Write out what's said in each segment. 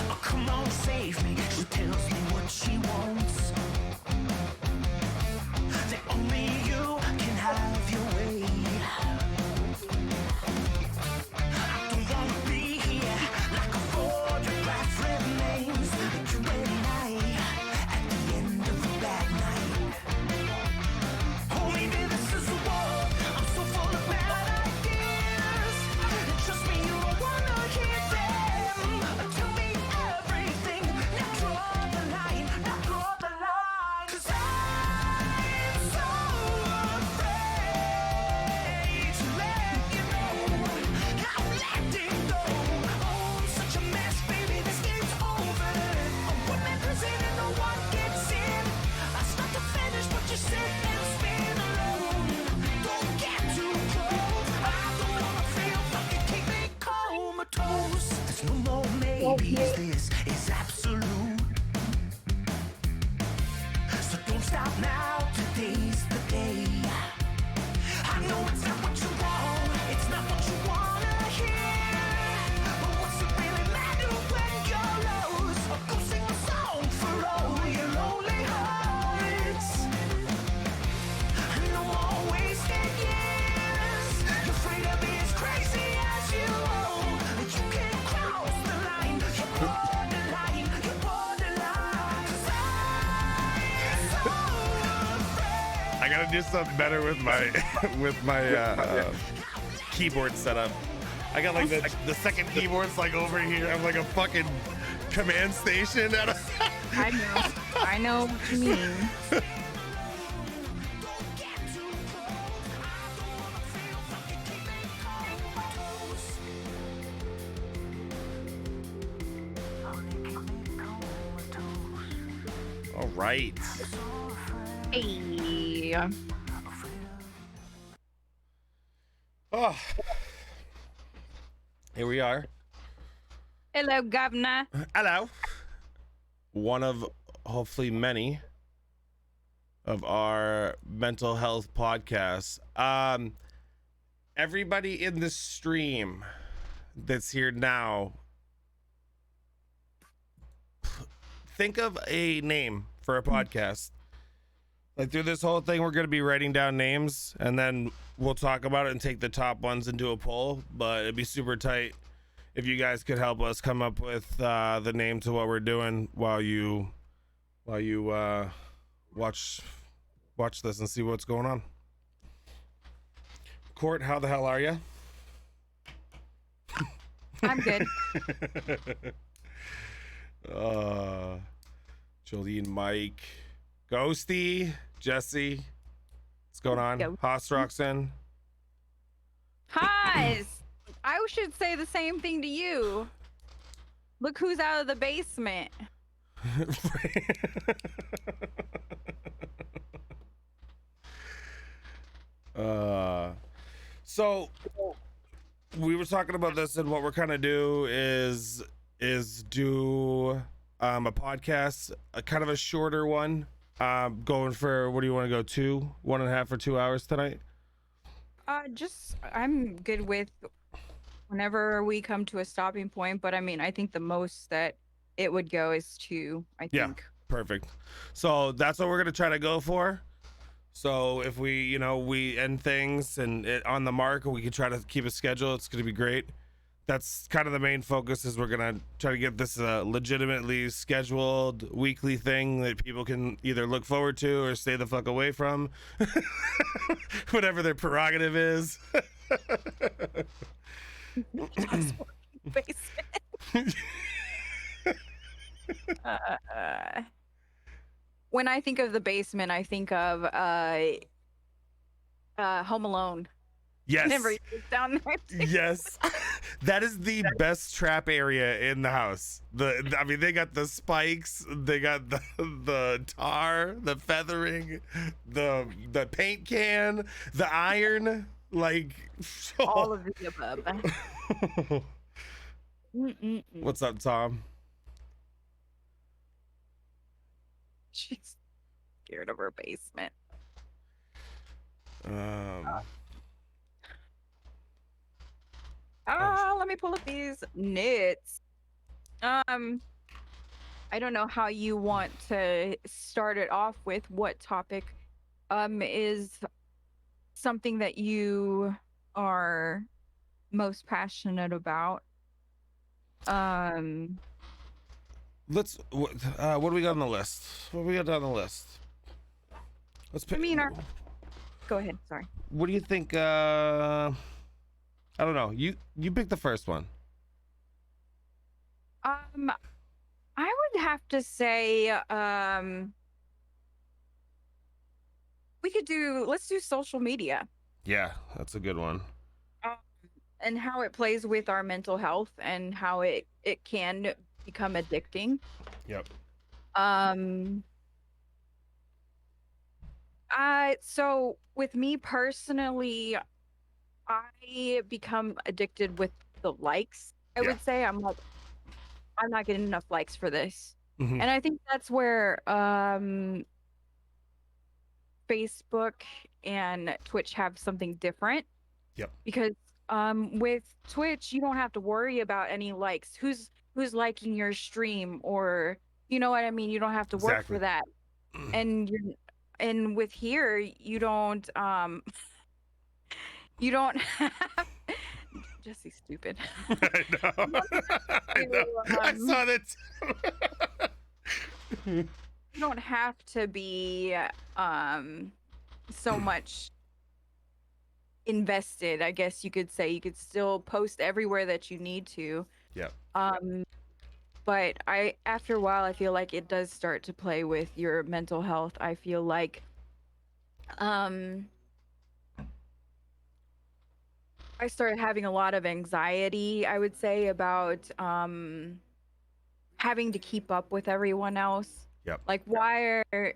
Oh, come on, save me. She tells me what she wants. That only you can have your way. I don't wanna be here like a photograph remains. You and I at the end of a bad night. Oh, maybe this is the war. I'm so full of bad ideas. And trust me, you don't wanna hear them. Tell me everything. Now draw the line. Now draw the line. 'Cause I'm so afraid to let you know I'm letting go. Oh, I'm such a mess, baby. This game's over. One man goes in and no one gets in. I start to finish, but you sit and spin alone. Don't get too close. I don't wanna feel fucking keep me comatose. There's no more maybes. This is absolute. So don't stop now. Today's the day. I know it's not what you want. It's not what you wanna hear. But what's it really matter when you're lost? I'll go sing a song for all your lonely hearts. No more wasted years. You're free to be as crazy as you want. You can cross the line. You borderline. You borderline. 'Cause I'm so afraid. I gotta do something better with my keyboard setup. I got like the second keyboard's like over here. I'm like a fucking command station. I know what you mean. Don't get too close. I don't wanna feel fucking keep me comatose. Only keep me comatose. All right. Hey. Oh, here we are. Hello, Governor. Hello. One of hopefully many of our mental health podcasts. Everybody in the stream that's here now, think of a name for a podcast. Like through this whole thing, we're going to be writing down names and then we'll talk about it and take the top ones and do a poll. But it'd be super tight if you guys could help us come up with the name to what we're doing while you watch this and see what's going on. Court, how the hell are you? I'm good. Jolene, Mike, Ghosty, Jesse, what's going on? Ghosty. Haas Roxanne. Hi. I should say the same thing to you. Look who's out of the basement. So we were talking about this, and what we're kind of do is do a podcast, a kind of a shorter one, going for, what do you want to go, 1.5 or 2 hours tonight? I'm good with whenever we come to a stopping point, but I mean, I think the most that it would go is 2, I think. Yeah, perfect. So that's what we're gonna try to go for. So if we end things and it on the mark, we can try to keep a schedule. It's gonna be great. That's kind of the main focus, is we're gonna try to get this a legitimately scheduled weekly thing that people can either look forward to or stay the fuck away from. Whatever their prerogative is. When I think of the basement, I think of Home Alone. Yes. Never down there. Yes. That is the best trap area in the house. I mean, they got the spikes, they got the tar, the feathering, the paint can, the iron, like all of the above. What's up, Tom? She's scared of her basement. Um, Let me pull up these knits. I don't know how you want to start it off with. What topic is something that you are most passionate about? Um, what do we got on the list? What do we got on the list? Let's pick. I mean, go ahead. Sorry. What do you think? I don't know. You pick the first one. I would have to say, let's do social media. Yeah, that's a good one. Um, and how it plays with our mental health and how it can become addicting. Yep. So with me personally, I become addicted with the likes. I Yeah. would say I'm like, I'm not getting enough likes for this. Mhm. And I think that's where Facebook and Twitch have something different. Yep. Because with Twitch, you don't have to worry about any likes. Who's liking your stream, or you know what I mean? You don't have to work Exactly. for that. And with here, you don't have Jesse's stupid. I know. I know. I saw that. You don't have to be so much invested, I guess you could say. You could still post everywhere that you need to. Yep. But after a while, I feel like it does start to play with your mental health. I feel like I started having a lot of anxiety, I would say, about having to keep up with everyone else. Yep. Like, why are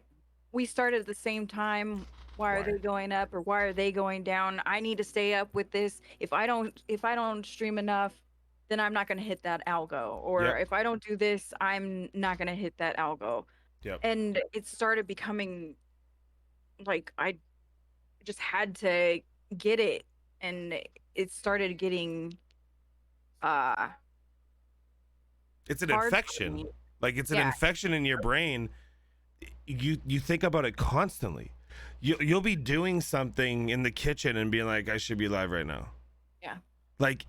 we started at the same time? Why are Why? they going up, or why are they going down? I need to stay up with this. If I don't stream enough, then I'm not going to hit that algo. Or Yep. if I don't do this, I'm not going to hit that algo. Yep. And it started becoming like I just had to get it, and it started getting It's an hard for infection. me. Like it's an Yeah. infection in your brain. You think about it constantly. You'll be doing something in the kitchen and being like, I should be live right now. Yeah. Like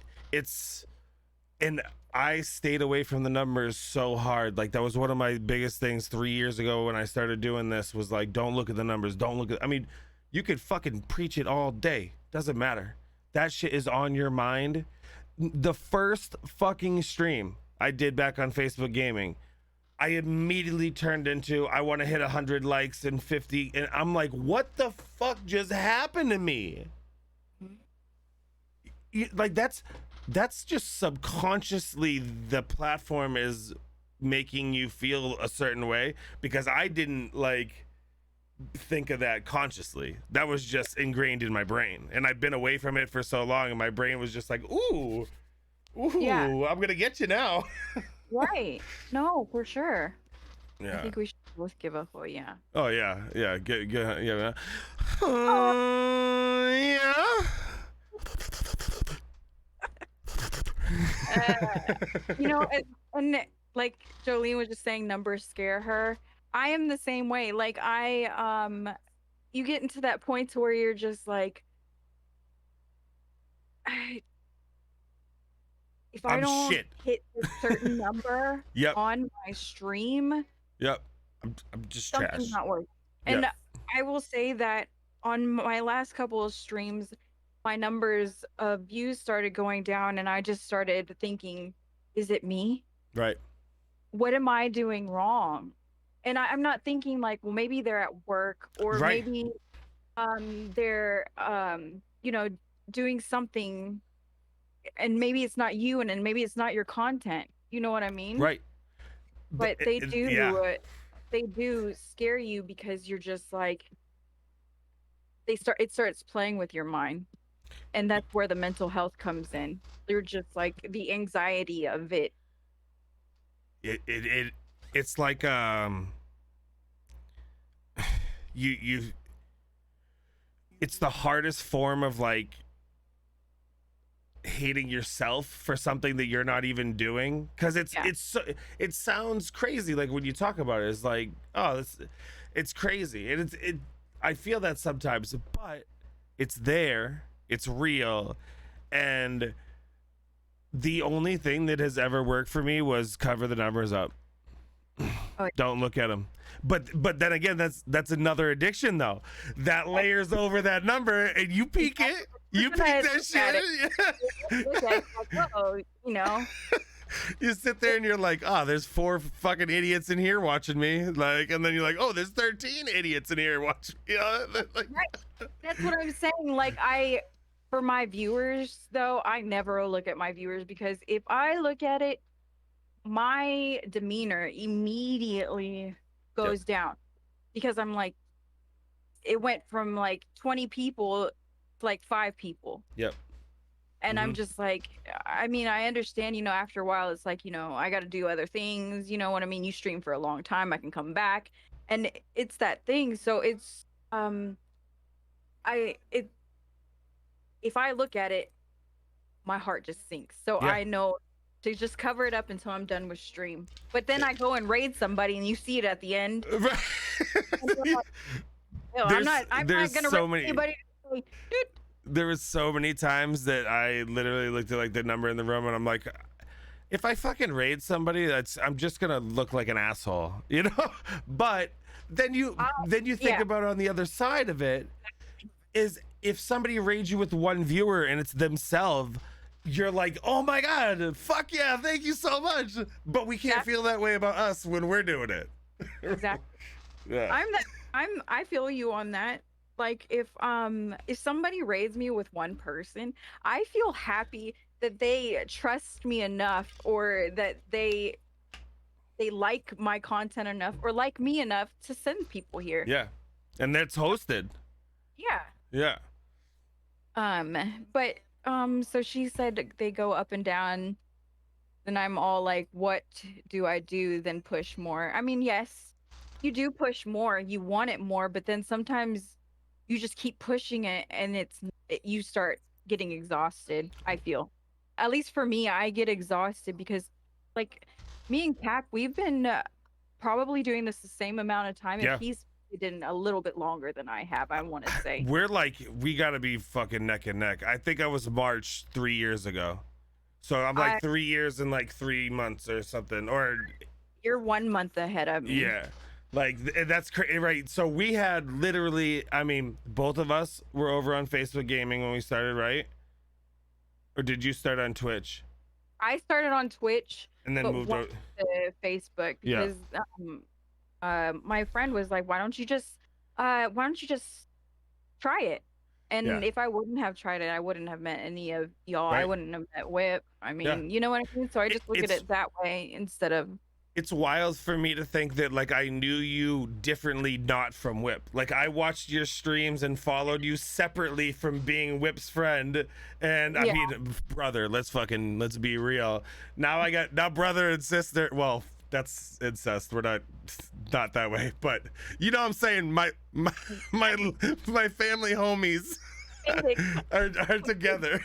and I stayed away from the numbers so hard. Like that was one of my biggest things 3 years ago when I started doing this, was like, don't look at the numbers. Don't look at, I mean, you could fucking preach it all day. Doesn't matter. That shit is on your mind. The first fucking stream I did back on Facebook Gaming, I immediately turned into, I want to hit 100 likes and 50, and I'm like, what the fuck just happened to me? Like that's just subconsciously the platform is making you feel a certain way, because I didn't like think of that consciously. That was just ingrained in my brain, and I've been away from it for so long, and my brain was just like, ooh, Yeah. I'm gonna get you now. Right. No, for sure. I Yeah. think we should both give up. Oh, yeah. Oh yeah. Get yeah. Yeah. You know, and like Jolene was just saying, numbers scare her. I am the same way. Like you get into that point to where you're just like, if I I'm don't shit. hit a certain number Yep. on my stream, Yep. I'm just something's trash. not working. Yep. And I will say that on my last couple of streams, my numbers of views started going down, and I just started thinking, is it me? Right. What am I doing wrong? And I'm not thinking like, well, maybe they're at work, or Right. maybe they're you know, doing something, and maybe it's not you, and maybe it's not your content. You know what I mean? Right. But they do Yeah. they do scare you, because you're just like, it starts playing with your mind, and that's where the mental health comes in. You're just like, the anxiety of it. It's like you it's the hardest form of like hating yourself for something that you're not even doing, because Yeah. it's so, it sounds crazy like when you talk about it, it's like, oh, it's crazy, and I feel that sometimes, but it's there, it's real, and the only thing that has ever worked for me was cover the numbers up. Oh, Don't look at them. But then again, that's another addiction though. That layers over that number, and you peek it. You peek gonna that look at shit. look at it like, oh, You sit there and you're like, oh, there's 4 fucking idiots in here watching me. Like, and then you're like, oh, there's 13 idiots in here watching. You know, like, right. That's what I'm saying. Like, for my viewers though, I never look at my viewers, because if I look at it, my demeanor immediately goes down, because I'm like, it went from like 20 people to like 5 people. yep. And I'm Mhm. just like, I mean, I understand, after a while, it's like, I got to do other things. You know what I mean? You stream for a long time, I can come back. And it's that thing. So it's, it, if I look at it, my heart just sinks. So Yeah. I know to just cover it up until I'm done with stream. But then I go and raid somebody and you see it at the end. And you're like, "No, I'm not there's going to so raid many. anybody." Dude, There was so many times that I literally looked at like the number in the room, and I'm like, if I fucking raid somebody, I'm just gonna look like an asshole, you know. But then you think yeah. about it on the other side of it, is if somebody raids you with 1 viewer and it's themselves, you're like, oh my god, fuck yeah, thank you so much. But we can't feel that way about us when we're doing it. Exactly. Yeah. I feel you on that. Like, if somebody raids me with 1 person, I feel happy that they trust me enough, or that they like my content enough, or like me enough to send people here. Yeah. And that's hosted. Yeah. Yeah. But so she said they go up and down, and I'm all like, what do I do? Then push more. I mean, yes, you do push more, you want it more, but then sometimes you just keep pushing it, and you start getting exhausted. I feel, at least for me, I get exhausted, because like, me and Cap, we've been probably doing this the same amount of time, Yeah. and he's been a little bit longer than I have, I want to say. We're like, we gotta be fucking neck and neck. I think I was March 3 years ago, so I'm like 3 years and like 3 months or something. Or You're 1 month ahead of me. yeah, like that's crazy, right? So we had literally, I mean, both of us were over on Facebook Gaming when we started, right? Or did you start on Twitch I started on Twitch, and then but moved went over? to Facebook, Yeah. because my friend was like, why don't you just try it? And Yeah. if I wouldn't have tried it, I wouldn't have met any of y'all. I Right. wouldn't have met Whip. I mean, Yeah. you know what I mean? So I just look at it's- it that way instead of, It's wild for me to think that like I knew you differently, not from Whip. Like I watched your streams and followed you separately from being Whip's friend. And I Yeah. mean, brother, let's be real. Now brother and sister. Well, that's incest. We're not that way, but you know what I'm saying. My family homies are together.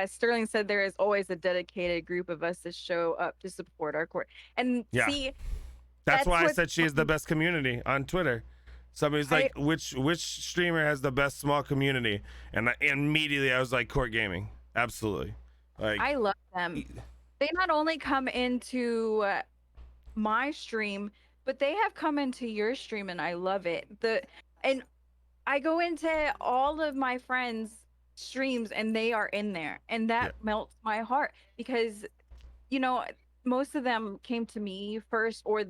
Sterling said there is always a dedicated group of us that show up to support our court. And Yeah. see, That's why I what's said she is the best community on Twitter. Somebody's like, which streamer has the best small community? And immediately I was like, Court Gaming, absolutely. Like, I love them. They not only come into my stream, but they have come into your stream, and I love it. And I go into all of my friends' streams, and they are in there, and that melts my heart, because most of them came to me first, or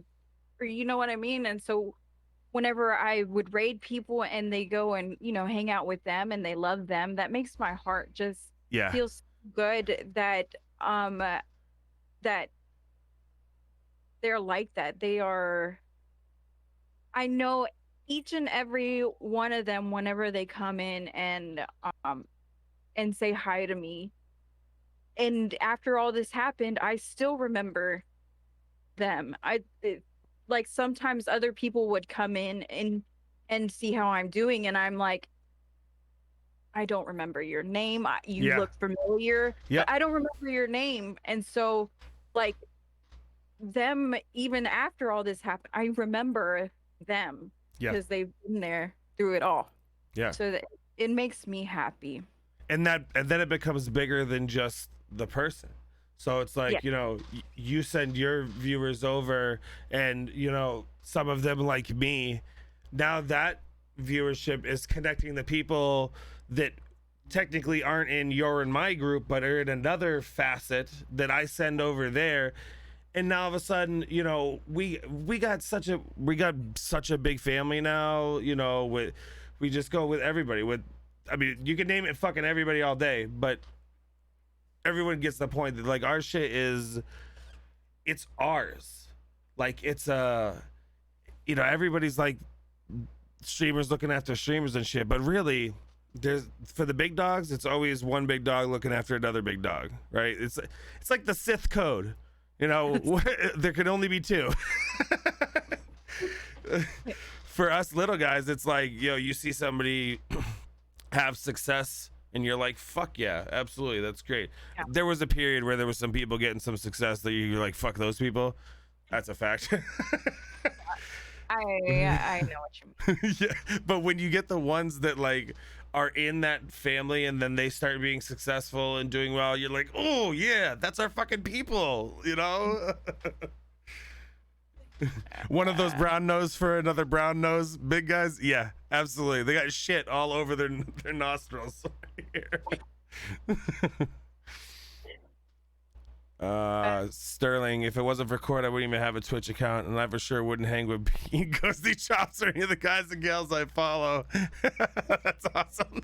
you know what I mean. And so whenever I would raid people and they go and hang out with them and they love them, that makes my heart just feel so good that that they're like that. I know each and every one of them, whenever they come in and say hi to me. And after all this happened, I still remember them. Like sometimes other people would come in and see how I'm doing, and I'm like, I don't remember your name. You Yeah. look familiar, but Yep. I don't remember your name. And so, like, them, even after all this happened, I remember them Yeah. because they've been there through it all. Yeah. So that it makes me happy. And then it becomes bigger than just the person. So it's Yeah. like, you send your viewers over, and some of them, like me, now that viewership is connecting the people that technically aren't in your and my group but are in another facet that I send over there. And now all of a sudden, we got such a big family now. We just go with everybody. I mean, you can name it fucking everybody all day, but everyone gets the point that, like, our shit it's ours. Like, it's everybody's like streamers looking after streamers and shit, but really, there's, for the big dogs, it's always one big dog looking after another big dog, right? It's like the Sith code, there can only be two. For us little guys, it's like, you see somebody have success and you're like, fuck yeah, absolutely, that's great. Yeah. There was a period where there was some people getting some success that you're like, fuck those people. That's a fact. I know what you mean. Yeah, but when you get the ones that, like, are in that family and then they start being successful and doing well, you're like, oh yeah, that's our fucking people, One of those brown nose for another brown nose big guys. Yeah, absolutely. They got shit all over their nostrils. Sterling, if it wasn't for Court, I wouldn't even have a Twitch account, and I for sure wouldn't hang with Ghosty Chops or any of the guys and gals I follow. That's awesome.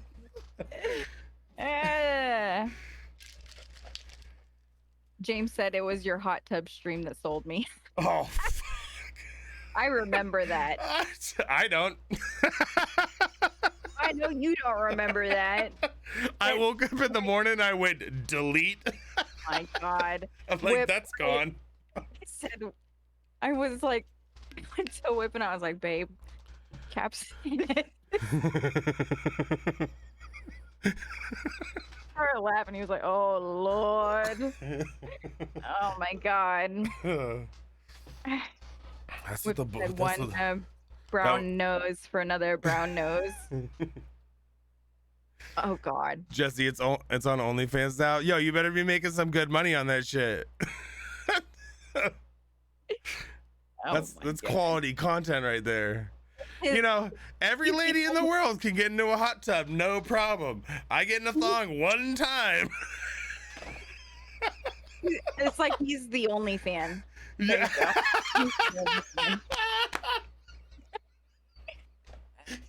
James said it was your hot tub stream that sold me. Oh, fuck. I remember that. I don't. I know you don't remember that. I woke up in the morning, I went delete. My God. I'm like, that's gone. I said, I was like, I went to Whip and I was like, babe, Cap's in it. Started laughing. He was like, oh Lord. Oh my God. That's Whip what the said that's one what, brown nose for another brown nose. Oh God. Jesse, it's on OnlyFans now. Yo, you better be making some good money on that shit. That's quality content right there. Every lady in the world can get into a hot tub, no problem. I get in a thong one time. It's like he's the only fan. Yeah. He's the only fan.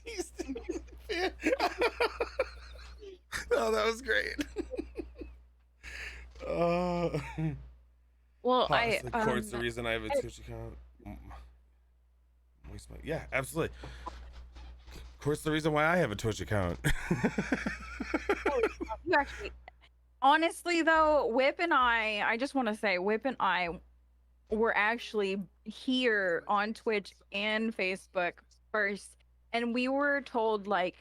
He's the only fan. Oh, that was great. Well, Of course, the reason I have a Twitch account. Yeah, absolutely. Of course, the reason why I have a Twitch account. You actually, honestly though, Whip and I just want to say, Whip and I were actually here on Twitch and Facebook first, and we were told like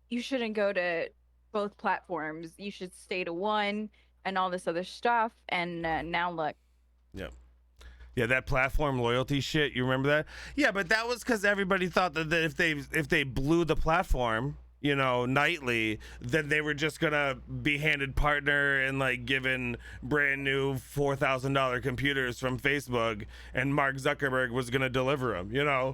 you shouldn't go to both platforms. You should stay to one and all this other stuff. And now look. Yep. Yeah, that platform loyalty shit. You remember that? Yeah, but that was because everybody thought that if they blew the platform, nightly, then they were just gonna be handed partner and like given brand new $4,000 computers from Facebook, and Mark Zuckerberg was gonna deliver them. Yeah.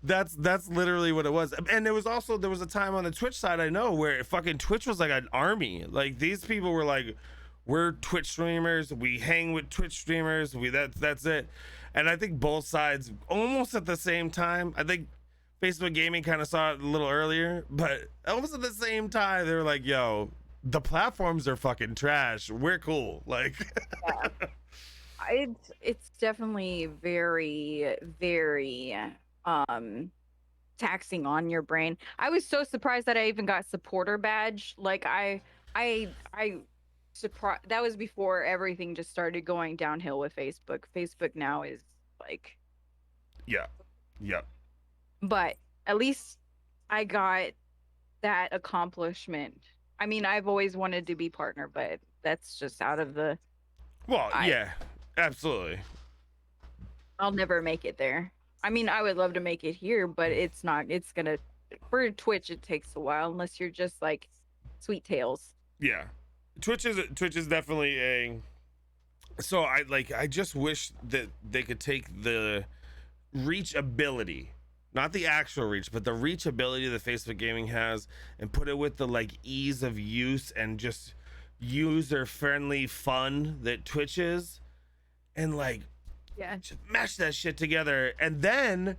That's literally what it was. And there was a time on the Twitch side, I know, where fucking Twitch was like an army. Like, these people were like, we're Twitch streamers, we hang with Twitch streamers, that's it. And I think both sides almost at the same time. I think Facebook Gaming kind of saw it a little earlier, but almost at the same time they were like, yo, the platforms are fucking trash, we're cool. Like, Yeah. It's definitely very, very taxing on your brain. I was so surprised that I even got supporter badge. Like I that was before everything just started going downhill with Facebook. Facebook now is like, Yeah. Yeah. but at least I got that accomplishment. I mean, I've always wanted to be partner, but that's just out of the Well, I yeah, absolutely. I'll never make it there. I mean, I would love to make it here, but it's not. It's gonna for Twitch. It takes a while unless you're just like Sweet Tails. Yeah. Twitch is definitely a. So I just wish that they could take the reachability, not the actual reach, but the reachability that Facebook Gaming has, and put it with the like ease of use and just user friendly fun that Twitch is, and like Yeah. just mash that shit together, and then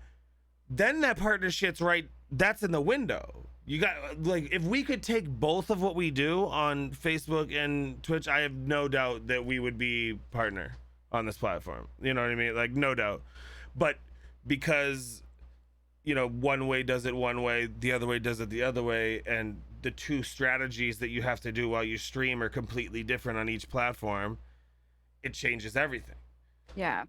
that partnership's right. That's in the window. You got like if we could take both of what we do on Facebook and Twitch, I have no doubt that we would be partner on this platform. You know what I mean? Like no doubt. But because one way does it one way, the other way does it the other way, and the two strategies that you have to do while you stream are completely different on each platform, it changes everything. Yeah.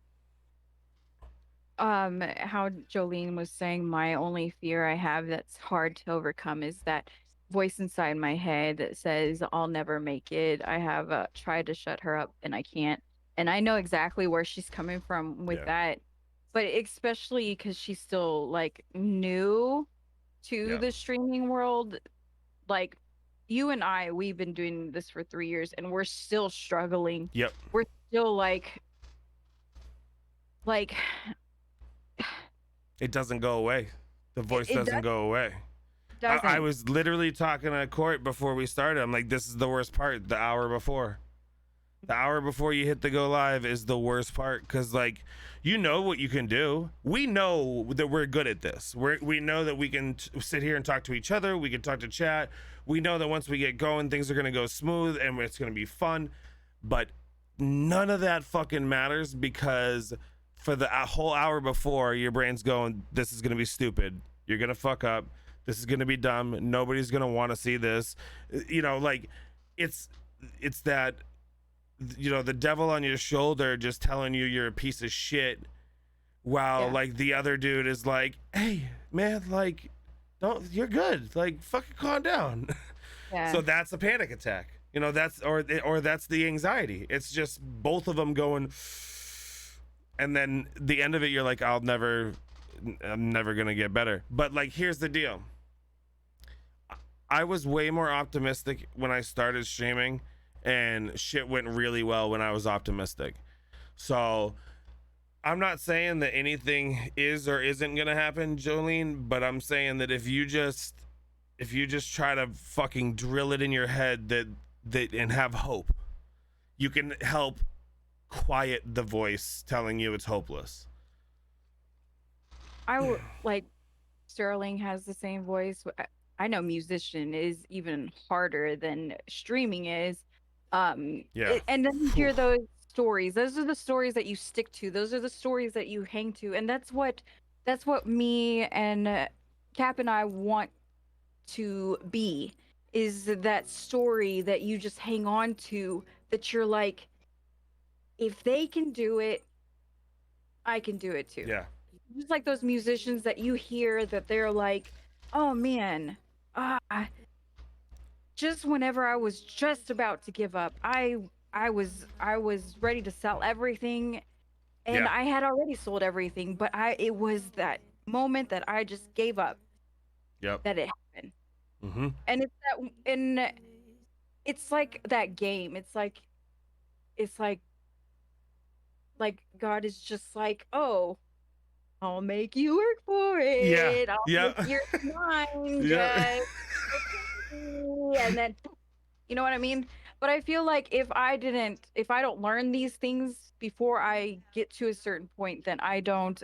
How Jolene was saying, my only fear I have that's hard to overcome is that voice inside my head that says I'll never make it. I have tried to shut her up and I can't. And I know exactly where she's coming from with Yeah. that, but especially because she's still like new to Yeah. the streaming world. Like you and I, we've been doing this for 3 years and we're still struggling. Yep. We're still like It doesn't go away. The voice it doesn't go away. doesn't. I was literally talking to Court before we started. I'm like, this is the worst part. The hour before you hit the go live is the worst part, because like you know what you can do. We know that we're good at this. We know that we can sit here and talk to each other. We can talk to chat. We know that once we get going, things are gonna go smooth and it's gonna be fun. But none of that fucking matters, because for the whole hour before, your brain's going, this is gonna be stupid. You're gonna fuck up. This is gonna be dumb. Nobody's gonna want to see this. Like it's that the devil on your shoulder just telling you you're a piece of shit, while Yeah. like the other dude is like, hey man, like you're good, like fucking calm down. Yeah. So that's a panic attack, that's or that's the anxiety. It's just both of them going, and then the end of it, you're like, I'm never gonna get better. But like, here's the deal. I was way more optimistic when I started streaming, and shit went really well when I was optimistic. So I'm not saying that anything is or isn't gonna happen, Jolene, but I'm saying that if you just try to fucking drill it in your head that and have hope, you can help quiet the voice telling you it's hopeless. I would like Sterling has the same voice. I know musician is even harder than streaming is. Yeah. And then you hear those stories. Those are the stories that you stick to. Those are the stories that you hang to. And that's what me and Cap and I want to be, is that story that you just hang on to, that you're like, if they can do it, I can do it too. Yeah. Just like those musicians that you hear that they're like, oh man, just whenever I was just about to give up, I was ready to sell everything, and Yeah. I had already sold everything, but it was that moment that I just gave up Yep. that it happened. Mm-hmm. And it's like that game. It's like God is just like, oh, I'll make you work for it. Yeah. I'll Yeah. make your mind. Yeah. And then, you know what I mean? But I feel like if I don't learn these things before I get to a certain point, then I don't,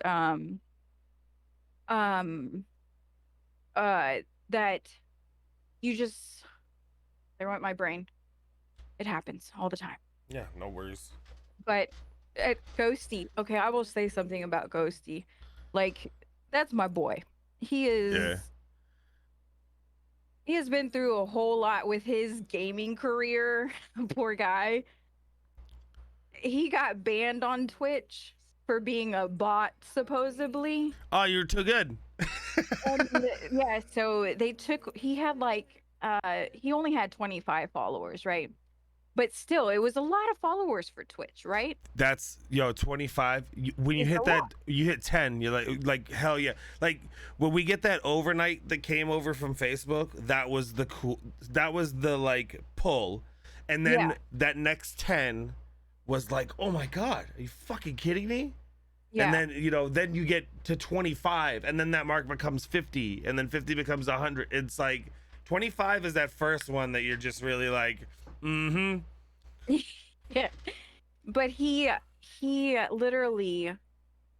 that you just, they went my brain. It happens all the time. Yeah. No worries. But at Ghosty, okay, I will say something about Ghosty. Like, that's my boy. He is. Yeah. he has been through a whole lot with his gaming career. Poor guy. He got banned on Twitch for being a bot, supposedly. Oh, you're too good. Yeah, so they took he had like he only had 25 followers, right? But still, it was a lot of followers for Twitch, right? That's 25. When you It's a hit that, lot. you hit 10. You're like hell yeah. Like when we get that overnight that came over from Facebook, that was the cool. That was the like pull, and then Yeah. that next 10 was like, oh my god, are you fucking kidding me? Yeah. And then then you get to 25, and then that mark becomes 50, and then 50 becomes 100. It's like 25 is that first one that you're just really like, mm-hmm. Yeah. But he literally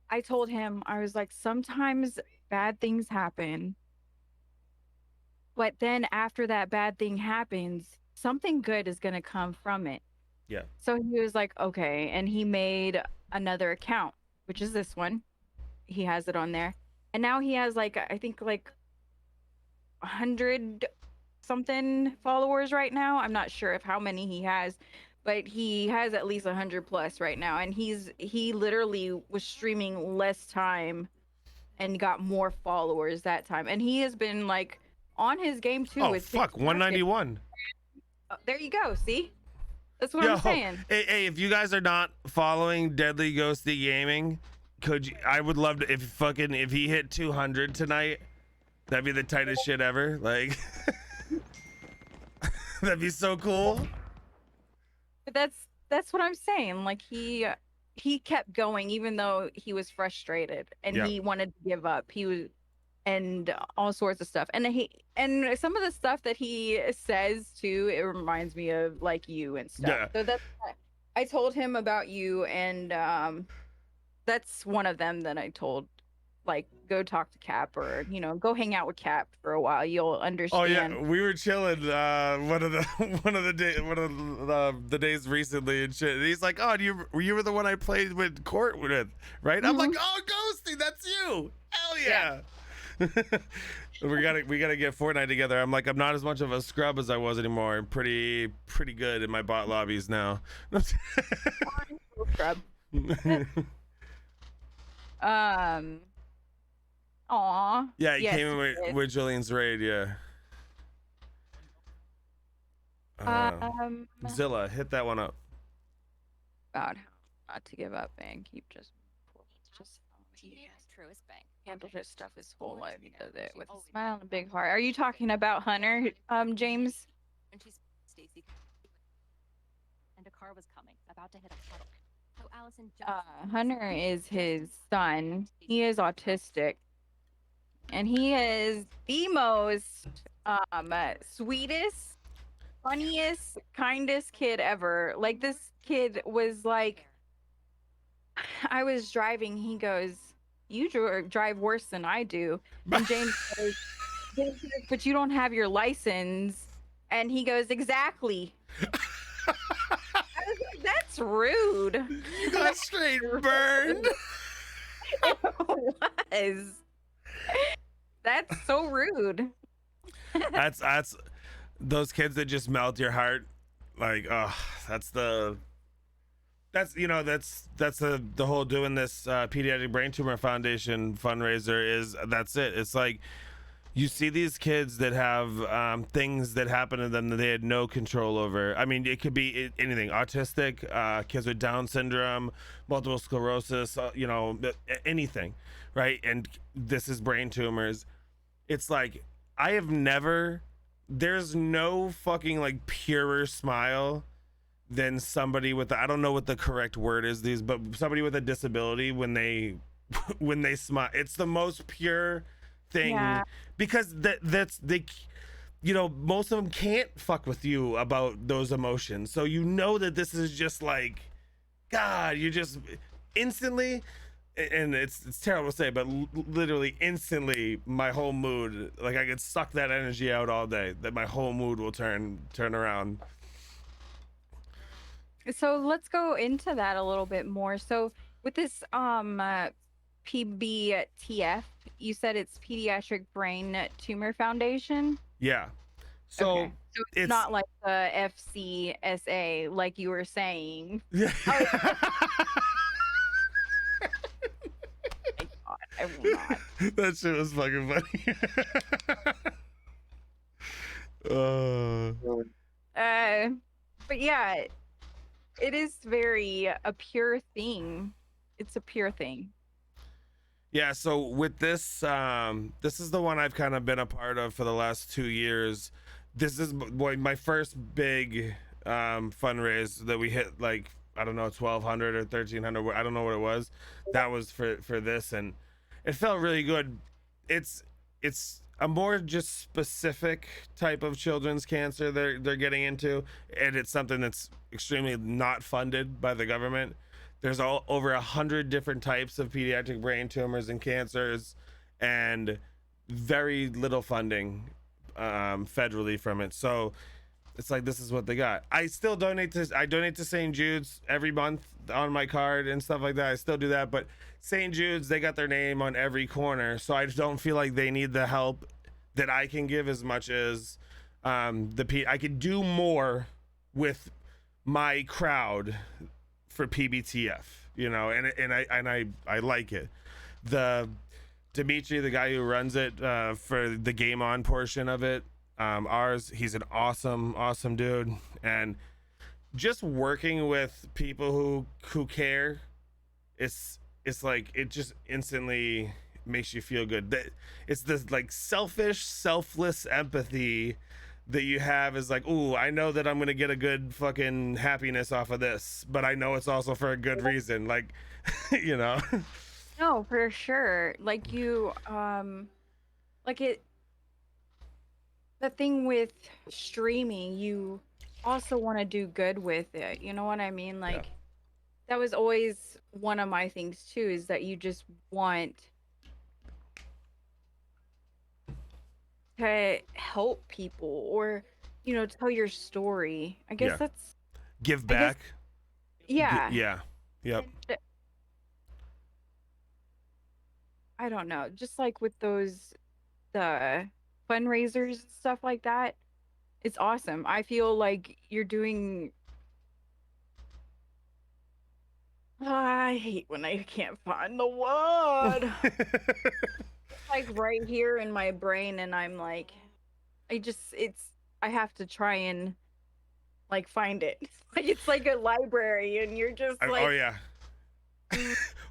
I told him, I was like, sometimes bad things happen, but then after that bad thing happens, something good is going to come from it. Yeah. So he was like, okay. And he made another account, which is this one. He has it on there. And now he has like, I think like 100 something followers right now. I'm not sure of how many he has, but he has at least 100 plus right now. And he literally was streaming less time and got more followers that time. And he has been like on his game too Oh with fuck, TikTok. 191. There you go. See? That's what Yo, I'm saying. hey, if you guys are not following Deadly Ghosty Gaming, I would love to if he hit 200 tonight, that'd be the tightest shit ever. Like that'd be so cool. But that's what I'm saying. Like he kept going even though he was frustrated and Yeah. he wanted to give up. He was and all sorts of stuff. And some of the stuff that he says too, it reminds me of like you and stuff. Yeah. So that's I told him about you, and that's one of them that I told, like, go talk to Cap, or go hang out with Cap for a while. You'll understand. Oh yeah, we were chilling one of the the days recently and shit. And he's like, "Oh, you were the one I played with Court with, right?" I'm like, "Oh, Ghosty, that's you. Hell yeah." we gotta get Fortnite together. I'm like, I'm not as much of a scrub as I was anymore. I'm pretty good in my bot lobbies now. Scrub. Aw. Yeah, he Yes, came in he did. with Jolene's raid. Yeah. Zilla, hit that one up. About how not to give up and keep just he Truest bank. handled his stuff his whole life. He does it with a smile and a big heart. Are you talking about Hunter, James? And she's Stacy. And a car was coming, about to hit a puddle. So Allison Hunter is his son. He is autistic, and he is the most sweetest, funniest, kindest kid ever. Like, this kid was like, I was driving. He goes, "You drive worse than I do." And James goes, "But you don't have your license." And he goes, "Exactly." I was like, that's rude. You got straight burned. It was. That's so rude. That's those kids that just melt your heart. Like, oh, that's the whole doing this pediatric brain tumor foundation fundraiser is that's it. It's like you see these kids that have things that happen to them that they had no control over. I mean, it could be anything: autistic, kids with Down syndrome, multiple sclerosis, anything, right? And this is brain tumors. It's like there's no fucking like purer smile than somebody with I don't know what the correct word is but somebody with a disability when they smile. It's the most pure thing. Yeah. Because that's most of them can't fuck with you about those emotions, so that this is just like, God, you just instantly, and it's terrible to say, but literally instantly my whole mood, like I could suck that energy out all day, that my whole mood will turn around. So let's go into that a little bit more. So with this PBTF, you said it's Pediatric Brain Tumor Foundation. Yeah. So Okay. So it's not like the FCSA, like you were saying. yeah. Oh, my God, I will not. That shit was fucking funny. But yeah, it is very a pure thing. It's a pure thing. Yeah, so with this, this is the one I've kind of been a part of for the last 2 years. This is my first big fundraise that we hit, like, I don't know, 1,200 or 1,300. I don't know what it was. That was for this, and it felt really good. It's a more just specific type of children's cancer they're getting into, and it's something that's extremely not funded by the government. There's over 100 different types of pediatric brain tumors and cancers, and very little funding federally from it. So it's like, this is what they got. I donate to St. Jude's every month on my card and stuff like that. I still do that, but St. Jude's, they got their name on every corner, so I don't feel like they need the help that I can give as much as I could do more with my crowd for PBTF, you know, and I like it. The Dimitri, the guy who runs it for the Game On portion of it, he's an awesome dude, and just working with people who care, it's like, it just instantly makes you feel good. That it's this like selfless empathy that you have, is like, ooh, I know that I'm gonna get a good fucking happiness off of this, but I know it's also for a good reason, like, you know. No, for sure. Like you, like it. The thing with streaming, you also want to do good with it. You know what I mean? Like, that was always one of my things too, is that you just want to help people, or, you know, tell your story. I guess Yeah. that's Give I guess- back. yeah. Yeah. Yep. And I don't know, just like with the fundraisers and stuff like that, it's awesome. I feel like you're doing. I hate when I can't find the word. Like right here in my brain, and I'm like, I have to try and like find it. Like it's like a library, and you're just like, oh yeah.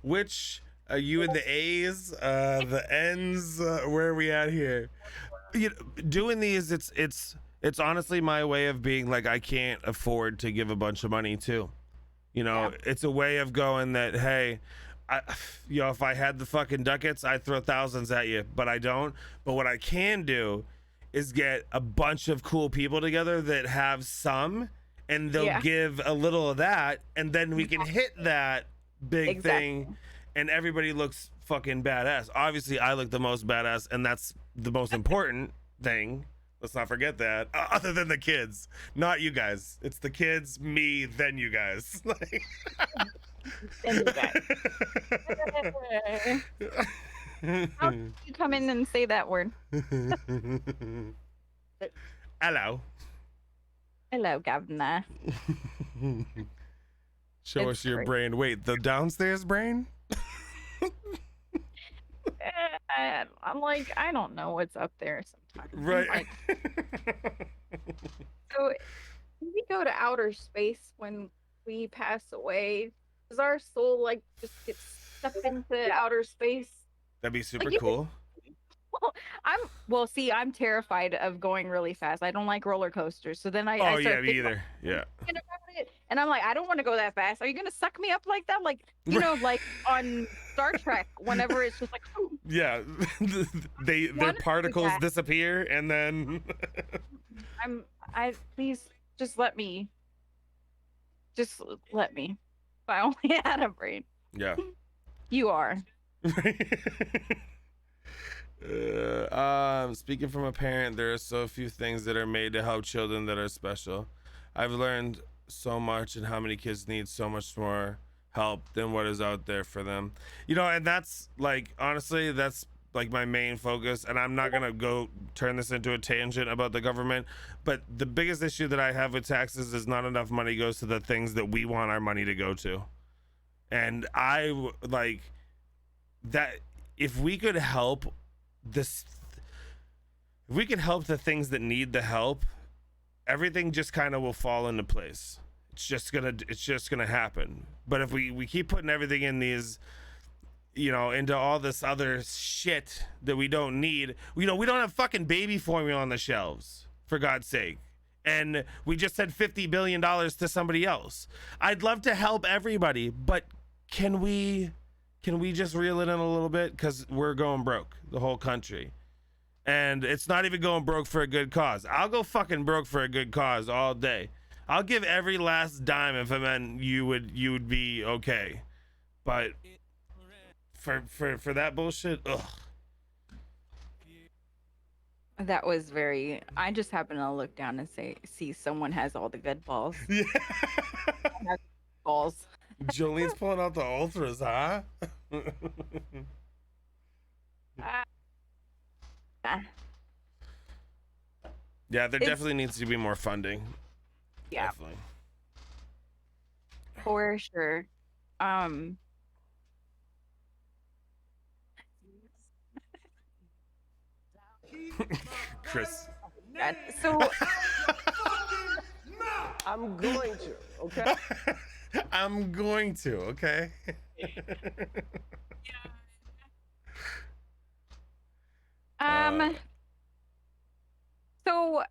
Which you and the A's, the N's, where are we at here? You know, doing these, it's honestly my way of being like, I can't afford to give a bunch of money too. You know, it's a way of going that, hey, if I had the fucking ducats, I'd throw thousands at you, but I don't. But what I can do is get a bunch of cool people together that have some, and they'll give a little of that, and then we can hit that big thing, and everybody looks fucking badass. Obviously, I look the most badass, and that's the most important thing. Let's not forget that. Other than the kids, not you guys. It's the kids, me, then you guys. Then you guys. How did you come in and say that word? Hello. Hello, Governor. Show It's us your great. brain. Wait, the downstairs brain? I'm like, I don't know what's up there sometimes. I'm Right. like, so can we go to outer space when we pass away? Does our soul like just get sucked into outer space? That'd be super you- cool. See, I'm terrified of going really fast. I don't like roller coasters. So then I Oh start yeah, me thinking either. Yeah. about it, and I'm like, I don't want to go that fast. Are you gonna suck me up like that? Like, you know, like on Star Trek, whenever it's just like, Yeah. Their Wanna do particles that. disappear, and then please just let me. Just let me. If I only had a brain. yeah. You are. Speaking from a parent, there are so few things that are made to help children that are special. I've learned so much, and how many kids need so much more help than what is out there for them. You know, and that's like, honestly, that's like my main focus, and I'm not gonna go turn this into a tangent about the government, but the biggest issue that I have with taxes is not enough money goes to the things that we want our money to go to. And like that, if we could help this, if we could help the things that need the help, everything just kind of will fall into place. It's just gonna happen. But if we keep putting everything in these, into all this other shit that we don't need, we don't have fucking baby formula on the shelves, for God's sake. And we just said $50 billion to somebody else. I'd love to help everybody, but can we just reel it in a little bit? Because we're going broke, the whole country. And it's not even going broke for a good cause. I'll go fucking broke for a good cause all day. I'll give every last dime if it meant you would be okay. But for that bullshit, ugh. That was very. I just happened to look down and see someone has all the good balls. Yeah. Balls. Jolene's pulling out the ultras, huh? Yeah, there definitely needs to be more funding. Yeah, Definitely. for sure. Chris. God, so I'm going to, okay? I'm going to, okay? so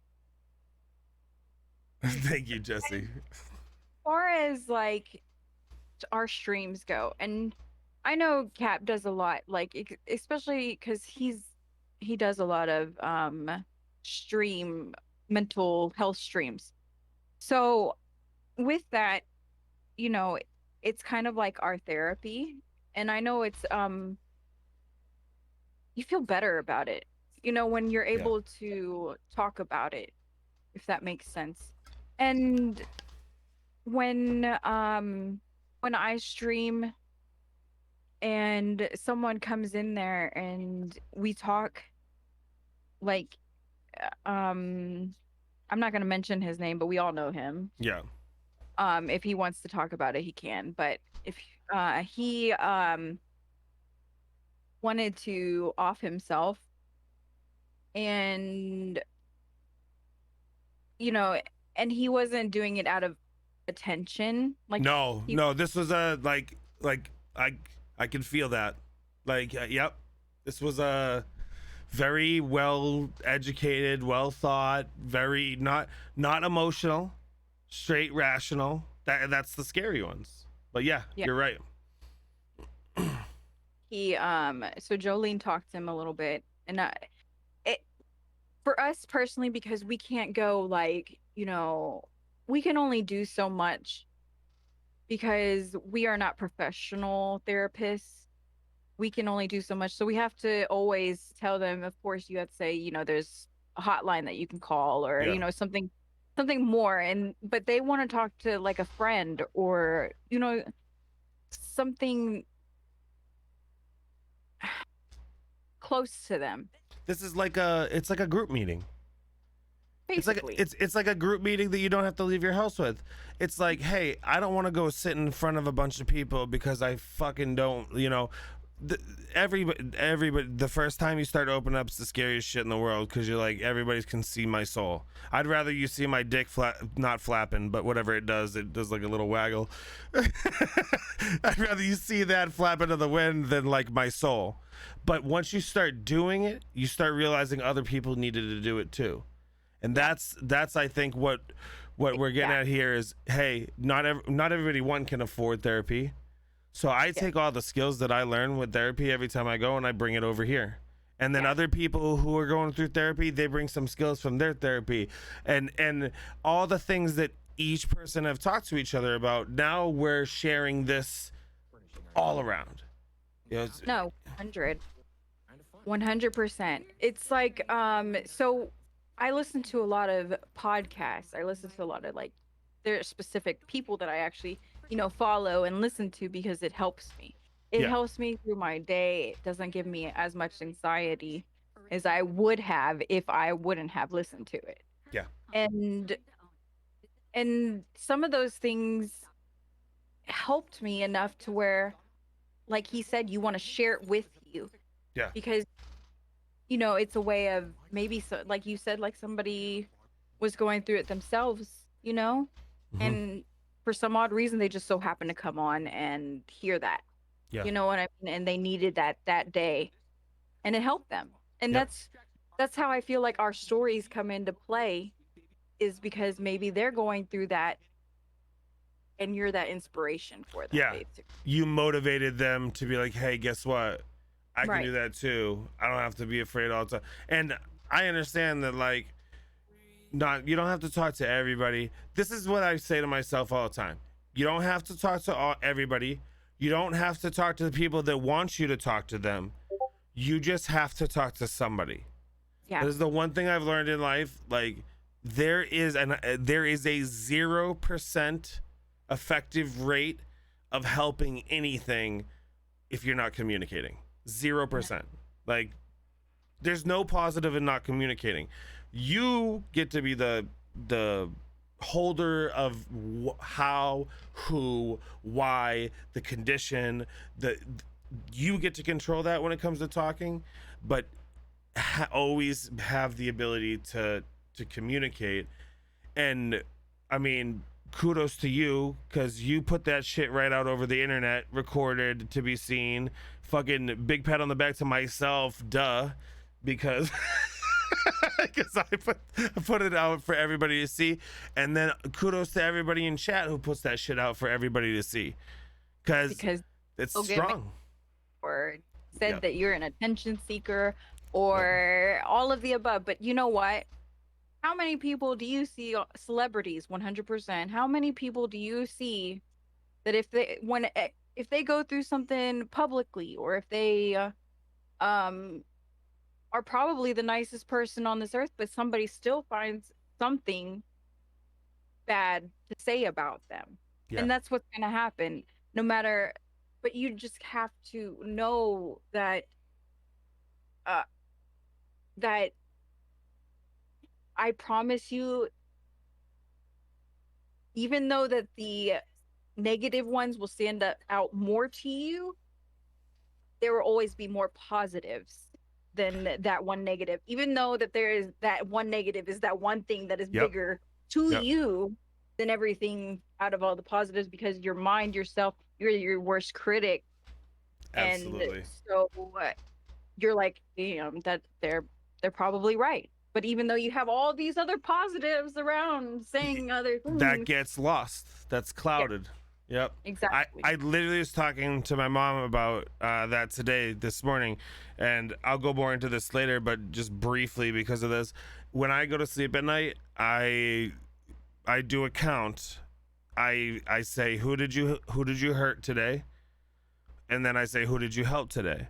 Thank you, Jesse. far as like our streams go, and I know Cap does a lot, like especially because he does a lot of stream mental health streams. So with that, it's kind of like our therapy, and I know it's you feel better about it, when you're able to talk about it, if that makes sense. And when I stream and someone comes in there and we talk, like I'm not going to mention his name, but we all know him. Yeah. If he wants to talk about it, he can. But if he wanted to off himself, and and he wasn't doing it out of attention, like No, this was a like I can feel that. Like yep. This was a very well educated, well thought, very not emotional, straight rational. That's the scary ones. But yeah. You're right. He so Jolene talked to him a little bit, and for us personally, because we can't go like, we can only do so much because we are not professional therapists. We can only do so much. So we have to always tell them, of course, you have to say, there's a hotline that you can call, or, something more. But they want to talk to like a friend, or, something close to them. This is like it's like a group meeting. Basically. It's like a group meeting that you don't have to leave your house with. It's like, hey, I don't want to go sit in front of a bunch of people because I fucking don't, everybody, the first time you start opening up, it's the scariest shit in the world, because you're like, everybody can see my soul. I'd rather you see my dick not flapping, but whatever it does like a little waggle. I'd rather you see that flapping to the wind than like my soul. But once you start doing it, you start realizing other people needed to do it too. And that's I think what we're getting at here is, hey, not everybody can afford therapy. So I take all the skills that I learn with therapy every time I go and I bring it over here. And then other people who are going through therapy, they bring some skills from their therapy, and all the things that each person have talked to each other about. Now we're sharing this all around. No, 100%. It's like, so I listen to a lot of podcasts. I listen to a lot of there are specific people that I actually, follow and listen to because it helps me. it Yeah. helps me through my day. It doesn't give me as much anxiety as I would have if I wouldn't have listened to it. Yeah. And some of those things helped me enough to where, like he said, you want to share it with you. Yeah. Because it's a way of maybe, so like you said, like somebody was going through it themselves, Mhm. and for some odd reason they just so happened to come on and hear that. Yeah. You know what I mean? And they needed that day, and it helped them. And Yep. that's how I feel like our stories come into play, is because maybe they're going through that, and you're that inspiration for them. Yeah. Basically. You motivated them to be like, hey, guess what? I can Right. do that too. I don't have to be afraid all the time. And I understand that, like, you don't have to talk to everybody. This is what I say to myself all the time. You don't have to talk to everybody. You don't have to talk to the people that want you to talk to them. You just have to talk to somebody. Yeah. That is the one thing I've learned in life. Like, there is a 0% effective rate of helping anything if you're not communicating. 0%. Like, there's no positive in not communicating. You get to be the holder of how, who, why, the condition. You get to control that when it comes to talking, but always have the ability to communicate. And I mean, kudos to you, because you put that shit right out over the internet, recorded to be seen. Fucking big pat on the back to myself, because because I put it out for everybody to see. And then kudos to everybody in chat who puts that shit out for everybody to see, because it's Okay, strong. Or said Yep. that you're an attention seeker, or all of the above. But you know what? How many people do you see, celebrities, 100%? How many people do you see that if they go through something publicly, or if they are probably the nicest person on this earth, but somebody still finds something bad to say about them? Yeah. And that's what's going to happen no matter. But you just have to know that that I promise you, even though that the negative ones will stand out more to you, there will always be more positives than that one negative. Even though that there is that one negative, is that one thing that is Yep. bigger to Yep. you than everything out of all the positives, because your mind, yourself, you're your worst critic. Absolutely. And so you're like, that they're probably right. But even though you have all these other positives around saying other things, that gets lost. That's clouded. Yep. exactly. I literally was talking to my mom about that this morning, and I'll go more into this later, but just briefly, because of this. When I go to sleep at night, I do a count. I say, who did you hurt today? And then I say, who did you help today?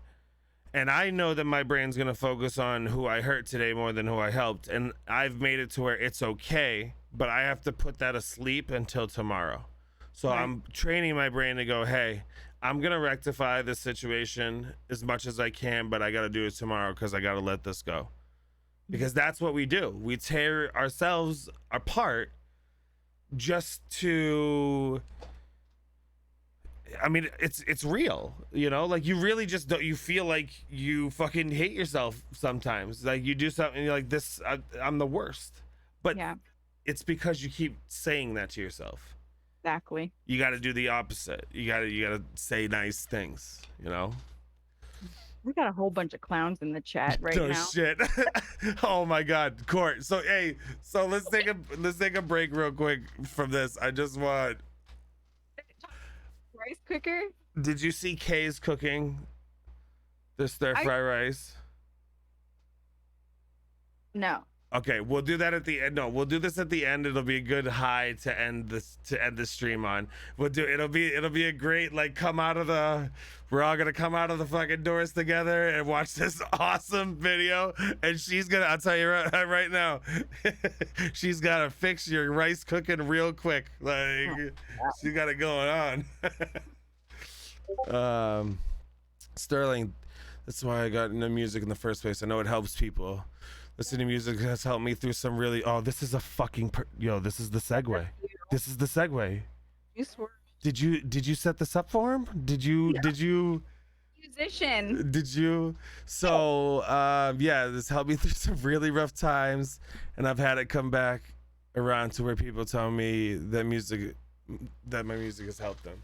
And I know that my brain's going to focus on who I hurt today more than who I helped. And I've made it to where it's okay, but I have to put that asleep until tomorrow. So Right. I'm training my brain to go, hey, I'm going to rectify this situation as much as I can, but I got to do it tomorrow because I got to let this go. Because that's what we do. We tear ourselves apart just to... I mean, it's real, like, you really just don't, you feel like you fucking hate yourself sometimes. Like, you do something and you're like, I'm the worst. But Yeah, it's because you keep saying that to yourself. exactly. You got to do the opposite. You got to say nice things, We got a whole bunch of clowns in the chat right No now. shit. Oh my God, Court. So let's take a break real quick from this. I just want... Rice cooker? Did you see Kay's cooking the stir fry rice? No. Okay, we'll do that at the end. No, we'll do this at the end. It'll be a good high to end the stream on. It'll be a great, like, we're all gonna come out of the fucking doors together and watch this awesome video. And I'll tell you right now, she's gotta fix your rice cooking real quick. Like, she got it going on. Sterling, that's why I got into music in the first place. I know it helps people. Listening to music has helped me through some really. Oh, this is a fucking. This is the segue. This is the segue. Juice WRLD. Did you set this up for him? Did you? Musician. Did you? So yeah, this helped me through some really rough times, and I've had it come back around to where people tell me that my music has helped them.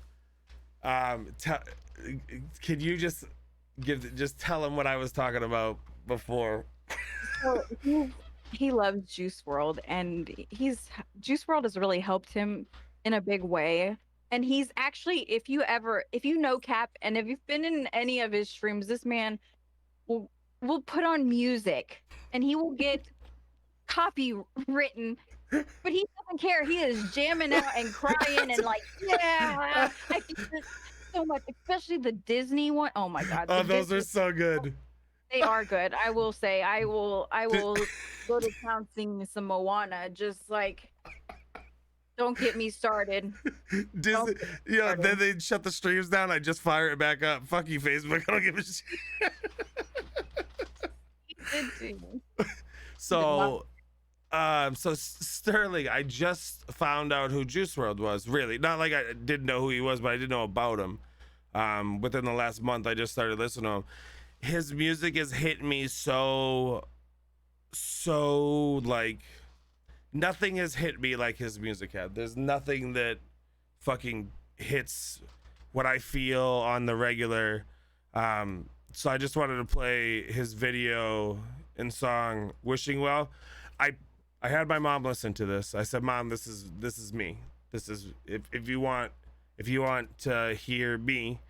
Can you just tell him what I was talking about before? So he loves Juice WRLD, and Juice WRLD has really helped him in a big way. And he's actually, if you know Cap, and if you've been in any of his streams, this man will put on music, and he will get copywritten, but he doesn't care. He is jamming out and crying and like, yeah. I think there's so much, especially the Disney one. Oh my God. Oh, those are so good. They are good. I will say, I will go to town singing some Moana. Just like, don't get me started. Disney, yeah. Then they shut the streams down. I just fire it back up. Fuck you, Facebook. I don't give a shit. He did too. So Sterling, I just found out who Juice WRLD was. Really, not like I didn't know who he was, but I didn't know about him. Within the last month, I just started listening to him. His music has hit me so like nothing has hit me like his music had. There's nothing that fucking hits what I feel on the regular. So I just wanted to play his video and song "Wishing Well." I had my mom listen to this. I said, "Mom, this is me. This is if you want to hear me,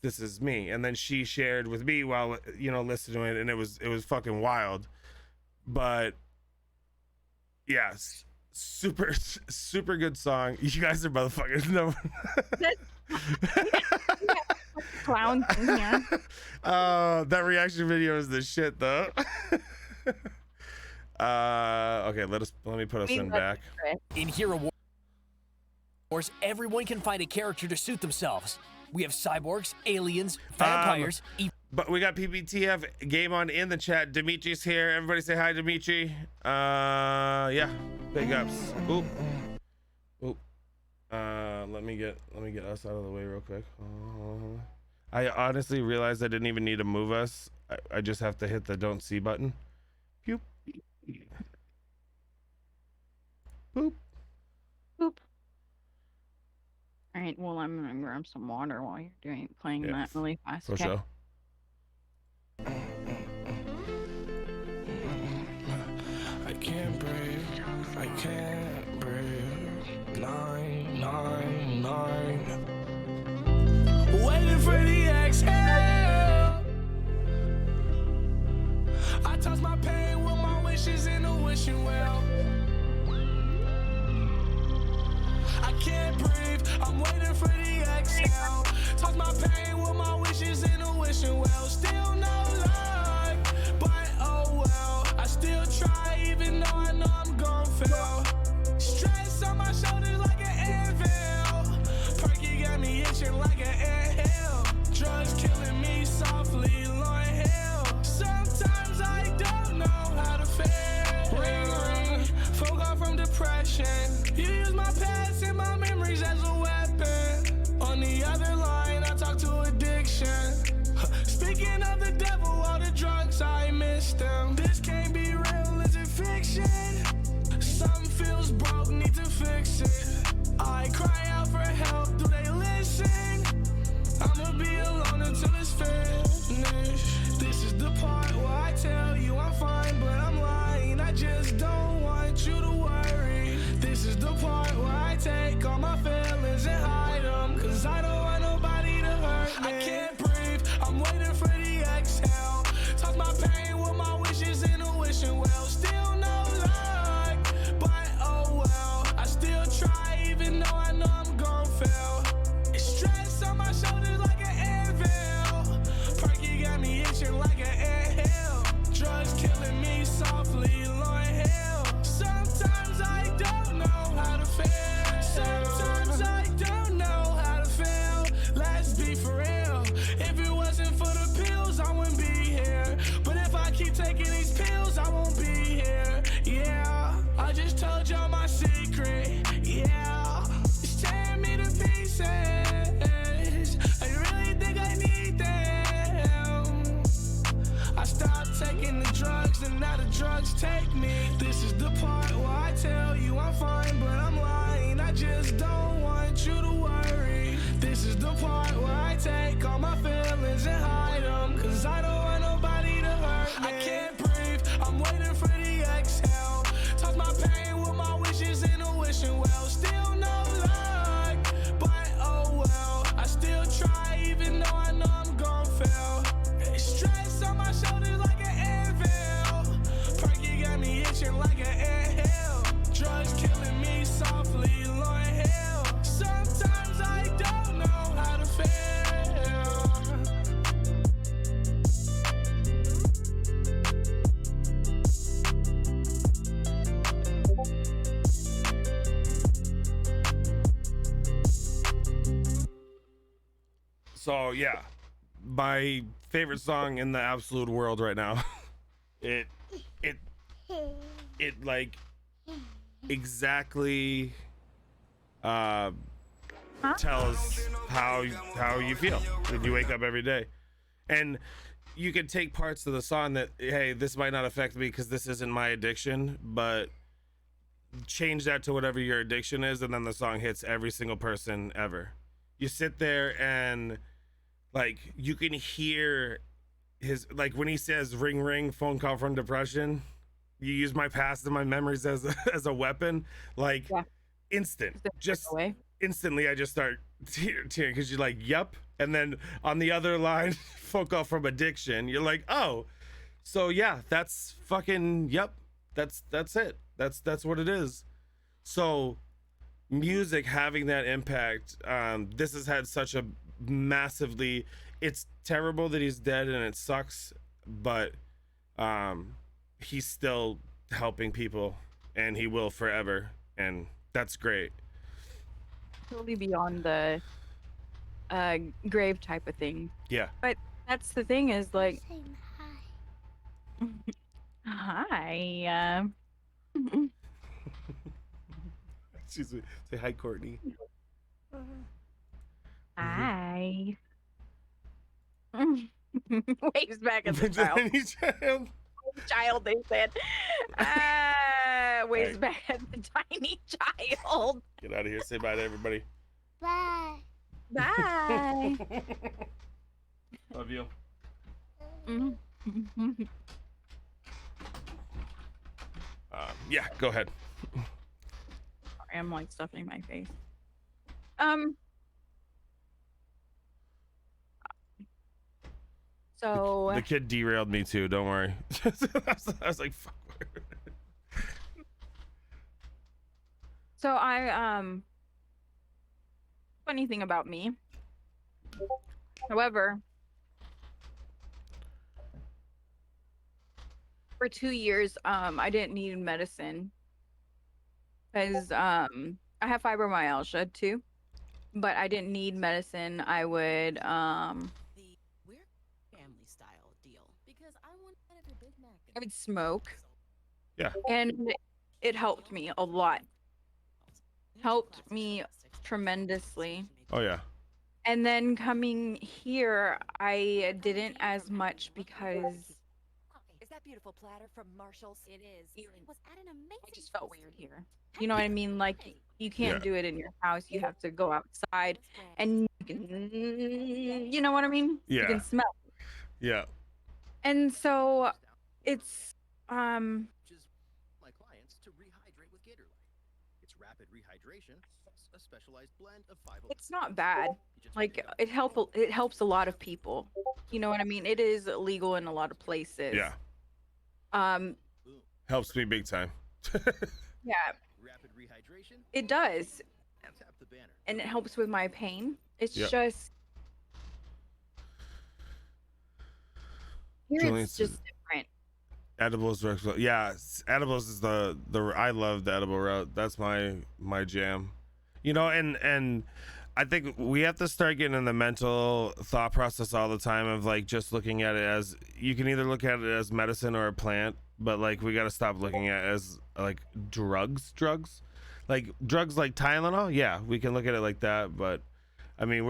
this is me." And then she shared with me while listening to it, and it was fucking wild. But yes, super good song. You guys are motherfuckers. No. Clown thing, yeah. That reaction video is the shit though. Okay, let me put us in back. In Hero Wars, everyone can find a character to suit themselves. We have cyborgs, aliens, vampires. But we got PBTF game on in the chat. Dimitri's here. Everybody say hi, Dimitri. Yeah, big ups. Oop. Let me get us out of the way real quick. I honestly realized I didn't even need to move us. I just have to hit the don't see button. Boop. Boop. Boop. All right. Well, I'm gonna grab some water while you're playing that really fast. For Okay. sure. I can't breathe. I can't breathe. 999. Waiting for the exhale. I toss my pain with my wishes in a wishing well. I can't breathe. I'm waiting for the exhale. Toss my pain with my wishes in a wishing well. Still no luck, but oh well. I still try even though I know I'm gon' fail. Stress on my shoulders like an anvil. Perky got me itching like an anthill. Drugs killing me softly, Lord Hill. Sometimes I don't know how to feel. Ring, ring, folk off from depression. You use my past and my memories as a weapon. On the other line, I talk to addiction. Speaking of the devil, all the drugs, I miss them. This can't be real, is it fiction? Something feels broke, need to fix it. I cry out for help, do they listen? I'ma be alone until it's finished. This is the part where I tell you I'm fine, but I'm lying. I just don't want you to worry. This is the part take me. This is the part where I tell you I'm fine, but I'm lying. I just don't want you to worry. This is the part where I take all my feelings and hide them, cause I don't want nobody to hurt me. I can't breathe, I'm waiting for the exhale. Toss my pain with my wishes in a wishing well. Still no luck, but oh well. I still try even though I know I'm gon' fail. Stress on my shoulders like an anvil. Perky got me itching like an anthill. Drugs killing me softly, Lord hell. Sometimes I don't know how to feel. So yeah, my favorite song in the absolute world right now. it like exactly tells how you feel when you wake up every day. And you can take parts of the song that, hey, this might not affect me because this isn't my addiction, but change that to whatever your addiction is, and then the song hits every single person ever. You sit there and like you can hear his, like when he says ring ring phone call from depression, you use my past and my memories as a weapon, like Yeah. instant, just away. instantly I just start tearing because you're like, yep. And then on the other line, phone call from addiction, you're like, oh, so yeah, that's fucking, yep, that's it, that's what it is. So music having that impact, this has had such a massively, it's terrible that he's dead and it sucks, but he's still helping people and he will forever, and that's great. Totally beyond the grave type of thing. Yeah. But that's the thing is like, hi. Excuse me. Say hi, Courtney. Hi. Waves back at the child. Tiny child. Child, they said. Waves back at the tiny child. Get out of here. Say bye to everybody. Bye. Bye. Love you. Yeah, go ahead. Sorry, I'm like stuffing my face. So The kid derailed me too. Don't worry. I was like, fuck. So funny thing about me. However, for 2 years, I didn't need medicine because I have fibromyalgia too, but I didn't need medicine. I would The weird family style deal because I want kind of a Big Mac. I would smoke, Yeah. and it helped me a lot. Helped me tremendously. Oh yeah. And then coming here, I didn't as much because Is that beautiful platter from Marshall's? It is. You- It was at an amazing. I just felt weird here. You know what I mean? Like you can't Yeah. do it in your house. You have to go outside, and you can, you know what I mean? You Yeah. can smell. Yeah. And so it's Just my clients to rehydrate with Gatorlight. It's rapid rehydration, a specialized blend of 5. it's not bad. You just Like pick up it helps a lot of people. You know what I mean? It is illegal in a lot of places. Yeah. Um Helps me big time. yeah, rapid rehydration. it does. Tap the banner. And it helps with my pain. It's Yep. just here Jolene it's said- just different. Edibles works well. Yeah, edibles is the I love the edible route. That's my jam. You know, and I think we have to start getting in the mental thought process all the time of like just looking at it as, you can either look at it as medicine or a plant, but like we got to stop looking at it as like drugs. Like drugs like Tylenol, yeah, we can look at it like that, but I mean,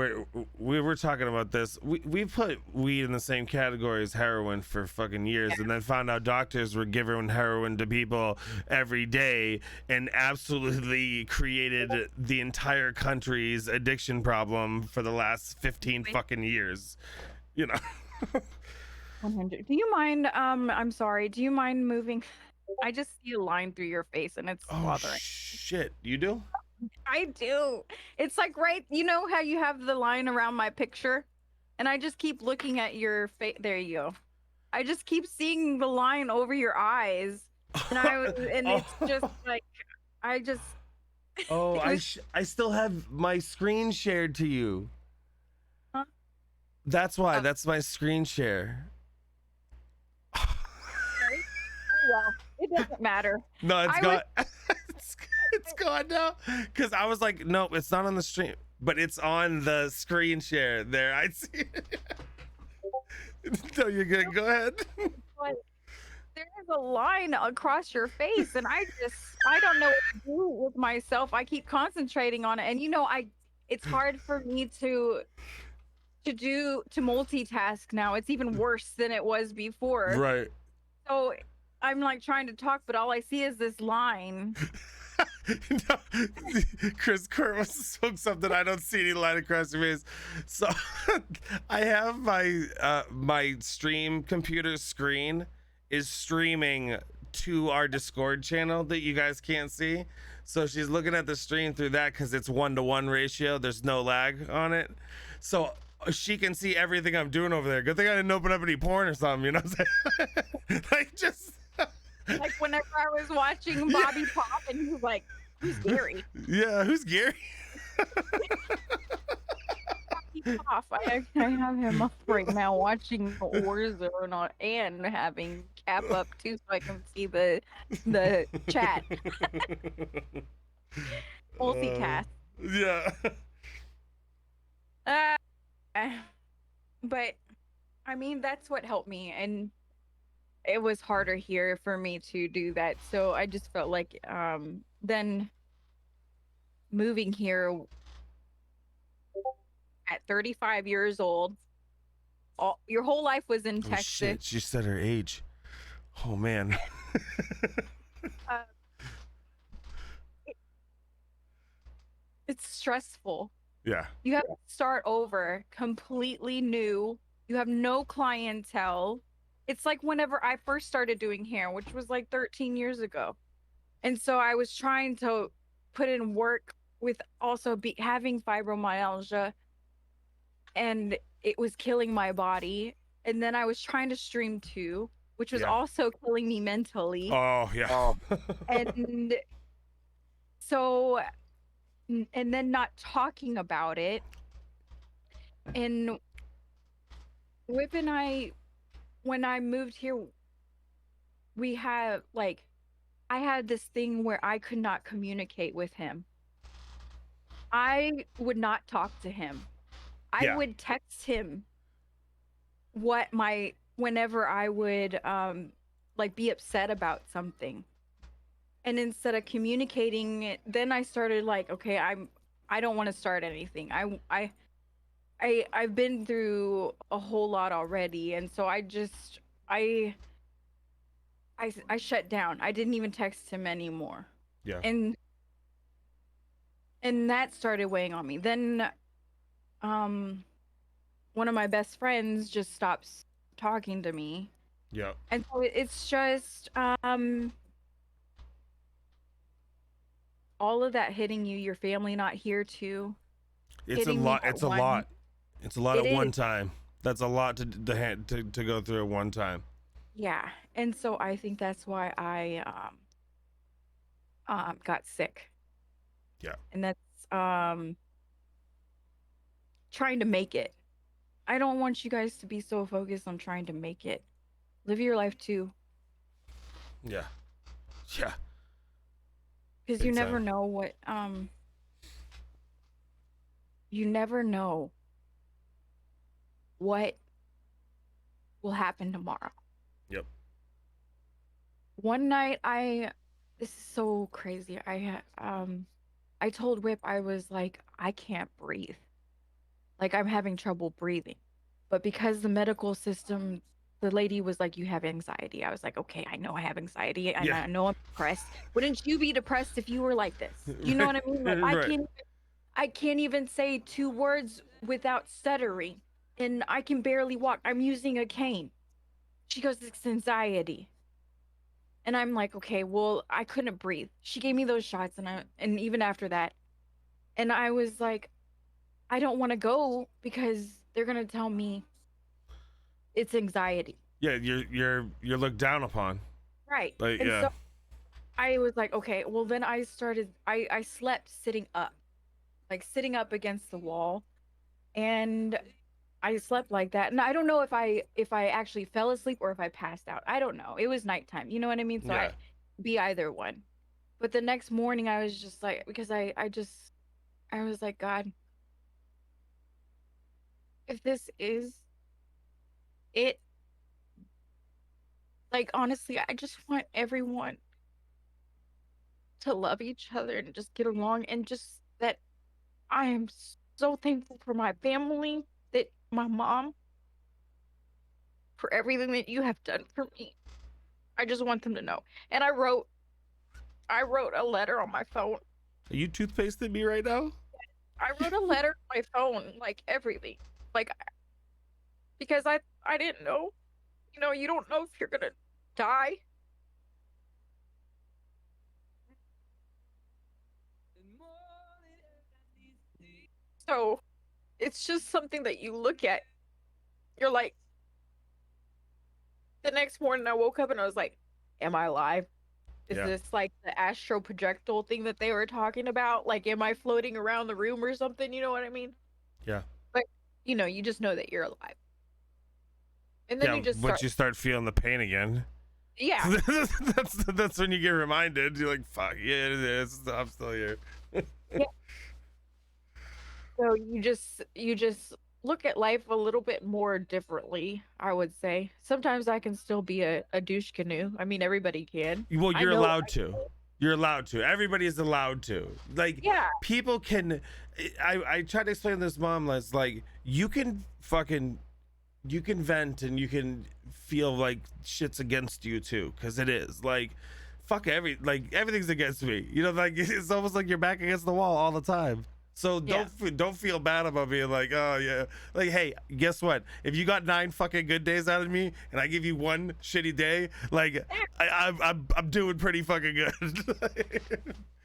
we were talking about this. We put weed in the same category as heroin for fucking years, and then found out doctors were giving heroin to people every day, and absolutely created the entire country's addiction problem for the last 15 fucking years. You know. 100. Do you mind? I'm sorry. Do you mind moving? I just see a line through your face, and it's Oh bothering. shit! You do? I do. It's like right. You know how you have the line around my picture, and I just keep looking at your face. There you go. I just keep seeing the line over your eyes, and it's just like I just. Oh, it was- I still have my screen shared to you. Huh? That's why. That's my screen share. Sorry. Oh well, it doesn't matter. No, it's I gone. It's gone now. Because I was like, nope, it's not on the stream, but it's on the screen share. There, I see it. No, you're good. Go ahead. But there's a line across your face, and I don't know what to do with myself. I keep concentrating on it, and it's hard for me to multitask now. It's even worse than it was before. Right. So I'm like trying to talk, but all I see is this line. No, Chris Kurt wants to smoke something. I don't see any line across your face. So I have my stream computer screen is streaming to our Discord channel that you guys can't see. So she's looking at the stream through that because it's 1-to-1 ratio. There's no lag on it. So she can see everything I'm doing over there. Good thing I didn't open up any porn or something, you know what I'm saying? Like just Like whenever I was watching Bobby Pop, and he was like, "Who's Gary?" Yeah, who's Gary? Bobby Pop. I have him up right now watching Warzone and having cap up too, so I can see the chat. Multitask. Yeah. But I mean, that's what helped me, and it was harder here for me to do that. So I just felt like then moving here at 35 years old, your whole life was in Oh Texas. shit, she said her age. Oh man. It's stressful. Yeah. You have to start over, completely new. You have no clientele. It's like whenever I first started doing hair, which was like 13 years ago. And so I was trying to put in work with also having fibromyalgia, and it was killing my body. And then I was trying to stream too, which was Yeah. also killing me mentally. Oh yeah. And so, and then not talking about it. And Whip and I, when I moved here, we had like, I had this thing where I could not communicate with him. I would not talk to him. I Yeah. would text him whenever I would like be upset about something. And instead of communicating it, then I started like, okay, I don't want to start anything. I've been through a whole lot already, and so I shut down. I didn't even text him anymore. Yeah. And that started weighing on me. Then one of my best friends just stops talking to me. Yeah. And so it's just all of that hitting you, your family not here too. It's a hitting me lot. at It's a one- lot. It's a lot It at one is. time. That's a lot to go through at one time. Yeah. And so I think that's why I got sick. Yeah. And that's trying to make it. I don't want you guys to be so focused on trying to make it. Live your life too, Yeah. Yeah. because you Big never time. know what you never know what will happen tomorrow. Yep. One night this is so crazy. I told Whip, I was like, I can't breathe. like I'm having trouble breathing. But because the medical system, the lady was like, you have anxiety. I was like, okay, I know I have anxiety and Yeah. I know I'm depressed. Wouldn't you be depressed if you were like this? You know what I mean? Like Right. I can't even say 2 words without stuttering, and I can barely walk. I'm using a cane. She goes, it's anxiety. And I'm like, okay, well, I couldn't breathe. She gave me those shots, and even after that, and I was like, I don't want to go because they're gonna tell me it's anxiety. Yeah, you're looked down upon. Right. Like, And yeah. so I was like, okay, well then I slept sitting up, like sitting up against the wall, and I slept like that. And I don't know if I actually fell asleep or if I passed out. I don't know. It was nighttime. You know what I mean? So Yeah. I be either one. But the next morning I was just like, because I was like, God, if this is it, like honestly, I just want everyone to love each other and just get along, and just that I am so thankful for my family, that my mom, for everything that you have done for me. I just want them to know. And I wrote a letter on my phone. Are you toothpasting me right now? I wrote a letter on my phone, like everything. Like because I didn't know. You know, you don't know if you're gonna die. So it's just something that you look at. You're like, the next morning I woke up and I was like, am I alive? Is Yeah. this like the astro projectile thing that they were talking about? Like, am I floating around the room or something? You know what I mean? Yeah. But you know, you just know that you're alive. And then Yeah, you just start, once you start feeling the pain again. yeah. that's when you get reminded. You're like, fuck, yeah, it is. I'm still here. So you just look at life a little bit more differently, I would say. Sometimes I can still be a douche canoe. I mean, everybody can. Well, I you're know allowed to. You're allowed to. Everybody is allowed to. Like, Yeah. people can. I tried to explain to this mom, it's like, you can vent and you can feel like shit's against you too, because it is. Like, fuck everything's against me. You know, like, it's almost like you're back against the wall all the time. So don't feel bad about being like, oh yeah, like, hey, guess what? If you got 9 fucking good days out of me and I give you 1 shitty day, like, I'm doing pretty fucking good.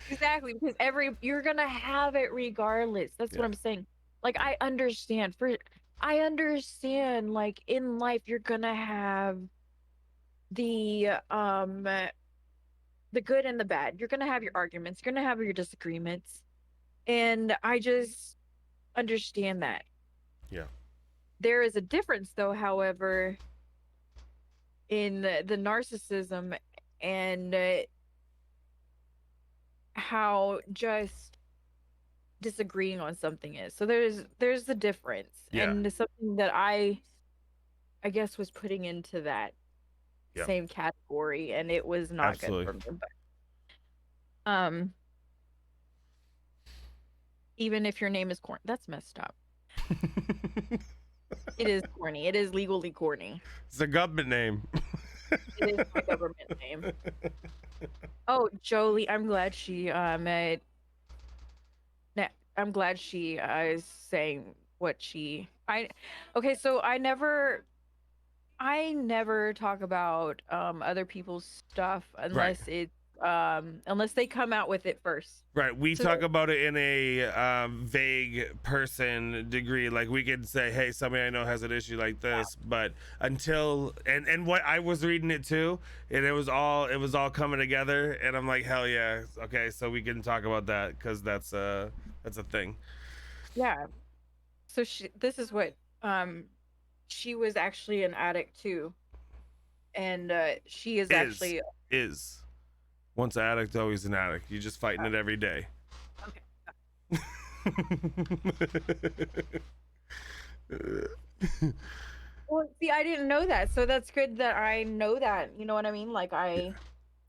Exactly, because you're gonna have it regardless. That's what Yeah. I'm saying. Like, I understand. Like, in life you're gonna have the good and the bad. You're gonna have your arguments, you're gonna have your disagreements. And I just understand that. Yeah. There is a difference though, however, in the narcissism and how just disagreeing on something is. So there's the difference. Yeah. And it's something that I guess was putting into that Yeah. same category, and it was not Absolutely. good for me. But even if your name is corny, that's messed up. It is corny. It is legally corny. It's a government name. It is my government name. Oh, Jolie, I'm glad she I'm glad she is saying what she okay, so I never talk about other people's stuff unless it's unless they come out with it first. Right. We So- talk about it in a vague person degree. Like, we could say, hey, somebody I know has an issue like this, but until and what I was reading it too, and it was all coming together, and I'm like, hell yeah, okay, so we can talk about that, because that's a thing. Yeah. So this is what she was actually an addict too. And she is actually Is once an addict, always an addict. You're just fighting it every day. Well, see, I didn't know that. So that's good that I know that. You know what I mean? Like I'm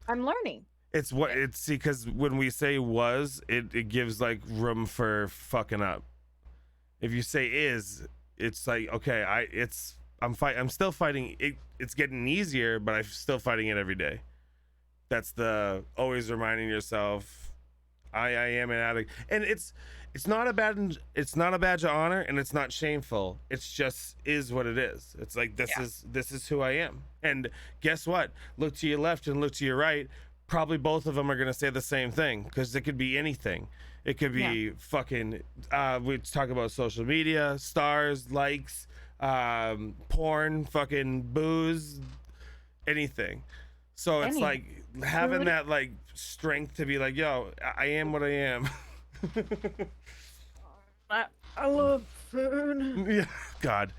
learning. It's what it's because when we say was, it gives like room for fucking up. If you say is, it's like, okay, I'm still fighting it. It's getting easier, but I'm still fighting it every day. That's the always reminding yourself, I am an addict. And it's not a badge of honor, and it's not shameful. It's just is what it is. It's like this is who I am. And guess what? Look to your left and look to your right. Probably both of them are gonna say the same thing, because it could be anything. It could be fucking we talk about social media, stars, likes, porn, fucking booze, anything. So it's like having that like strength to be like, yo, I am what I am. I love food. Yeah, God,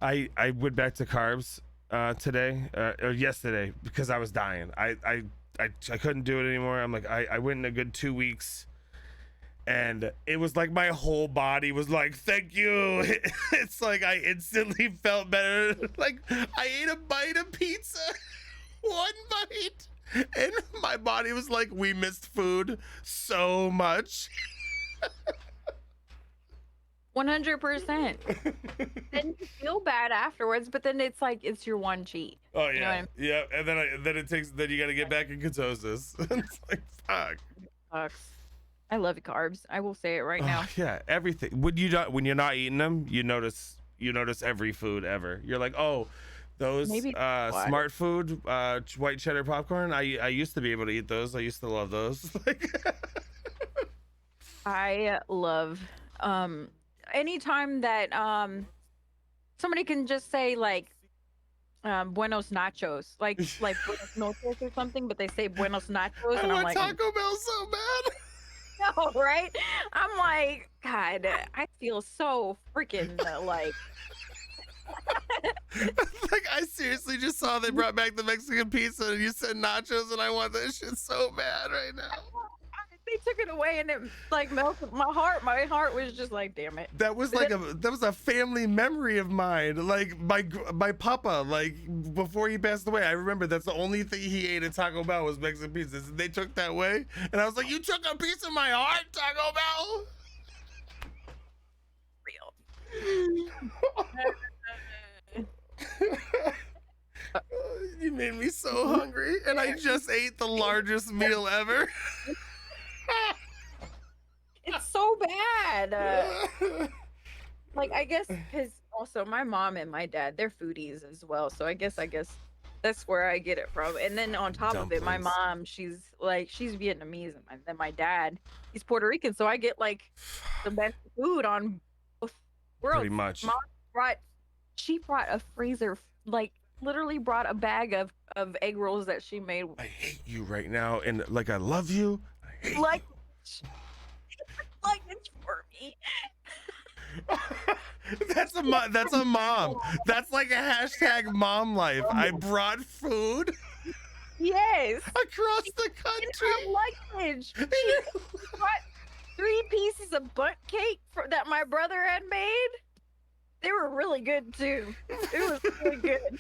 I went back to carbs today or yesterday because I was dying. I couldn't do it anymore. I'm like, I went in a good 2 weeks, and it was like my whole body was like, thank you. It's like I instantly felt better. Like I ate a bite of pizza, one bite, and my body was like, we missed food so much. 100%. Then you feel bad afterwards, but then it's like it's your one cheat. Oh yeah, You know what I mean? yeah, and then you got to get back in ketosis. It's like fuck. Sucks. I love carbs. I will say it right now. Oh, yeah, everything. When you're not eating them, you notice every food ever. You're like, oh, those Maybe smart food, white cheddar popcorn. I used to be able to eat those. I used to love those. I love anytime that somebody can just say like buenos nachos, like buenos noches or something, but they say buenos nachos, I and I'm want like, Taco Bell so bad. no, right? I'm like, God, I feel so freaking like. Like I seriously just saw they brought back the Mexican pizza and you said nachos, and I want that shit so bad right now. They took it away, and it like melted my heart. My heart was just like, damn it. That was like that was a family memory of mine. Like my papa, like before he passed away, I remember that's the only thing he ate at Taco Bell was Mexican pizzas. They took that away, and I was like, you took a piece of my heart, Taco Bell. You made me so hungry, and I just ate the largest meal ever. It's so bad. Like, I guess because also my mom and my dad, they're foodies as well. So I guess that's where I get it from. And then on top of it, my Dumplings. mom, she's Vietnamese, and then my dad, he's Puerto Rican. So I get like the best food on both worlds. Pretty much. Mom she brought a freezer, like literally brought a bag of egg rolls that she made. I hate you right now, and like I love you. I hate Like, like it's for me. That's a mom. That's like a hashtag mom life. I brought food Yes. across the In country. her luggage. She brought 3 pieces of bunt cake that my brother had made. They were really good too. It was really good.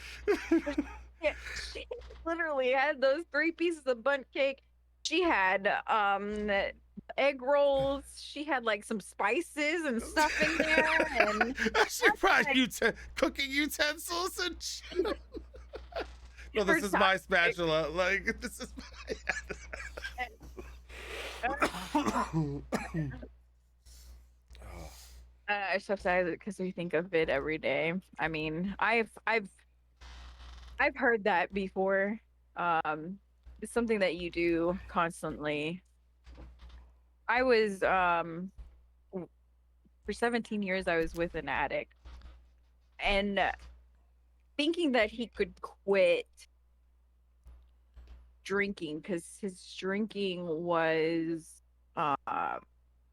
Yeah, she literally had those 3 pieces of bunt cake. She had egg rolls. She had like some spices and stuff in there, and She brought cooking utensils and shit. No, this is my spatula. Like this is my. I just have to say that because we think of it every day. I mean, I've heard that before. It's something that you do constantly. I was for 17 years I was with an addict, and thinking that he could quit drinking because his drinking was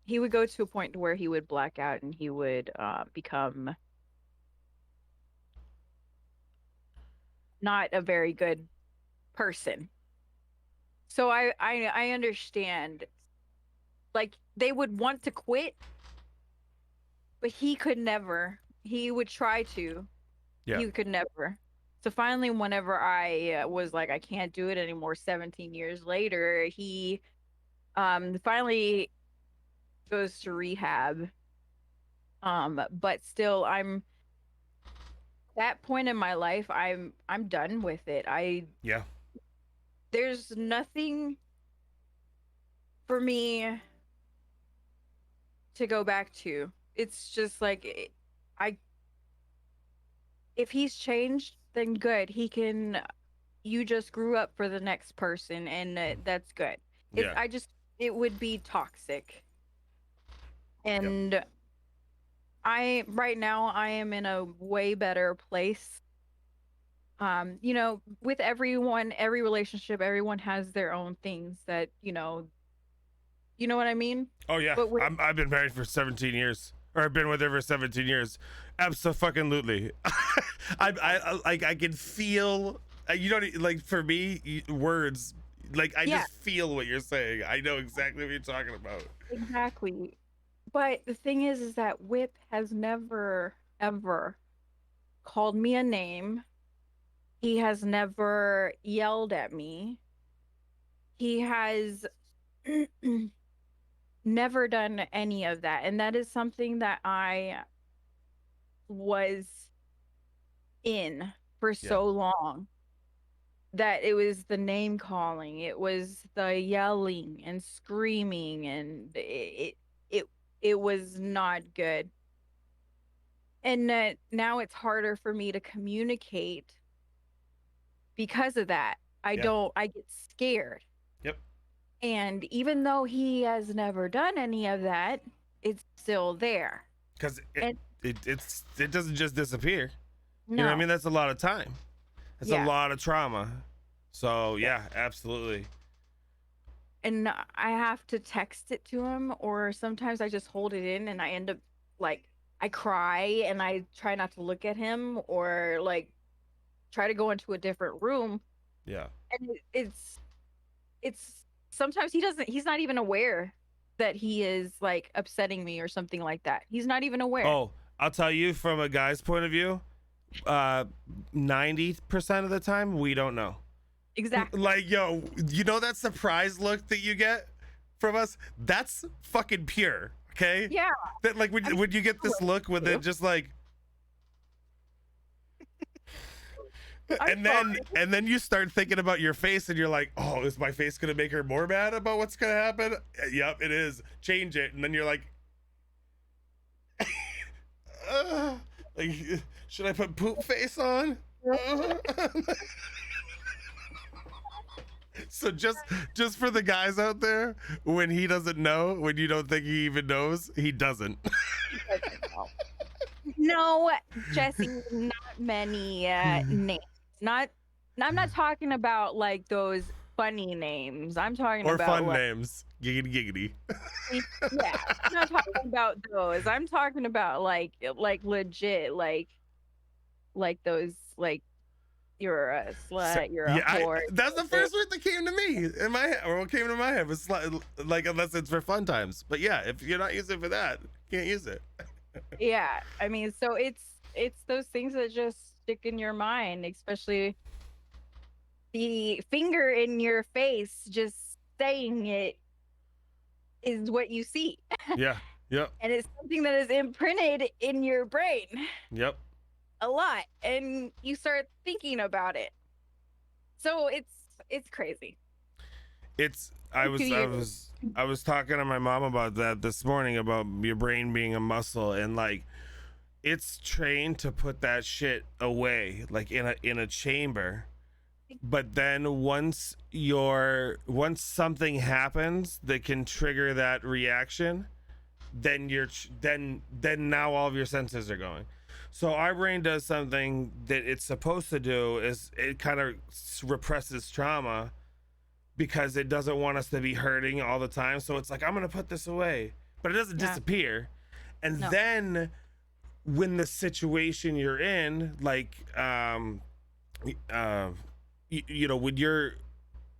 he would go to a point where he would black out and he would become not a very good person. So I understand, like they would want to quit, but he could never. He would try to. Yeah. He could never. So finally, whenever I was like, I can't do it anymore, 17 years later, he finally goes to rehab. But still, I'm that point in my life. I'm done with it. Yeah. There's nothing for me to go back to. It's just like I if he's changed, then good. He can you just grew up for the next person, and that's good. Yeah. It would be toxic. And right now I am in a way better place. With everyone, every relationship, everyone has their own things that, you know what I mean? Oh yeah. But with I've been married for 17 years, or I've been with her for 17 years. Absolutely. I can feel. You don't like for me words. Like I Yeah. just feel what you're saying. I know exactly what you're talking about. Exactly. But the thing is that Whip has never, ever called me a name. He has never yelled at me. He has never done any of that. And that is something that I was in for Yeah. so long. That it was the name calling, it was the yelling and screaming, and it was not good. And that now it's harder for me to communicate because of that. Yeah. I get scared. Yep. And even though he has never done any of that, it's still there. Because And it doesn't just disappear. no, You know what I mean? That's a lot of time. That's Yeah. a lot of trauma. So yeah, absolutely. and I have to text it to him, or sometimes I just hold it in and I end up like I cry and I try not to look at him, or like try to go into a different room. Yeah. And it's sometimes he's not even aware that he is like upsetting me or something like that. He's not even aware. Oh, I'll tell you from a guy's point of view, 90% of the time we don't know. Exactly. Like, yo, you know that surprise look that you get from us? That's fucking pure. Okay. Yeah. That like when you get this look with it just like I'm and then you start thinking about your face and you're like, oh, is my face gonna make her more mad about what's gonna happen? Yep, it is. Change it. And then you're like, like, should I put poop face on? So just for the guys out there, when he doesn't know, when you don't think he even knows, he doesn't. No, Jesse, not many names. Not I'm not talking about like those funny names. I'm talking Or about fun like, names. Giggity giggity. yeah, I'm not talking about those. I'm talking about like legit like those like you're a slut, you're a whore. That's the first word that came to me in my head, or what came to my head was like, unless it's for fun times. But yeah, if you're not using it for that, can't use it. Yeah, I mean, so it's those things that just stick in your mind, especially the finger in your face just saying it is what you see. Yeah. Yep. And it's something that is imprinted in your brain Yep. a lot, and you start thinking about it. So it's crazy. I was talking to my mom about that this morning, about your brain being a muscle, and like it's trained to put that shit away like in a chamber. But then once something happens that can trigger that reaction, then then now all of your senses are going. So our brain does something that it's supposed to do, is it kind of represses trauma because it doesn't want us to be hurting all the time. So it's like, I'm gonna put this away, but it doesn't disappear. And then when the situation you're in, like you know,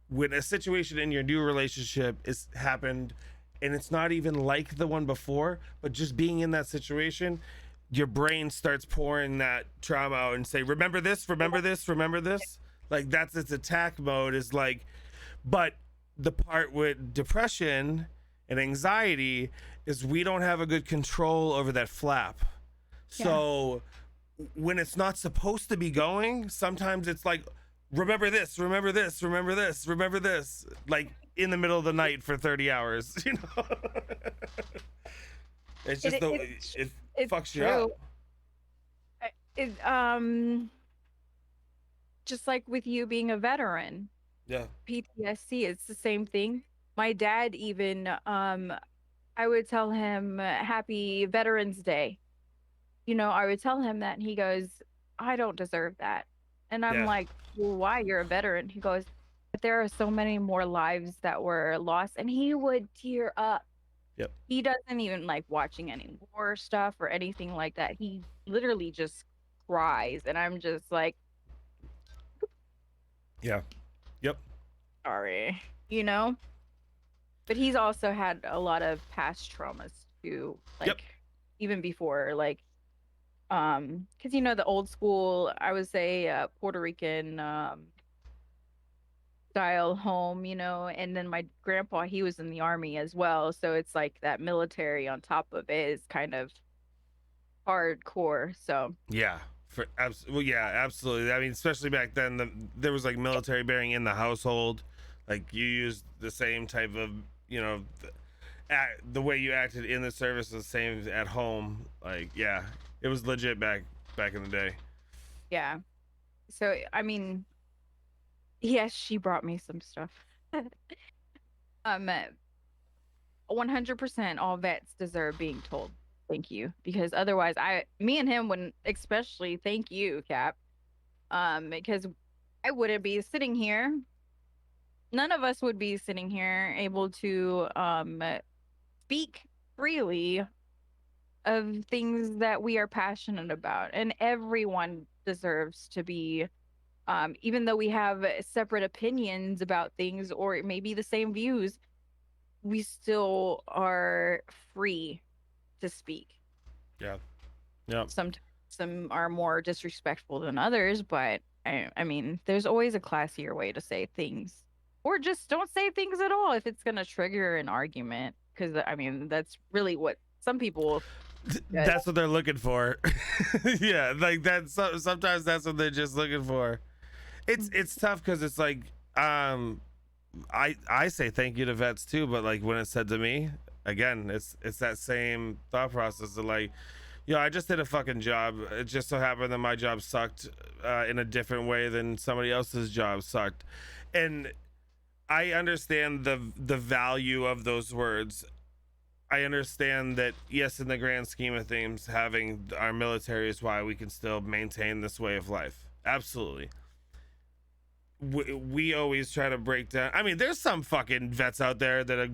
when a situation in your new relationship is happened and it's not even like the one before, but just being in that situation, your brain starts pouring that trauma out and say, remember this, remember this, remember this. Like that's its attack mode, is like. But the part with depression And anxiety is we don't have a good control over that flap. So when it's not supposed to be going, sometimes it's like, remember this, remember this, remember this, remember this, like in the middle of the night for 30 hours, you know? It's just it fucks you up. Just like with you being a veteran, Yeah. PTSD, it's the same thing. My dad even, I would tell him Happy Veterans Day. You know, I would tell him that, and he goes, I don't deserve that. And I'm Yeah. like, well, why? You're a veteran. He goes, but there are so many more lives that were lost. And he would tear up. Yep. He doesn't even like watching any war stuff or anything like that. He literally just cries. And I'm just like, Yeah. Yep. sorry, you know? But he's also had a lot of past traumas too. Like, even before, like, because you know the old school, I would say Puerto Rican style home, you know, and then my grandpa, he was in the army as well, so it's like that military on top of it is kind of hardcore. So Yeah. Well, yeah, absolutely. I mean, especially back then, there was like military bearing in the household. Like you used the same type of, you know, the way you acted in the service was the same at home. Like, yeah, it was legit back in the day. yeah, so I mean, yes, she brought me some stuff. 100% all vets deserve being told thank you, because otherwise me and him wouldn't, especially thank you, Cap, because I wouldn't be sitting here. None of us would be sitting here able to speak freely of things that we are passionate about, and everyone deserves to be, even though we have separate opinions about things or maybe the same views, we still are free to speak. Yeah. Yeah. Some are more disrespectful than others, but I mean, there's always a classier way to say things, or just don't say things at all if it's gonna trigger an argument. Because I mean, that's really what some people. That's what they're looking for. Yeah, like that's sometimes that's what they're just looking for. It's tough because it's like I say thank you to vets too, but like when it's said to me, again, it's that same thought process of like, I just did a fucking job. It just so happened that my job sucked in a different way than somebody else's job sucked, and I understand the value of those words. I understand that, yes, in the grand scheme of things, having our military is why we can still maintain this way of life. Absolutely. We always try to break down. I mean, there's some fucking vets out there that are,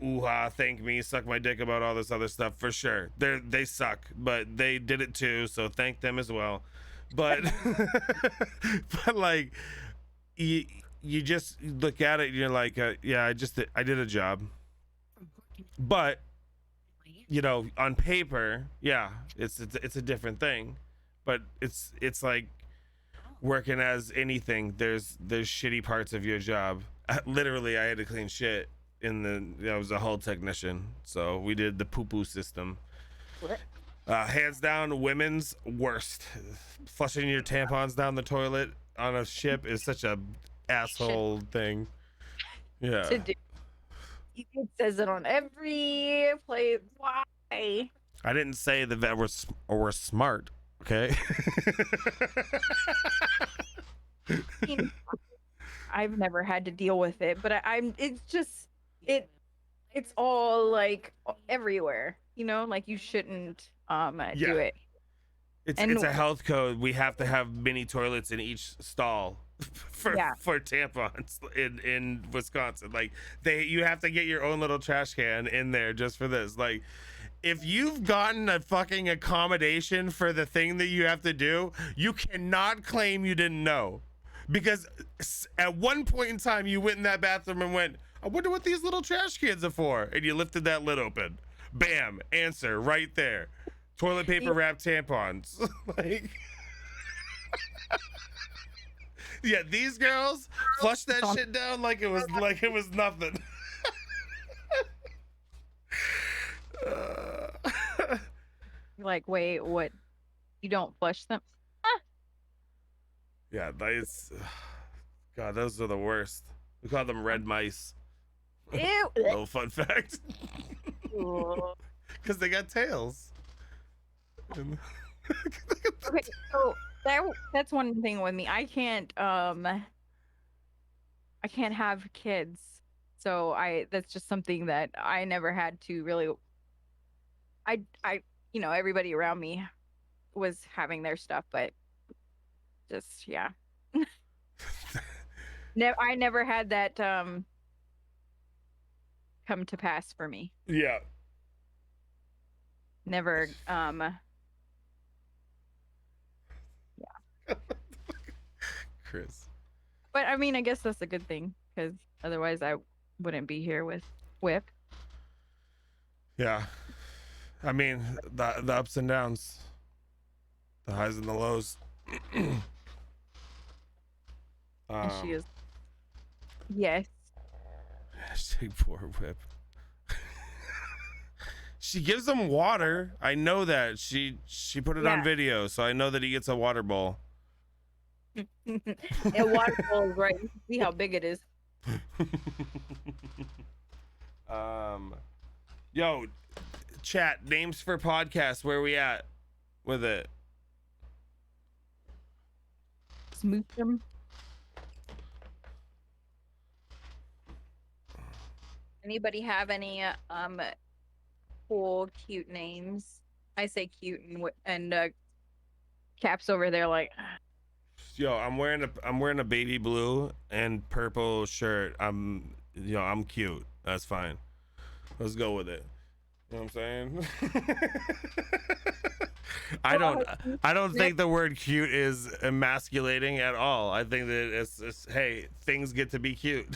ooh-ha, thank me, suck my dick about all this other stuff, for sure. They suck, but they did it too, so thank them as well. But, but like, you just look at it and you're like, yeah, I did a job. But, on paper, yeah, it's a different thing, but it's like working as anything. There's shitty parts of your job. Literally, I had to clean shit I was a hull technician, so we did the poo-poo system. What? Hands down, women's worst. Flushing your tampons down the toilet on a ship is such a asshole thing. Yeah. To do. It says it on every place. Why? I didn't say the vet were smart, okay? I mean, I've never had to deal with it, but it's all like everywhere, like you shouldn't do it. It's a health code. We have to have mini toilets in each stall for tampons in Wisconsin. Like you have to get your own little trash can in there just for this. Like, if you've gotten a fucking accommodation for the thing that you have to do, you cannot claim you didn't know. Because at one point in time, you went in that bathroom and went, I wonder what these little trash cans are for. And you lifted that lid open. Bam, answer right there. Toilet paper wrapped tampons. Like, yeah, these girls flushed that shit down like it was nothing. like, wait, what? You don't flush them? Yeah, that's God, those are the worst. We call them red mice. Ew. Little fun fact. Ooh. Because they got tails. And- Okay, so that's one thing with me. I can't have kids. So that's just something that I never had to really I everybody around me was having their stuff, but just yeah. I never had that come to pass for me. yeah. Never Chris. but I mean, I guess that's a good thing because otherwise I wouldn't be here with Whip. Yeah. I mean, the ups and downs, the highs and the lows. And she is. Yes. Hashtag poor Whip. She gives him water. I know that. She put it on Yeah. video, so I know that he gets a water bowl. And water bowl is right. You can see how big it is. Yo, chat, names for podcasts. Where we at with it? Smooth them. Anybody have any cool, cute names? I say cute, and Cap's over there like. Yo, I'm wearing a baby blue and purple shirt. I'm cute. That's fine. Let's go with it. You know what I'm saying? I don't think the word cute is emasculating at all. I think that it's hey, things get to be cute.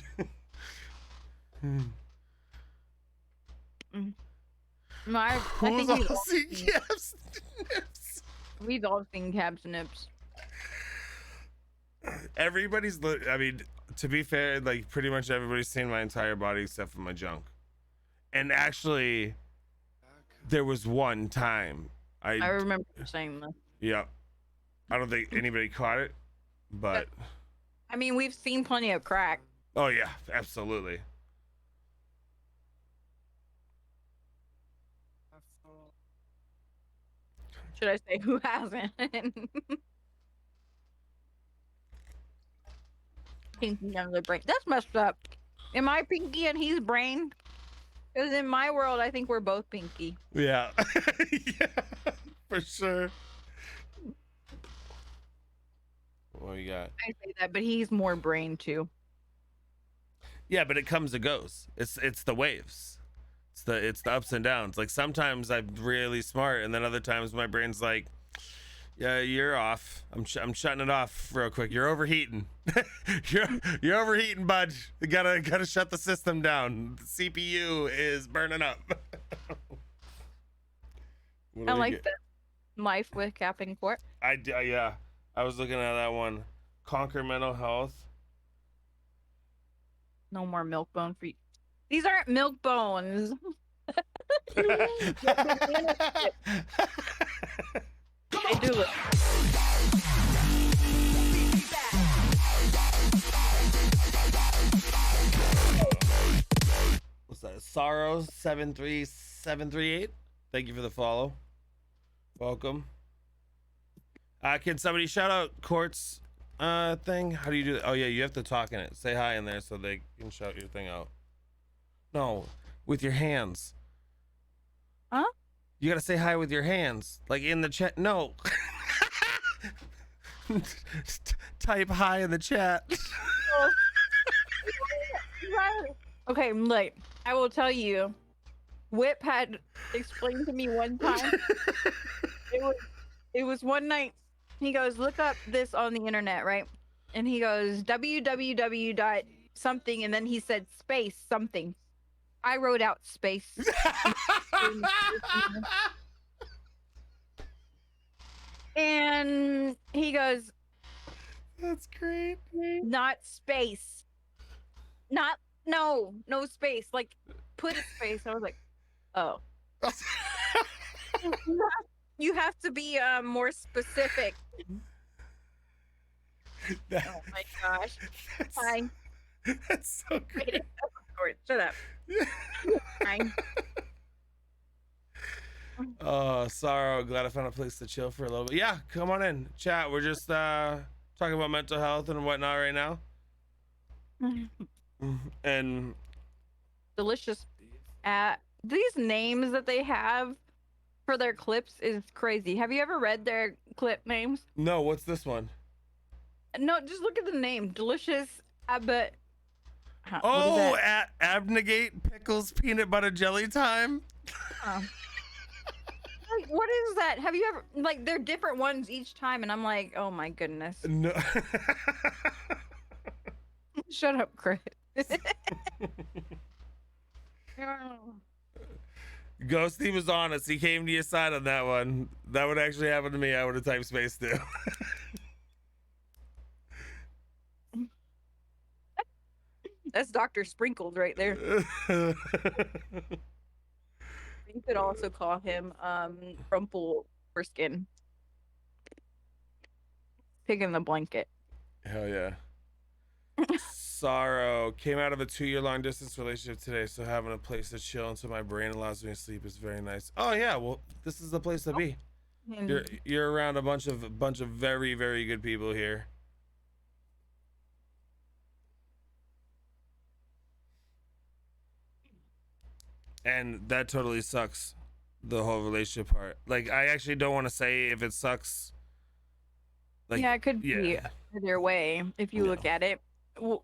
No, I Who's think all seen Cap's nips? we've all seen Cap's nips. Everybody's I mean, to be fair, like pretty much everybody's seen my entire body except for my junk. And actually, there was one time I remember saying that. yeah, I don't think anybody caught it, but I mean, we've seen plenty of crack. oh yeah, absolutely. Should I say who hasn't? Pinky on the brain. That's messed up. Am I pinky and he's brain? Because in my world, I think we're both pinky. Yeah, yeah, for sure. What you got? I say that, but he's more brain too. Yeah, but it comes and goes. It's the waves. It's the ups and downs. Like sometimes I'm really smart, and then other times my brain's like, yeah, you're off. I'm shutting it off real quick. You're overheating. you're overheating, bud. You gotta shut the system down. The CPU is burning up. I like the life with Cap and Court. Yeah. I was looking at that one. Conquer mental health. No more milk bone for you. These aren't milk bones. They do look. What's that? Sorrows 73738. Thank you for the follow. Welcome. Can somebody shout out Court's thing? How do you do that? Oh yeah, you have to talk in it. Say hi in there so they can shout your thing out. No, with your hands. Huh? You gotta say hi with your hands, like in the chat. No. Type hi in the chat. Okay, like I will tell you, Whip had explained to me one time. It was one night. He goes, look up this on the internet, right? And he goes www dot something, and then he said space something. I wrote out space. And he goes, That's great. not space. No space. Like, put a space. I was like, oh. You have to be more specific. That- Oh my gosh. that's, Fine. that's so Wait, great. shut up. Fine. Oh, sorrow. Glad I found a place to chill for a little bit. Yeah, come on in, chat. We're just talking about mental health and whatnot right now. And Delicious. These names that they have for their clips is crazy. Have you ever read their clip names? no, what's this one? No, just look at the name. Delicious Abbott. What is Oh, that? abnegate pickles peanut butter jelly time. Oh. Like, what is that? Have you ever like they're different ones each time and I'm like, oh my goodness. No. Shut up, Chris. Ghosty was honest. He came to your side on that one. That would actually happen to me. I would have typed space too. That's Dr. Sprinkled right there. You could also call him Rumple Foreskin. Pig in the blanket. Hell yeah. Sorrow came out of a 2-year long distance relationship today, so having a place to chill until my brain allows me to sleep is very nice. Oh yeah, well this is the place to be. And You're around a bunch of very, very good people here. And that totally sucks, the whole relationship part. Like I actually don't want to say if it sucks. Like yeah, it could be either way if you look at it. Well,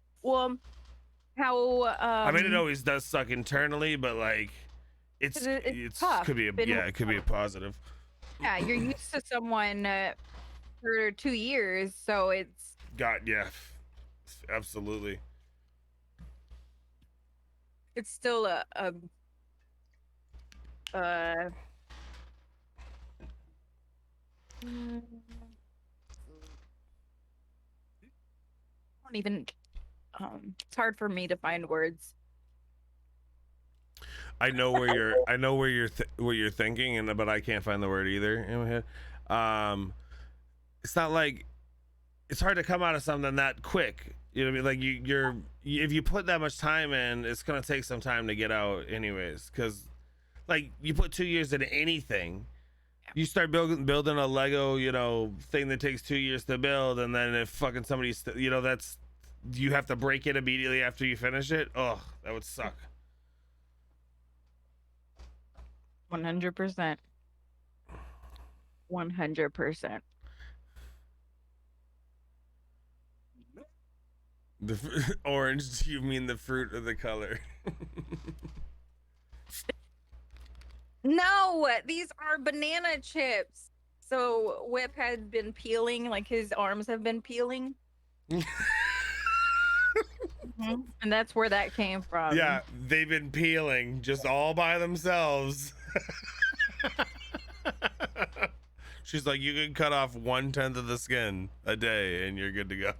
how I mean, it always does suck internally, but like it's tough. could be it could be a positive. Yeah, you're used to someone for 2 years, so it's Absolutely. it's still a I don't even it's hard for me to find words. I know where you're thinking, but I can't find the word either in my head. It's not like it's hard to come out of something that quick. You know what I mean? Like if you put that much time in, it's gonna take some time to get out, anyways. Because like you put 2 years into anything, you start building a Lego, thing that takes 2 years to build, and then if fucking somebody's, that's you have to break it immediately after you finish it. Oh, that would suck. 100%. 100%. Orange, you mean the fruit or the color? No, these are banana chips. So Whip had been peeling, like his arms have been peeling. And that's where that came from. Yeah, they've been peeling just all by themselves. She's like, you can cut off 1/10 of the skin a day and you're good to go.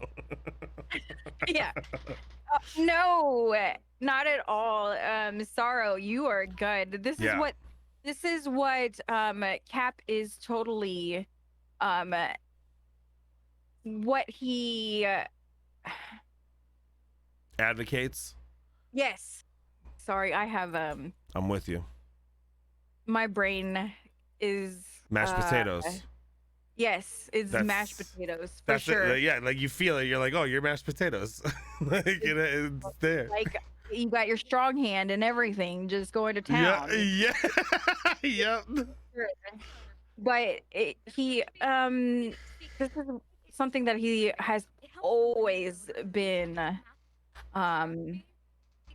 Yeah. No, not at all. Sorrow, you are good. This is what Cap is totally what he Advocates. yes. Sorry, I have I'm with you. my brain is Mashed potatoes. Yes, it's That's- mashed potatoes for That's sure. it. Yeah, like you feel it. You're like, oh, you're mashed potatoes. Like it's there. Like you got your strong hand and everything, just going to town. Yeah. Yep. But he this is something that he has always been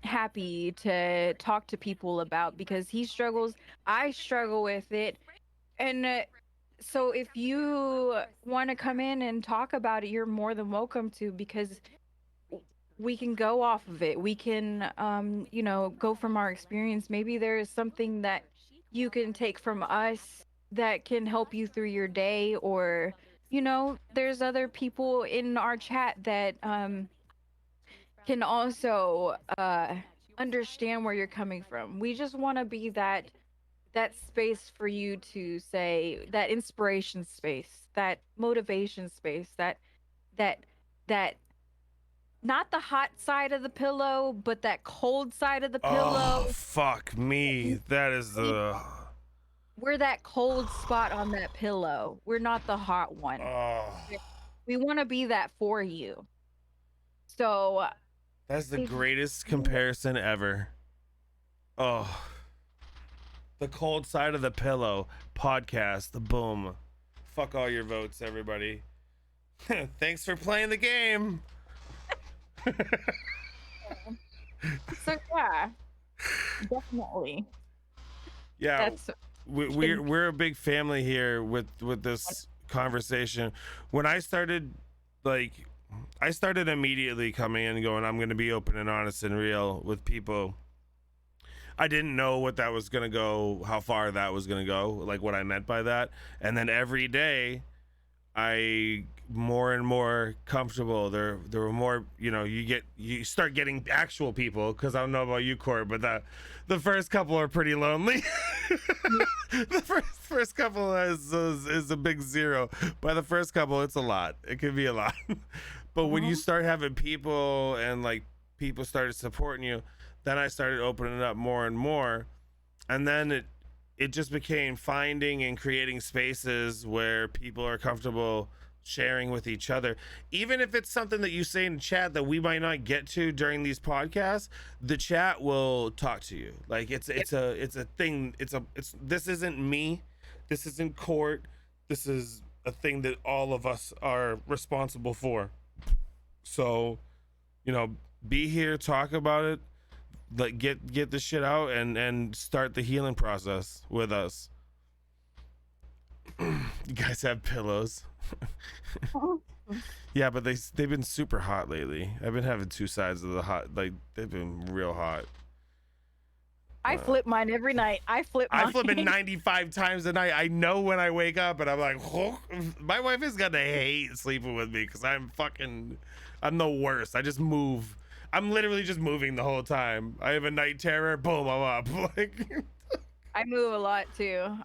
happy to talk to people about because he struggles. I struggle with it, and so if you want to come in and talk about it, you're more than welcome to, because we can go off of it. We can go from our experience. Maybe there is something that you can take from us that can help you through your day, or there's other people in our chat that can also understand where you're coming from. We just want to be that that space for you to say, that inspiration space, that motivation space, that that not the hot side of the pillow, but that cold side of the Oh, pillow. fuck me. That is the. We're that cold spot on that pillow. We're not the hot one. Oh, We want to be that for you. So that's the if greatest comparison ever. Oh, the cold side of the pillow podcast. Boom. Fuck all your votes, everybody. Thanks for playing the game. so yeah, definitely. Yeah, That's we're a big family here with this conversation. When I started, like, I started immediately coming in and going, I'm going to be open and honest and real with people. I didn't know what that was going to go, how far that was going to go, like what I meant by that. And then every day I more and more comfortable. There were more, you start getting actual people, because I don't know about you, Court, but the first couple are pretty lonely. The first couple is a big zero. By the first couple, it's a lot. It can be a lot. But when you start having people and like people started supporting you, then I started opening it up more and more. And then it just became finding and creating spaces where people are comfortable sharing with each other. Even if it's something that you say in chat that we might not get to during these podcasts, the chat will talk to you. Like it's a thing. This isn't me. This isn't Court. This is a thing that all of us are responsible for. So, be here, talk about it, like get the shit out and start the healing process with us. You guys have pillows. Yeah, but they've been super hot lately. I've been having two sides of the hot, like they've been real hot. I flip mine every night. I flip it 95 times a night. I know when I wake up and I'm like, oh, my wife is gonna hate sleeping with me because I'm the worst. I just move. I'm literally just moving the whole time. I have a night terror. Boom, I'm up. Like, I move a lot too.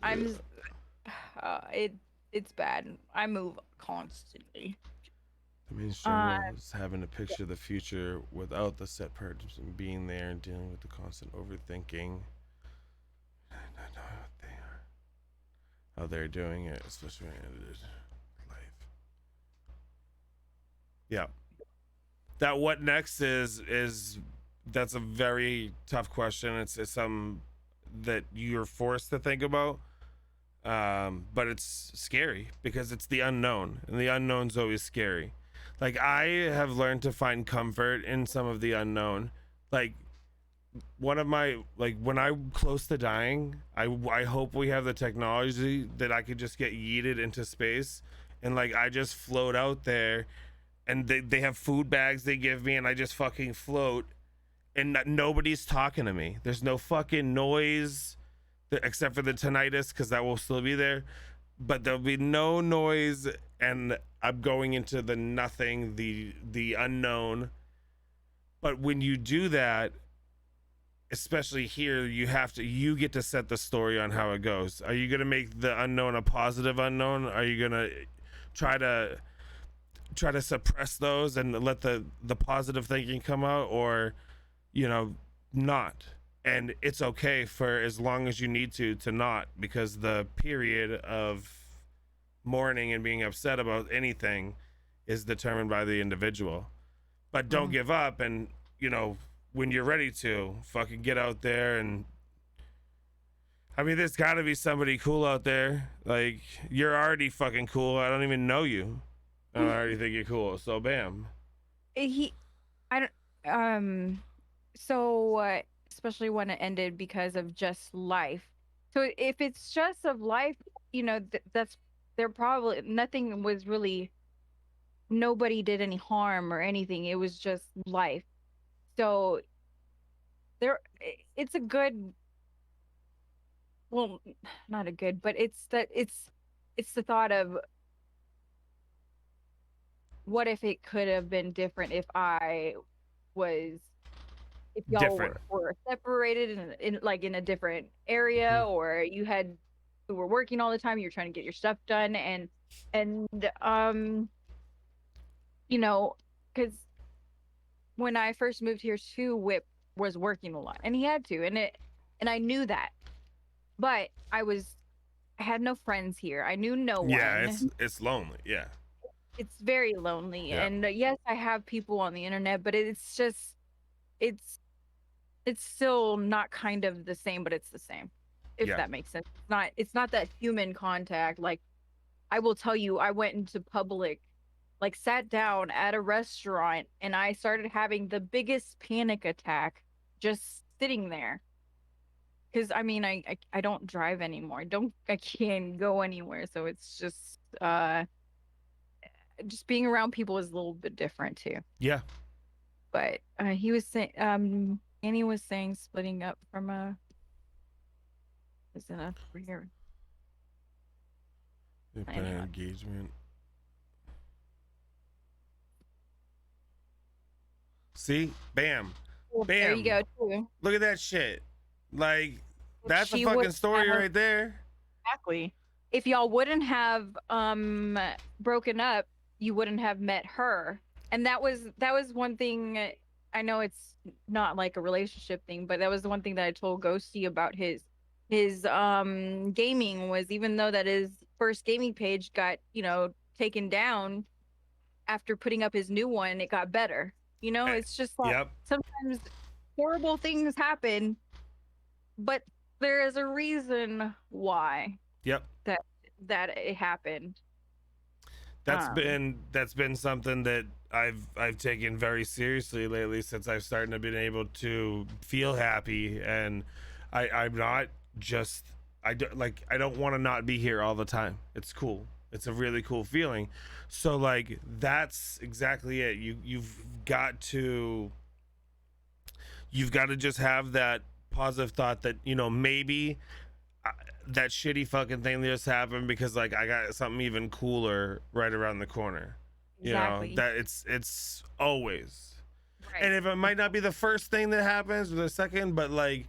It's bad. I move constantly. the mainstream is having a picture of the future without the set person being there and dealing with the constant overthinking. I know what they are. How they're doing it, especially when I edited life. Yeah. That what next is that's a very tough question. It's something that you're forced to think about. But it's scary because it's the unknown, and the unknown's always scary. Like, I have learned to find comfort in some of the unknown. Like, one of my, like, when I'm close to dying, I hope we have the technology that I could just get yeeted into space and like I just float out there, and they have food bags they give me, and I just fucking float, and nobody's talking to me. There's no fucking noise except for the tinnitus, because that will still be there, but there'll be no noise, and I'm going into the nothing, the unknown. But when you do that, especially here, you get to set the story on how it goes. Are you gonna make the unknown a positive unknown? Are you gonna try to suppress those and let the positive thinking come out, or not? And it's okay for as long as you need to not, because the period of mourning and being upset about anything is determined by the individual. But don't give up, and when you're ready to fucking get out there. And I mean, there's got to be somebody cool out there. Like, you're already fucking cool. I don't even know you, I already think you're cool. So bam. So especially when it ended because of just life. So if it's just of life, that's there probably nothing was really, nobody did any harm or anything. It was just life. So it's a good, well, not a good, but it's the thought of what if it could have been different if I was if y'all Different. were separated in like in a different area, or you were working all the time, you're trying to get your stuff done, and you know, because when I first moved here too, Whip was working a lot, and he had to, and I knew that, but I had no friends here. I knew no Yeah, one. it's lonely. Yeah. It's very lonely, Yeah. and yes, I have people on the internet, but it's just it's it's still not kind of the same, but it's the same, if Yeah. that makes sense. It's not that human contact. Like, I will tell you, I went into public, like sat down at a restaurant, and I started having the biggest panic attack just sitting there. Because I mean, I don't drive anymore. I can't go anywhere, so it's just being around people is a little bit different too. Yeah. But he was saying, Annie was saying splitting up from is it up over here? Planning on- Engagement. See, bam, Well, there you go bam. too. Look at that shit. Like, that's a She fucking would story have- right there. Exactly. If y'all wouldn't have broken up, you wouldn't have met her. And that was one thing. I know it's not like a relationship thing, but that was the one thing that I told Ghosty about his gaming, was even though that his first gaming page got, taken down, after putting up his new one, it got better. It's just like Yep. sometimes horrible things happen, but there is a reason why Yep. that it happened. That's Um, been something that I've taken very seriously lately since I've started to been able to feel happy, and I'm not just I don't want to not be here all the time. It's cool. It's a really cool feeling. So like that's exactly it. You've got to just have that positive thought that maybe that shitty fucking thing that just happened because like I got something even cooler right around the corner. Exactly. That it's always. right. And if it might not be the first thing that happens or the second, but like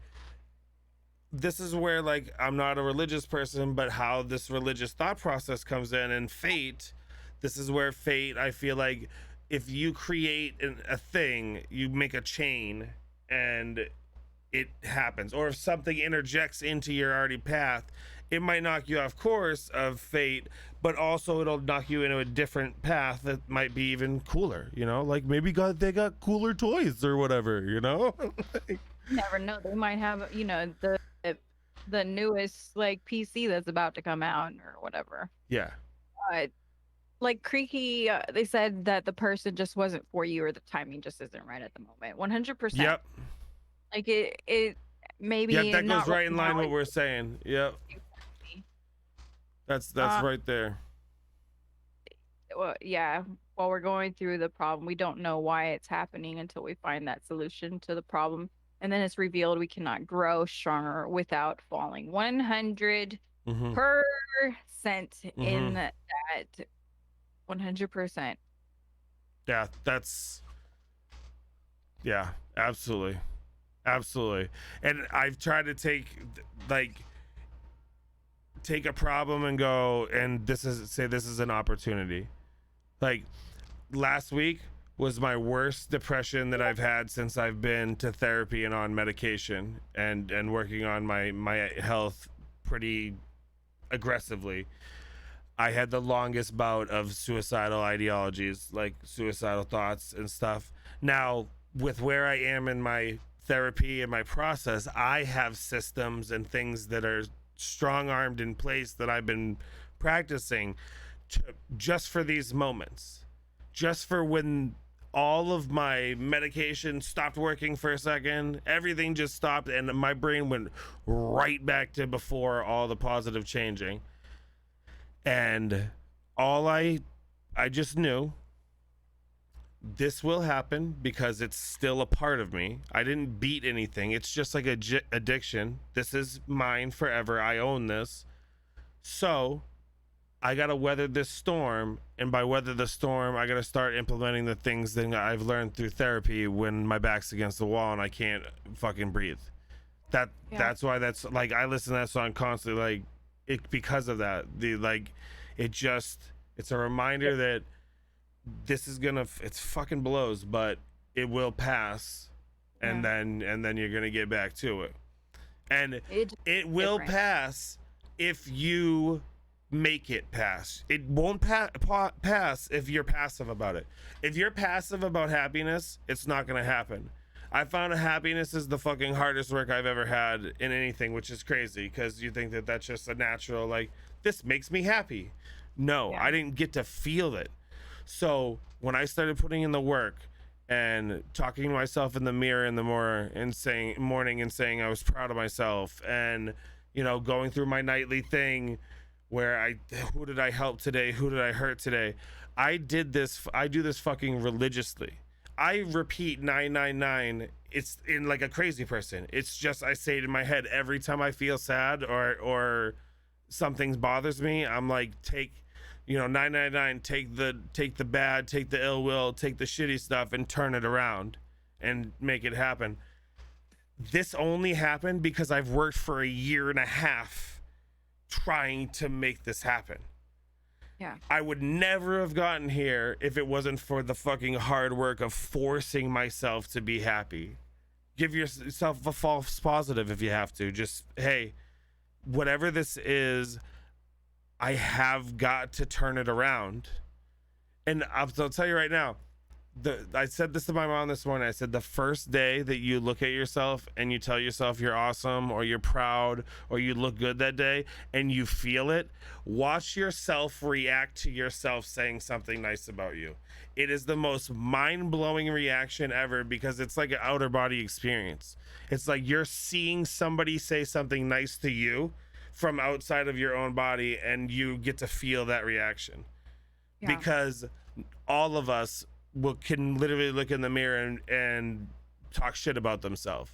this is where like I'm not a religious person, but how this religious thought process comes in, and fate, this is where fate, I feel like if you create a thing, you make a chain and it happens, or if something interjects into your already path, it might knock you off course of fate, but also it'll knock you into a different path that might be even cooler, like maybe they got cooler toys or whatever. You never know. They might have, the newest like PC that's about to come out or whatever. Yeah. Like Creaky, they said that the person just wasn't for you, or the timing just isn't right at the moment. 100%. Yep. Like it maybe. Yep, that not goes right in line now, with what we're saying. Yep. exactly. That's Uh, right there. Well, yeah. While we're going through the problem, we don't know why it's happening until we find that solution to the problem, and then it's revealed we cannot grow stronger without falling. 100% Mm-hmm. in that. 100%. Yeah, absolutely. Absolutely. And I've tried to take a problem and go, and this is an opportunity. Like last week was my worst depression that I've had since I've been to therapy and on medication and working on my health pretty aggressively. I had the longest bout of suicidal ideologies, like suicidal thoughts and stuff. Now, with where I am in my therapy and my process, I have systems and things that are strong-armed in place that I've been practicing just for these moments, just for when all of my medication stopped working for a second, everything just stopped, and my brain went right back to before all the positive changing. And all I just knew, this will happen because it's still a part of me. I didn't beat anything. It's just like addiction. This is mine forever. I own this. So I gotta weather this storm, and by weather the storm, I gotta start implementing the things that I've learned through therapy when my back's against the wall and I can't fucking breathe. That's why that's like I listen to that song constantly, like it because of that. It's a reminder that this is gonna it's fucking blows, but it will pass, and then you're gonna get back to it, and it will pass if you make it pass. It won't pass if you're passive about it. If you're passive about happiness, it's not gonna happen. I found happiness is the fucking hardest work I've ever had in anything, which is crazy because you think that that's just a natural, like, this makes me happy. No, I didn't get to feel it. So when I started putting in the work and talking to myself in the mirror in the morning and saying I was proud of myself, and going through my nightly thing where who did I help today, who did I hurt today, I do this fucking religiously. I repeat 999. It's in like a crazy person. It's just I say it in my head every time I feel sad or something bothers me. I'm like, take 999, take the bad, take the ill will, take the shitty stuff and turn it around and make it happen. This only happened because I've worked for a year and a half trying to make this happen. Yeah. I would never have gotten here if it wasn't for the fucking hard work of forcing myself to be happy. Give yourself a false positive if you have to. Just, hey, whatever this is, I have got to turn it around. And I'll tell you right now, I said this to my mom this morning. I said the first day that you look at yourself and you tell yourself you're awesome or you're proud or you look good that day and you feel it, watch yourself react to yourself saying something nice about you. It is the most mind-blowing reaction ever because it's like an outer body experience. It's like you're seeing somebody say something nice to you from outside of your own body and you get to feel that reaction. Yeah. Because all of us can literally look in the mirror and talk shit about themselves.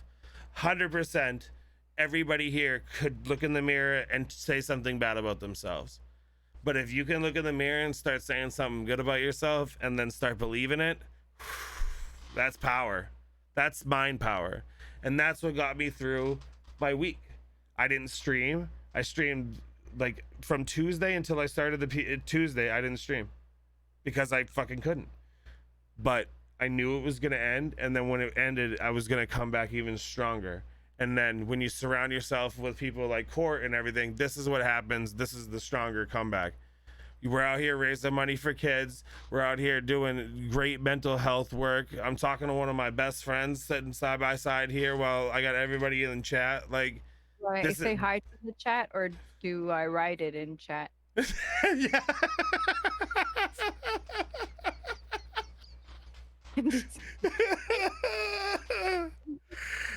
100% everybody here could look in the mirror and say something bad about themselves. But if you can look in the mirror and start saying something good about yourself and then start believing it, that's power. That's mind power. And that's what got me through my week. I didn't stream. I streamed like from Tuesday until I started Tuesday. I didn't stream because I fucking couldn't. But I knew it was going to end, and then when it ended, I was going to come back even stronger. And then when you surround yourself with people like Court and everything, this is what happens. This is the stronger comeback. We're out here raising money for kids. We're out here doing great mental health work. I'm talking to one of my best friends sitting side by side here while I got everybody in chat. Like, Do I say hi to the chat, or do I write it in chat? Yeah.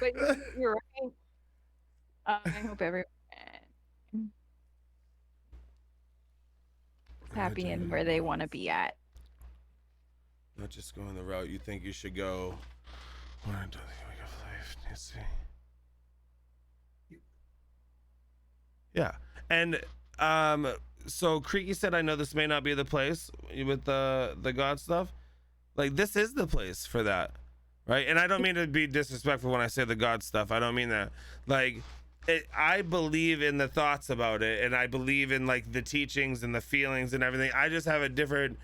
But you're right. I hope everyone is happy and where they want to be at. Not just going the route you think you should go. Yeah. And so Creaky said, I know this may not be the place with the God stuff. Like, this is the place for that, right? And I don't mean to be disrespectful when I say the God stuff. I don't mean that. Like, I believe in the thoughts about it, and I believe in like the teachings and the feelings and everything. I just have a different.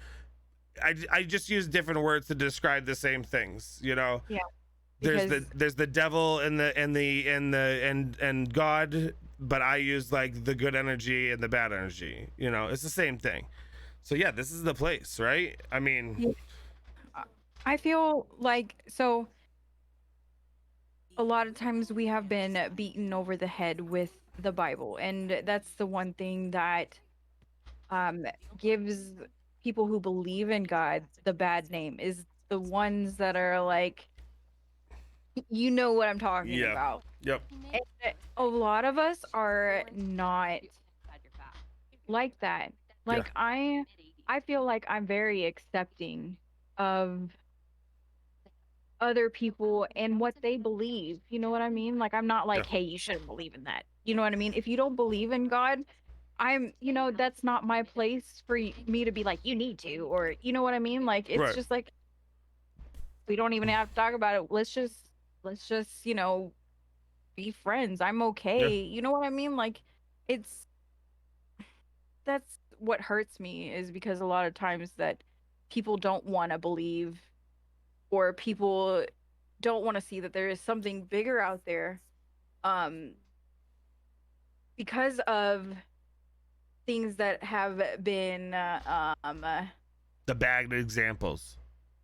I just use different words to describe the same things. Yeah. There's the devil and God, but I use like the good energy and the bad energy. It's the same thing. So yeah, this is the place, right? I mean. Yeah. I feel like, so a lot of times we have been beaten over the head with the Bible, and that's the one thing that gives people who believe in God the bad name, is the ones that are like, you know what I'm talking about. Yep. And a lot of us are not like that. Like, I feel like I'm very accepting of other people and what they believe. You know what I mean? Like, I'm not like, hey, you shouldn't believe in that. You know what I mean? If you don't believe in God, I'm, that's not my place for me to be like, you need to, or you know what I mean? Like, it's Right. just like, we don't even have to talk about it. Let's just, be friends. I'm Yeah. okay. You know what I mean? Like, it's, that's what hurts me is because a lot of times that people don't want to believe or people don't want to see that there is something bigger out there um because of things that have been The bad examples.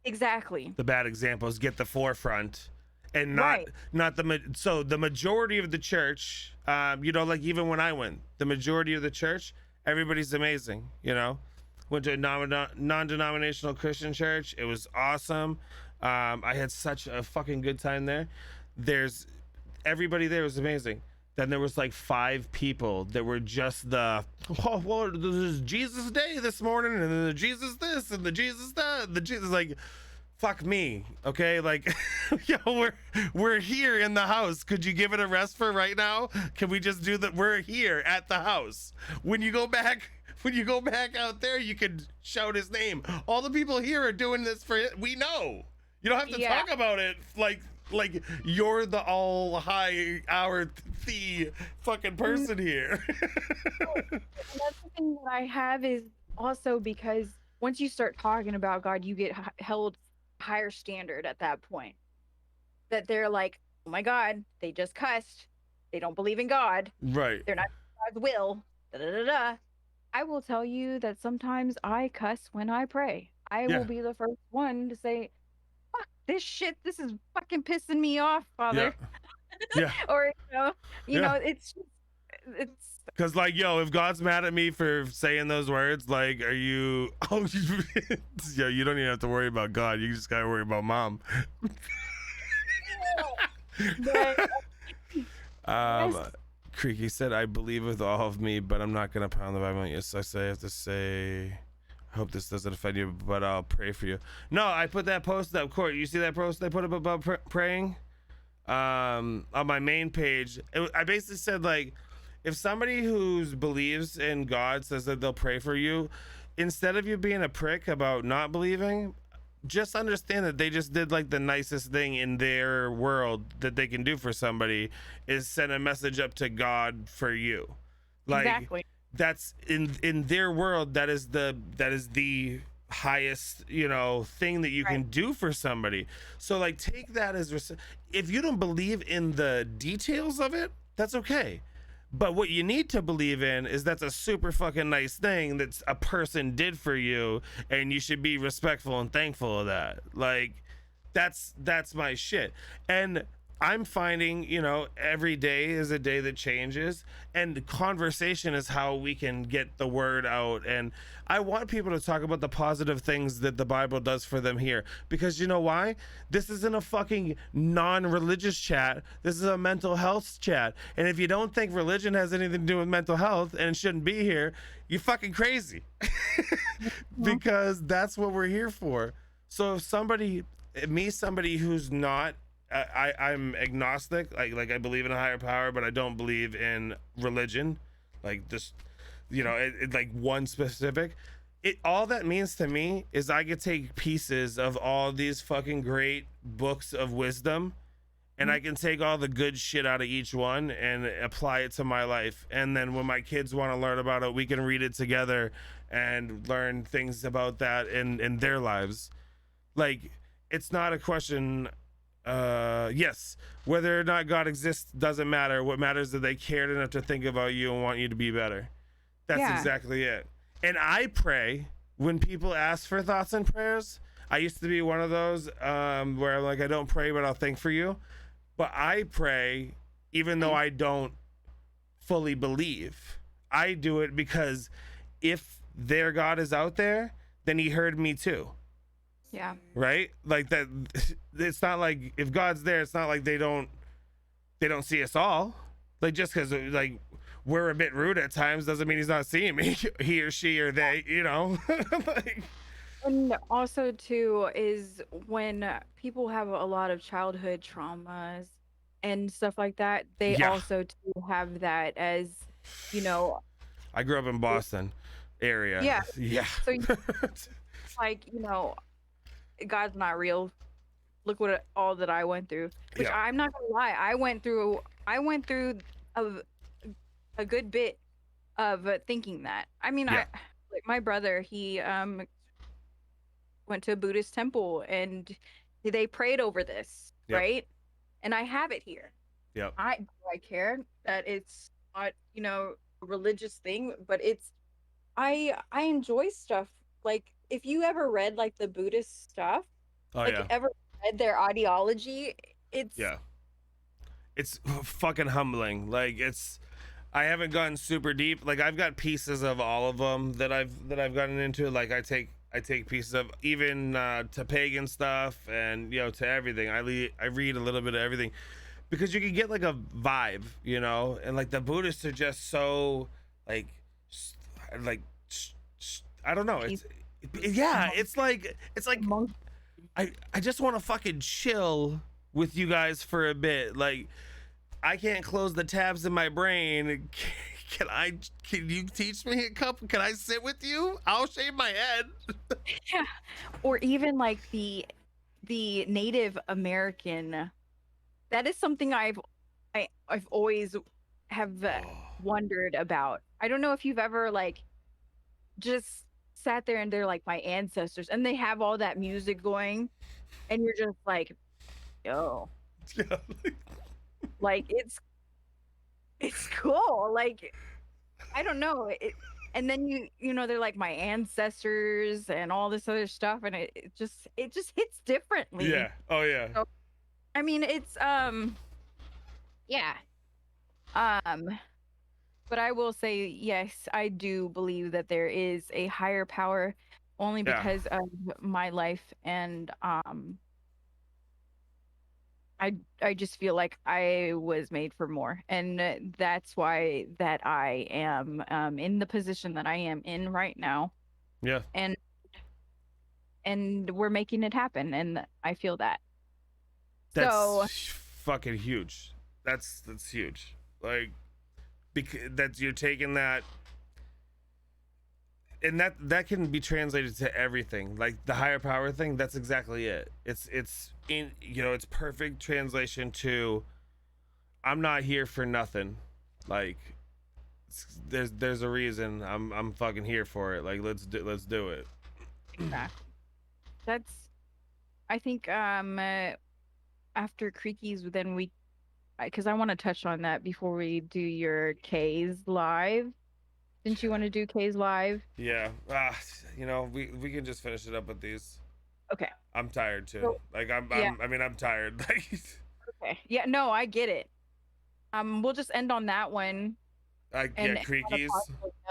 exactly The bad examples get the forefront, and right. not so the majority of the church. Like even when I went, the majority of the church, everybody's amazing. Went to a non-denominational Christian church. It was awesome. I had such a fucking good time there. There's everybody there was amazing. Then there was like 5 people that were just well, this is Jesus Day this morning, and then the Jesus this and the Jesus that, the Jesus like, fuck me, okay? Like, we're here in the house. Could you give it a rest for right now? Can we just do that? We're here at the house. When you go back out there, you can shout his name. All the people here are doing this for it. We know. You don't have to talk about it like you're the all high hour fucking person here. And that's the thing that I have is also because once you start talking about God, you get held higher standard at that point. That they're like, oh my God, they just cussed. They don't believe in God. Right. They're not God's will. Da, da, da, da. I will tell you that sometimes I cuss when I pray. I Yeah. will be the first one to say, fuck this shit. This is fucking pissing me off, Father. Yeah. Or, it's Because, like, if God's mad at me for saying those words, like, are you... Oh, you don't even have to worry about God. You just got to worry about mom. Creaky said, I believe with all of me, but I'm not going to pound the Bible. Yes, I have to say... I hope this doesn't offend you, but I'll pray for you. No, I put that post up, Court. You see that post I put up about praying? On my main page. I basically said, like, if somebody who believes in God says that they'll pray for you, instead of you being a prick about not believing, just understand that they just did like the nicest thing in their world that they can do for somebody is send a message up to God for you. Like, exactly. That's in their world, that is the highest thing that you can do for somebody. So like, take that as if you don't believe in the details of it, that's okay. But what you need to believe in is that's a super fucking nice thing that a person did for you, and you should be respectful and thankful of that. Like, that's my shit. And I'm finding, every day is a day that changes, and conversation is how we can get the word out. And I want people to talk about the positive things that the Bible does for them here, because you know why? This isn't a fucking non-religious chat. This is a mental health chat. And if you don't think religion has anything to do with mental health and it shouldn't be here, you're fucking crazy. Because that's what we're here for. So if somebody who's not, I'm agnostic, like I believe in a higher power, but I don't believe in religion, like just like one specific. All that means to me is I could take pieces of all these fucking great books of wisdom, and I can take all the good shit out of each one and apply it to my life. And then when my kids want to learn about it, we can read it together and learn things about that in their lives. Like, it's not a question. Yes, whether or not God exists doesn't matter. What matters is that they cared enough to think about you and want you to be better. That's exactly it. And I pray when people ask for thoughts and prayers. I used to be one of those where I'm like, I don't pray, but I'll think for you. But I pray even though I don't fully believe. I do it because if their God is out there, then he heard me too. Yeah. Right? Like that. It's not like if God's there, it's not like they don't see us all. Like, just because like we're a bit rude at times doesn't mean he's not seeing me. He or she or they, like. And also too is when people have a lot of childhood traumas and stuff like that, they also too have that as, I grew up in Boston area. Yeah. Yeah. So like, you know, God's not real. Look what all that I went through. Which Yeah. I'm not gonna lie, I went through a, a good bit of thinking that. I mean, Yeah. like my brother, he went to a Buddhist temple and they prayed over this, Yep. right? And I have it here. Yep. I care that it's not, you know, a religious thing, but it's I enjoy stuff. Like if you ever read like the Buddhist stuff, Oh like yeah. ever read their ideology, it's Yeah. It's fucking humbling. Like I haven't gone super deep. Like I've got pieces of all of them that I've gotten into. Like I take pieces of even to pagan stuff and you know to everything. I read a little bit of everything because you can get like a vibe, you know, and like the Buddhists are just so like I don't know. Yeah, it's like monk. I just want to fucking chill with you guys for a bit. Like I can't close the tabs in my brain. Can you teach me a couple? Can I sit with you? I'll shave my head. Yeah. Or even like the Native American. That is something I've always have wondered about. I don't know if you've ever like just sat there and they're like my ancestors and they have all that music going and you're just like, yo, Yeah. like it's cool. Like I don't know. And then you know they're like my ancestors and all this other stuff and it just hits differently. Yeah. Oh yeah. So, I mean it's yeah. But I will say yes, I do believe that there is a higher power only Yeah. because of my life and I just feel like I was made for more and that's why that I am in the position that I am in right now Yeah. and we're making it happen and I feel that. That's So fucking huge. That's huge. Like because that you're taking that and that can be translated to everything. Like the higher power thing, that's exactly it. It's in you know, it's perfect translation to I'm not here for nothing. Like there's a reason I'm fucking here for it. Like let's do it. exactly. That's I think after Creakies then we because I want to touch on that before we do your K's live. Didn't you want to do K's live? Yeah. You know, we can just finish it up with these. Okay. I'm tired too. So, Like yeah. I mean I'm tired. Like Okay. Yeah, no, I get it. We'll just end on that one. yeah, And creakies.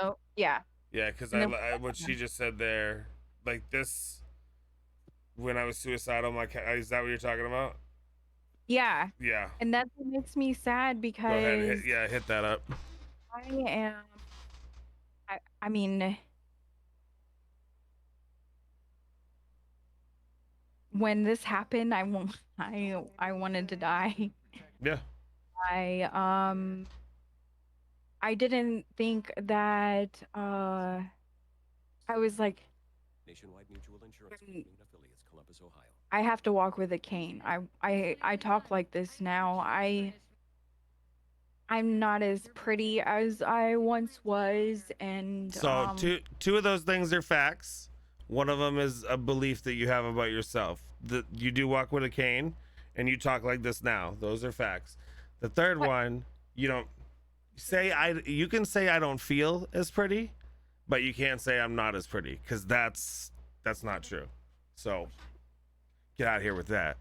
note. Yeah. Yeah, because And then what she just said there, like this, when I was suicidal, is that what you're talking about? yeah. Yeah. And that makes me sad Go ahead. because Hit that up. I am I mean when this happened, I wanted to die. Yeah. I didn't think that I was like Nationwide Mutual Insurance Company and affiliates, Columbus, Ohio. I have to walk with a cane. I talk like this now. I'm not as pretty as I once was and So two of those things are facts. One of them is a belief that you have about yourself. That you do walk with a cane, and you talk like this now. Those are facts. The third one, you don't say you can say I don't feel as pretty, but you can't say I'm not as pretty because that's not true. So get out of here with that.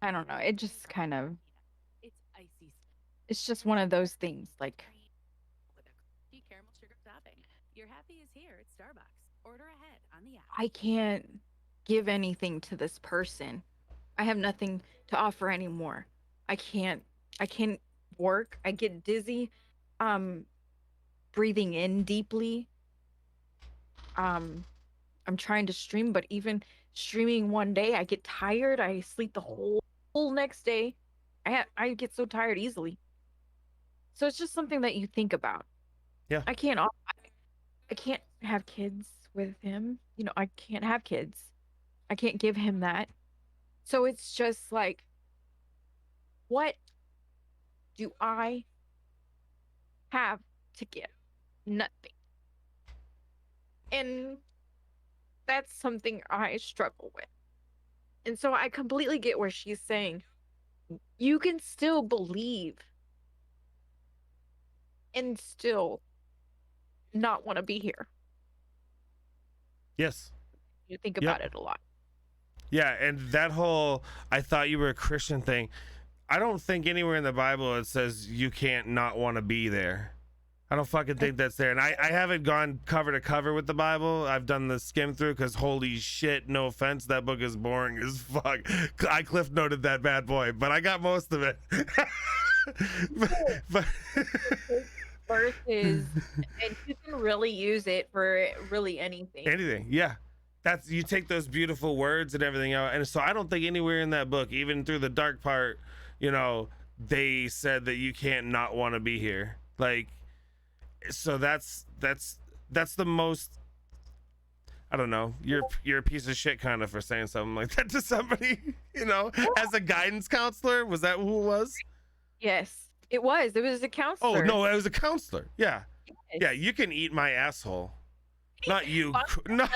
I don't know. It just kind of It's icy. it's just one of those things like With a caramel sugar topping. Your happy is here at Starbucks. Order ahead on the app. I can't give anything to this person. I have nothing to offer anymore. I can't work. I get dizzy breathing in deeply. I'm trying to stream, but even streaming one day, I get tired. I sleep the whole next day. I get so tired easily. So it's just something that you think about. Yeah. I can't have kids with him. You know, I can't have kids. I can't give him that. So it's just like, what do I have to give? Nothing. And that's something I struggle with. And so I completely get where she's saying you can still believe and still not want to be here. Yes. You think Yep. about it a lot. Yeah, and that whole "I thought you were a Christian" thing, I don't think anywhere in the Bible it says you can't not want to be there. I don't fucking think that's there. And I haven't gone cover to cover with the Bible. I've done the skim through because holy shit, no offense, that book is boring as fuck. I cliff noted that bad boy, but I got most of it. but Verses, and you can really use it for really anything. anything, yeah. That's, you take those beautiful words and everything out, and so I don't think anywhere in that book, even through the dark part, you know, they said that you can't not want to be here. Like, so that's the most, I don't know, you're a piece of shit kind of for saying something like that to somebody, you know, as a guidance counselor. Was that who it was? Yes, it was a Oh counselor. no, it was a counselor. Yeah. Yes. Yeah, you can eat my asshole. Not you. No.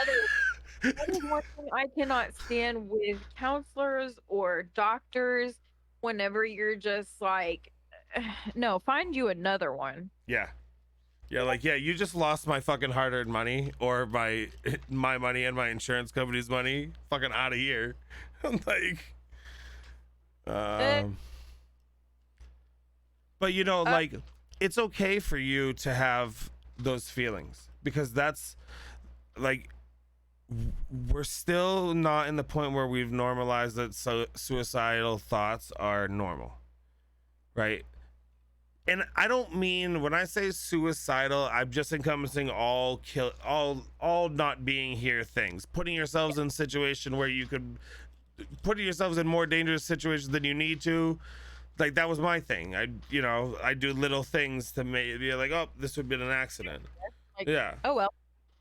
That is one thing I cannot stand with counselors or doctors. Whenever you're just like, no, find you another one. Yeah. Yeah, like, yeah, you just lost my fucking hard-earned money, or my money and my insurance company's money. Fucking out of here. I'm like, but you know, like, it's okay for you to have those feelings, because that's like, we're still not in the point where we've normalized that suicidal thoughts are normal, right? And I don't mean, when I say suicidal, I'm just encompassing all not being here things. Putting yourselves in a situation where you could, putting yourselves in more dangerous situations than you need to. Like, that was my thing. I do little things to make be like, oh, this would be an accident. Like, Yeah. oh well,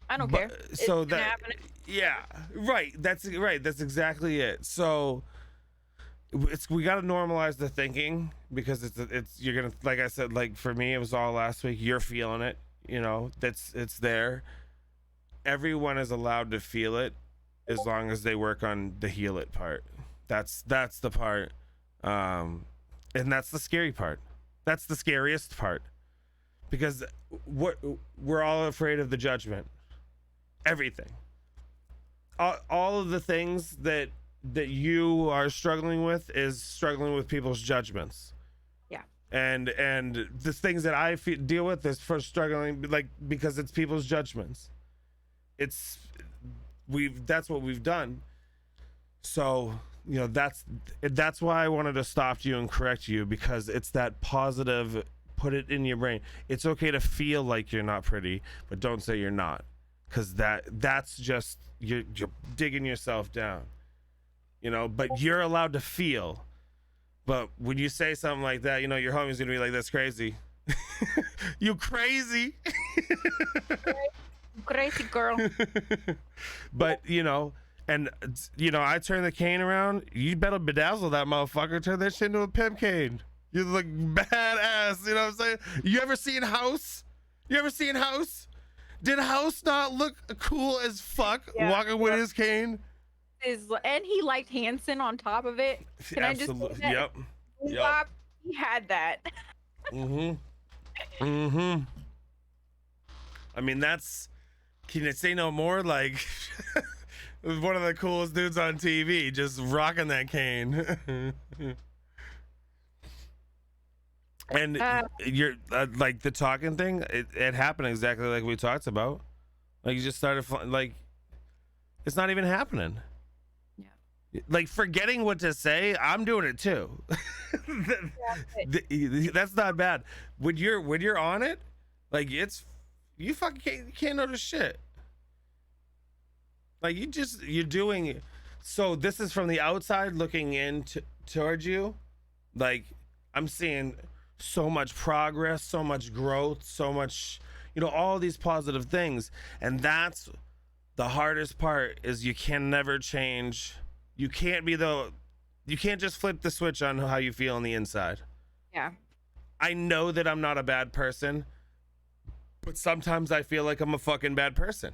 I don't care. So It's gonna that, happen. yeah, right. That's right. That's exactly it. So we got to normalize the thinking, because it's you're gonna, like I said, like for me, it was all last week. You're feeling it, you know. It's there. Everyone is allowed to feel it, as long as they work on the heal it part. That's the part, and that's the scary part. That's the scariest part, because we're all afraid of the judgment. Everything. All of the things that you are struggling with is struggling with people's judgments. Yeah. And the things that I deal with is for struggling, like, because it's people's judgments. That's what we've done. So, you know, that's why I wanted to stop you and correct you, because it's that positive, put it in your brain. It's okay to feel like you're not pretty, but don't say you're not. Because that's just, you're digging yourself down, you know. But you're allowed to feel. But when you say something like that, you know, your homie's gonna be like, that's crazy. You crazy. Crazy girl. But you know, and you know, I turn the cane around, you better bedazzle that motherfucker, turn that shit into a pimp cane. You look badass, you know what I'm saying? You ever seen House? Did House not look cool as fuck, walking with his cane? And he liked Hanson on top of it. Can Absolutely. I just say that? Yep. He had that. I mean, that's, can you say no more? Like, one of the coolest dudes on TV, just rocking that cane. And you're like, the talking thing, it happened exactly like we talked about. Like, you just started like, it's not even happening. Yeah. Like, forgetting what to say, I'm doing it too. That's not bad. When you're on it, like, it's, you fucking can't notice shit. Like, you're doing. So this is from the outside looking in towards you. Like, I'm seeing so much progress, so much growth, so much, you know, all these positive things. And that's the hardest part, is you can never change. You can't just flip the switch on how you feel on the inside. Yeah. I know that I'm not a bad person, but sometimes I feel like I'm a fucking bad person.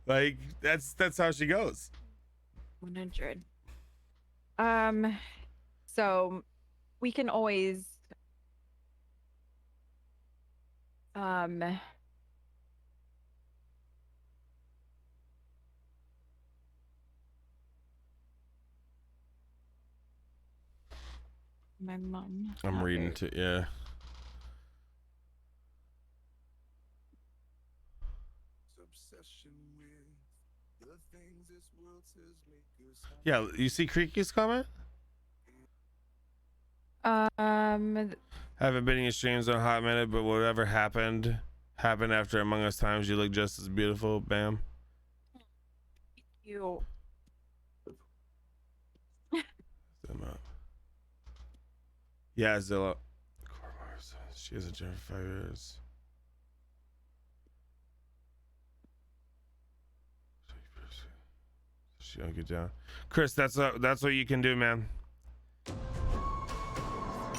Like that's how she goes. 100. So we can always my mom. I'm reading to yeah. Yeah, you see Creaky's comment? Haven't been in your streams in a hot minute, but whatever happened after Among Us times. You look just as beautiful. Bam. You. Them up. Yeah, Zilla. She has a gym for 5 years. She don't get down. Chris, that's what you can do, man.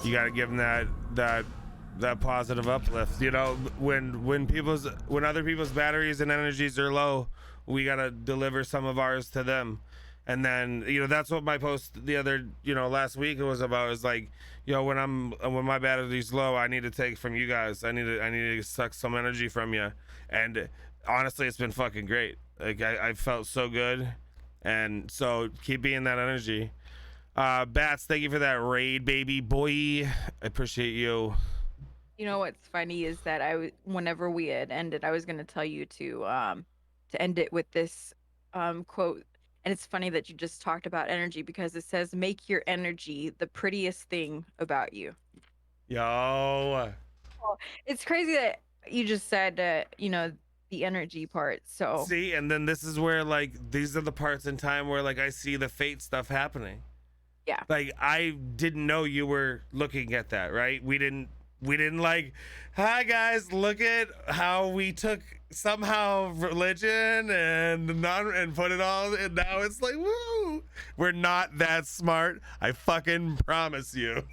You gotta give them that positive uplift. You know, when other people's batteries and energies are low, we gotta deliver some of ours to them. And then, you know, that's what my post the other, you know, last week it was about, is like, you know, when my battery's low, I need to take from you guys. I need to suck some energy from you. And honestly, it's been fucking great. Like I felt so good. And so keep being that energy. Bats, thank you for that raid, baby boy. I appreciate you. You know what's funny is that whenever we had ended, I was gonna tell you to end it with this quote. And it's funny that you just talked about energy, because it says, make your energy the prettiest thing about you. Yo. Well, it's crazy that you just said, you know, the energy part. So see, and then this is where, like, these are the parts in time where, like, I see the fate stuff happening. Yeah. Like, I didn't know you were looking at that, right? We didn't like, hi guys, look at how we took somehow religion and put it all, and now it's like, woo, we're not that smart. I fucking promise you.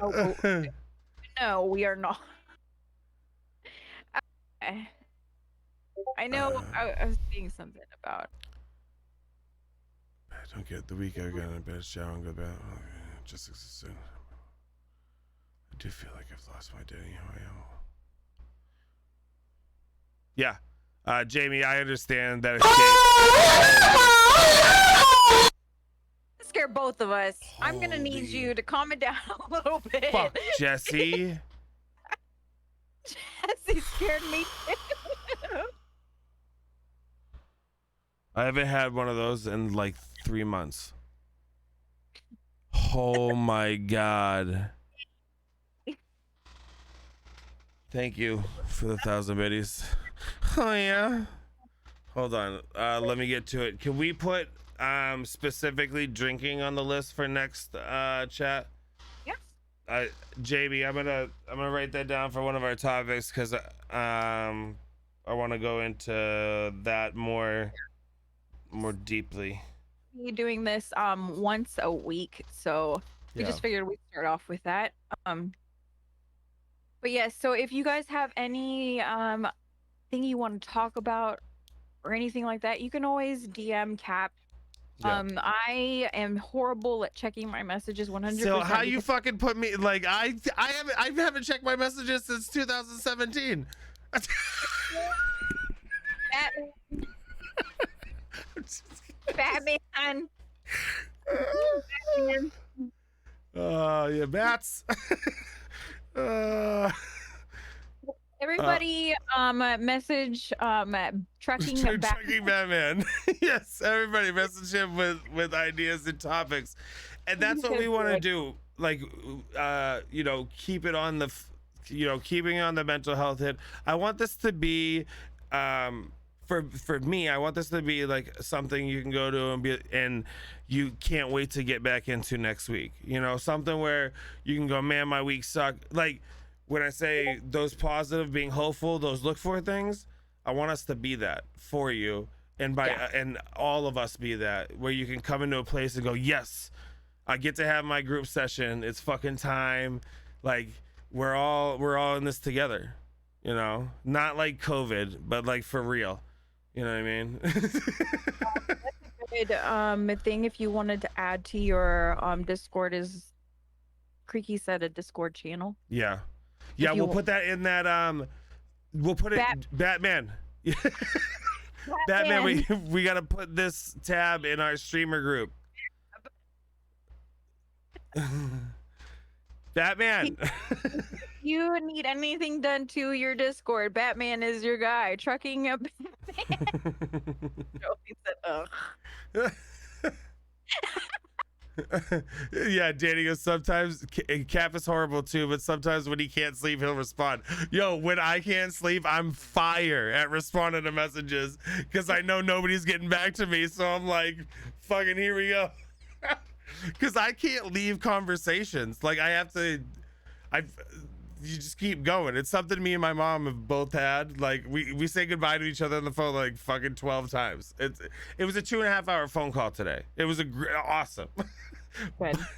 oh, no, we are not. I know I was saying something about. I don't get the week I got in a bed, shower, and go to bed. Just existed. I do feel like I've lost my identity, who I am. Yeah. Jamie, I understand that it's Scare both of us. I'm gonna need you to calm it down a little bit. Fuck, Jesse. Jesse scared me too. I haven't had one of those in like 3 months. Oh my god. Thank you for the 1,000 biddies. Oh yeah. Hold on. Let me get to it. Can we put specifically drinking on the list for next chat? Yeah. JB, I'm gonna write that down for one of our topics, because I want to go into that more deeply. We're doing this once a week, so we just figured we'd start off with that. But yeah, so if you guys have any thing you want to talk about or anything like that, you can always DM Cap. I am horrible at checking my messages 100%. So how you fucking put me, like, I haven't checked my messages since 2017. Batman. Yeah, bats. Everybody message Trucking Batman. Yes, everybody message him with ideas and topics, and that's what we want to do. Like, you know, keep it on the, you know, keeping on the mental health hit. I want this to be for me, I want this to be like something you can go to and you can't wait to get back into next week. You know, something where you can go, man, my week sucked. Like when I say those positive, being hopeful, those look for things, I want us to be that for you, and and all of us be that, where you can come into a place and go, yes, I get to have my group session. It's fucking time. Like we're all in this together. You know, not like COVID, but like for real. You know what I mean? Good thing if you wanted to add to your Discord is Creaky said a Discord channel. Yeah, you we'll put that in that. We'll put it Batman. Batman. We gotta put this tab in our streamer group. Batman. You need anything done to your Discord, Batman is your guy. Trucking a Batman. Yeah, Danny goes, sometimes Cap is horrible too, but sometimes when he can't sleep, he'll respond. Yo, when I can't sleep, I'm fire at responding to messages because I know nobody's getting back to me. So I'm like, fucking here we go. Because I can't leave conversations. Like you just keep going. It's something me and my mom have both had. Like we say goodbye to each other on the phone like fucking 12 times. It was a 2.5 hour phone call today. It was awesome.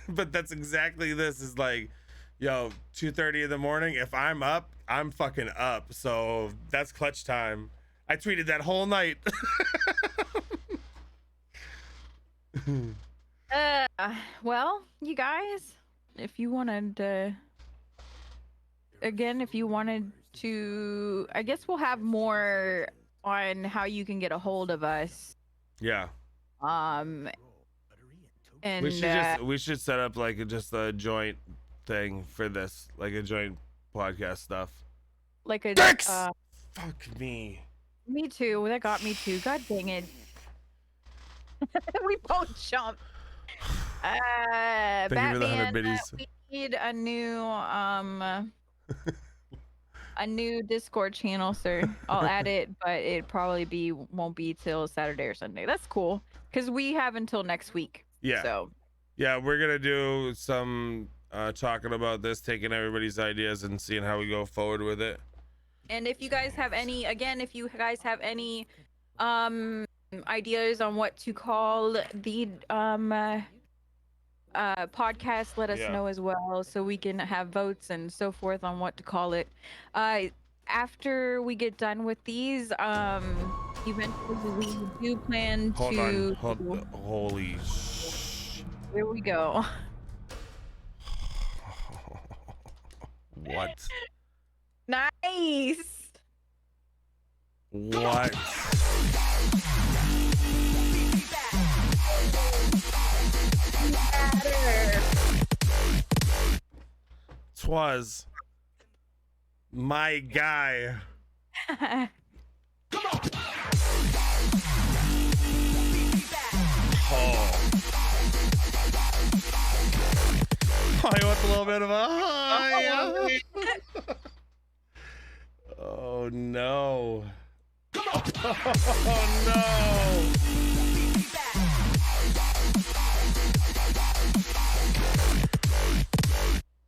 But that's exactly this is like, yo, 2:30 in the morning. If I'm up, I'm fucking up. So that's clutch time. I tweeted that whole night. Well, you guys, if you wanted to, if you wanted to, I guess we'll have more on how you can get a hold of us. Yeah. And we should set up like just a joint thing for this, like a joint podcast stuff. Like a fuck me. Me too. That got me too. God dang it. We both jumped. Thank you for the 100 Batman, biddies. we need a new Discord channel, sir. I'll add it, but it probably won't be till Saturday or Sunday. That's cool, because we have until next week. Yeah. So yeah, we're gonna do some talking about this, taking everybody's ideas and seeing how we go forward with it. And if you guys have any, ideas on what to call the podcast, let us know as well, so we can have votes and so forth on what to call it. After we get done with these, eventually we do plan to. Holy Here we go. What? Nice. What? Twas my guy. I want a little bit of a high. Oh no. Oh no.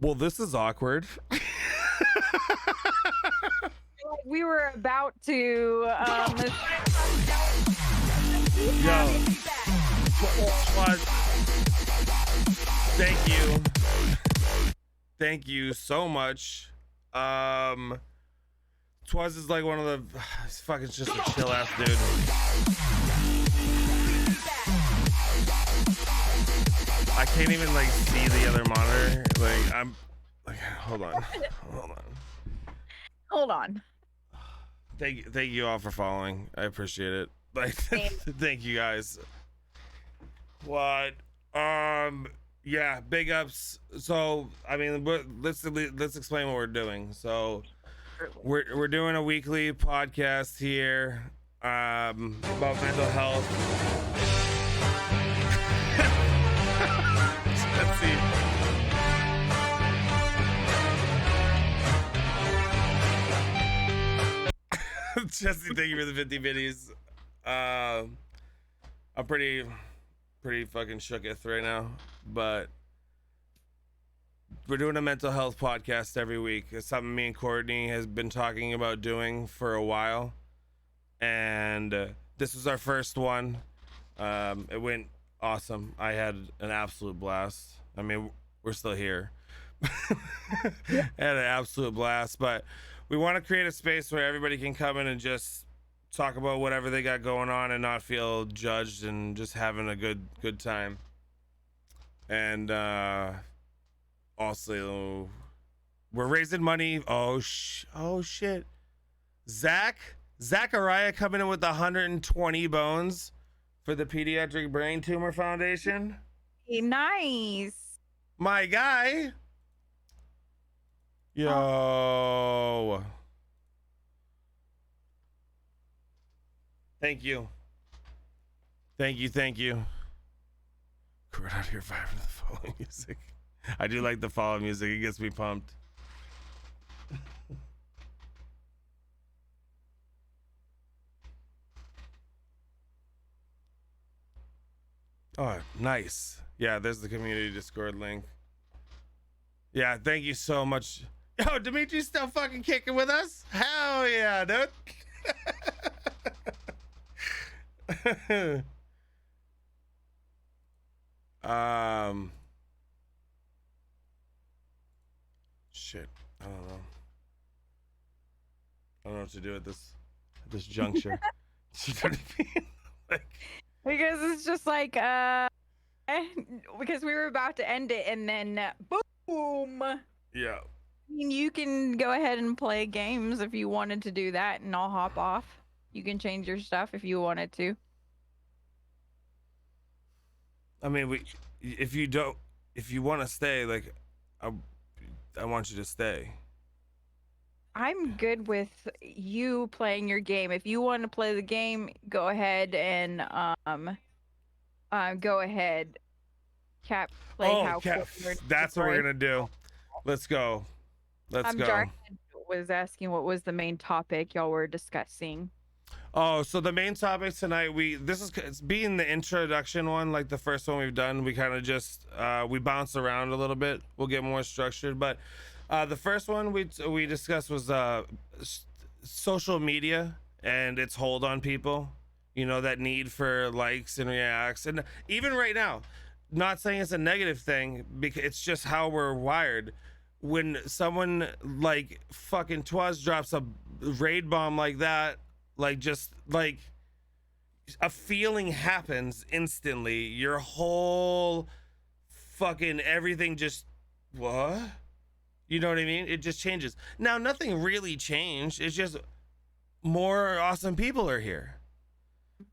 Well, this is awkward. We were about to Yo. Thank you so much. Twas is like one of the he's fucking just a chill ass dude. I can't even like see the other monitor. Like I'm like hold on. Thank you all for following. I appreciate it. Like thank you guys. What? Yeah, big ups. So I mean, let's explain what we're doing. So we're doing a weekly podcast here about mental health. Let's see. Jesse, thank you for the 50 biddies. I'm pretty fucking shooketh right now, but we're doing a mental health podcast every week. It's something me and Courtney has been talking about doing for a while, and this was our first one. It went awesome. I had an absolute blast. I mean, we're still here. Had an absolute blast, but we want to create a space where everybody can come in and just talk about whatever they got going on and not feel judged and just having a good time. And also we're raising money. Oh shit. Zachariah coming in with 120 bones for the Pediatric Brain Tumor Foundation. Nice. My guy. Yo. Thank you. Thank you. We're out here vibing to the following music. I do like the follow music. It gets me pumped. Oh, nice. Yeah, there's the community Discord link. Yeah, thank you so much. Yo, Dimitri's still fucking kicking with us? Hell yeah, dude. Shit. I don't know. I don't know what to do at this juncture. You know what I mean? Like, Because it's just like because we were about to end it and then boom. yeah. I mean, you can go ahead and play games if you wanted to do that, and I'll hop off. You can change your stuff if you wanted to. I mean, if you want to stay, like, I want you to stay. I'm good with you playing your game. If you want to play the game, go ahead and go ahead. Cap, play how Cap, cool that's what we're gonna do. Let's go. Let's go. Jarhead was asking what was the main topic y'all were discussing. Oh, so the main topic tonight, it's being the introduction one, like the first one we've done. We kind of just we bounce around a little bit. We'll get more structured, but the first one we discussed was social media and its hold on people. You know, that need for likes and reacts, and even right now, not saying it's a negative thing, because it's just how we're wired. When someone like fucking Twaz drops a raid bomb like that, like just like a feeling happens instantly. Your whole fucking everything just what? You know what I mean? It just changes. Now nothing really changed. It's just more awesome people are here.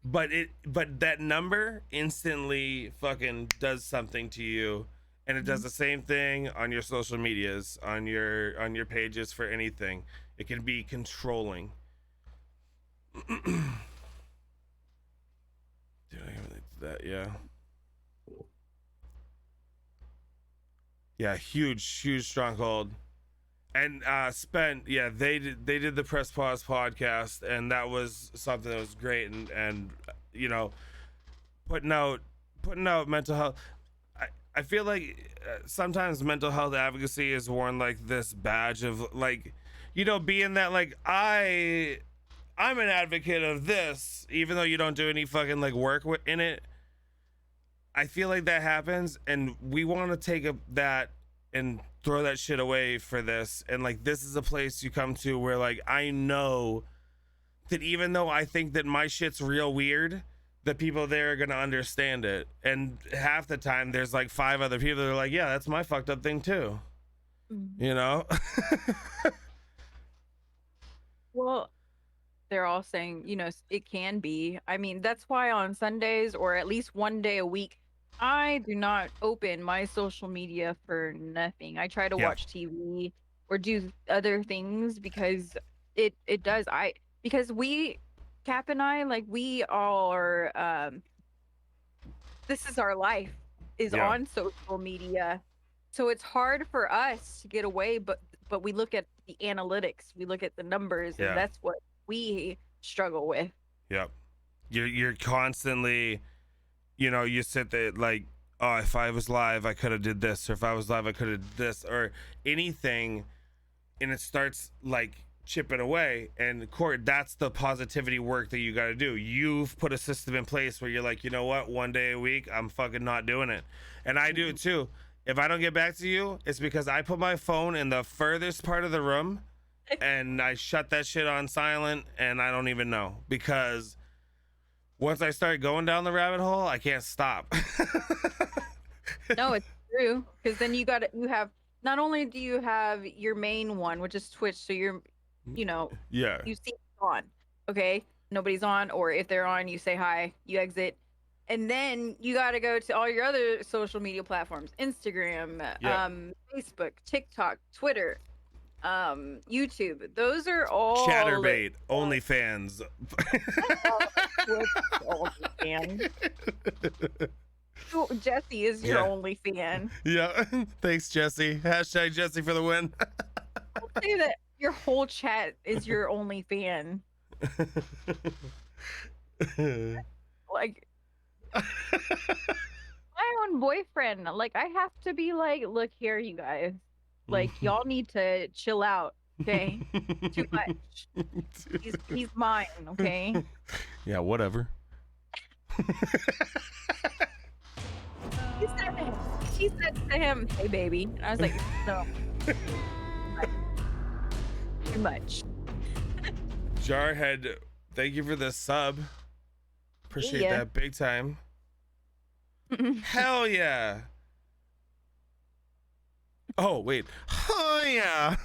But that number instantly fucking does something to you. And it does the same thing on your social medias, on your pages, for anything. It can be controlling. Dude, I relate to that, yeah. Yeah, huge stronghold. And Spent, yeah, they did the Press Pause podcast, and that was something that was great, and you know, putting out mental health. I feel like sometimes mental health advocacy is worn like this badge of, like, you know, being that, like, I'm an advocate of this, even though you don't do any fucking like work in it. I feel like that happens, and we want to take that and throw that shit away for this. And like, this is a place you come to where, like, I know that even though I think that my shit's real weird, the people there are gonna understand it. And half the time there's like 5 other people that are like, yeah, that's my fucked up thing too. You know? Well, they're all saying, you know, it can be. I mean, that's why on Sundays, or at least one day a week, I do not open my social media for nothing. I try to watch TV or do other things because it does. Because Cap and I, like, we all are, this is our life, is on social media. So it's hard for us to get away, but we look at the analytics, we look at the numbers, and that's what we struggle with. Yep. You're constantly, you sit there like, oh, if I was live, I could have did this, or if I was live, I could have did this, or anything, and it starts like chipping away. And Court, that's the positivity work that you got to do. You've put a system in place where you're like, you know what, one day a week, I'm fucking not doing it, and I do it too. If I don't get back to you, it's because I put my phone in the furthest part of the room and I shut that shit on silent, and I don't even know, because once I start going down the rabbit hole, I can't stop. No, it's true, because then you have, not only do you have your main one, which is Twitch, so you're, Yeah. you see it's on, okay, nobody's on, or if they're on, you say hi, you exit, and then you got to go to all your other social media platforms: Instagram, Yeah. Facebook, TikTok, Twitter, YouTube. Those are all Chatterbait, OnlyFans. OnlyFans. Jesse is your Yeah. only fan. Yeah. Thanks, Jesse. Hashtag Jesse for the win. Don't say that your whole chat is your only fan. Like, my own boyfriend, like, I have to be like, look here, you guys, like, y'all need to chill out, okay? Too much. He's mine, okay? Yeah, whatever. He said to him, hey baby, and I was like, no, too much. Jarhead, thank you for the sub. Appreciate Yeah. that big time. Hell yeah. Oh, wait. Oh, yeah.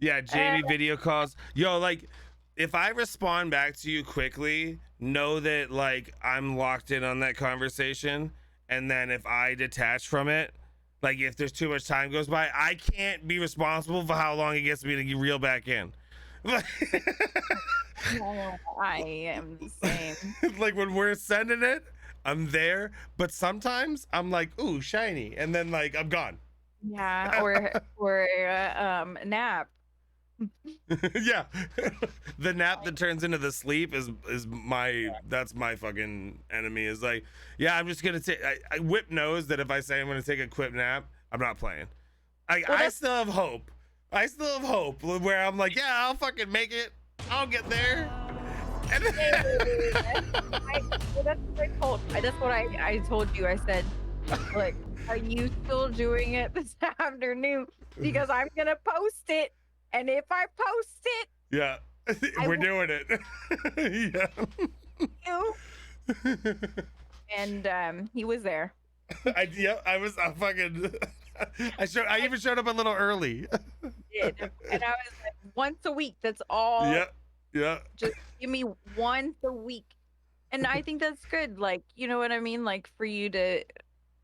Yeah, Jamie video calls. Yo, like, if I respond back to you quickly, know that, like, I'm locked in on that conversation. And then if I detach from it, like, if there's too much time goes by, I can't be responsible for how long it gets me to reel back in. I am the same. Like, when we're sending it, I'm there, but sometimes I'm like, ooh, shiny, and then like I'm gone. Yeah, or nap. Yeah. The nap that turns into the sleep is that's my fucking enemy. Is like, yeah, I'm just gonna take. Whip knows that if I say I'm gonna take a quick nap, I'm not playing. I still have hope. I still have hope where I'm like, yeah, I'll fucking make it. I'll get there. And That's what I told you. I said, look, are you still doing it this afternoon? Because I'm gonna post it, and if I post it, yeah, we're doing it. Yeah. And he was there. I even showed up a little early. Did. And I was like, once a week. That's all. Yeah. Just give me once a week. And I think that's good. Like, you know what I mean? Like, for you to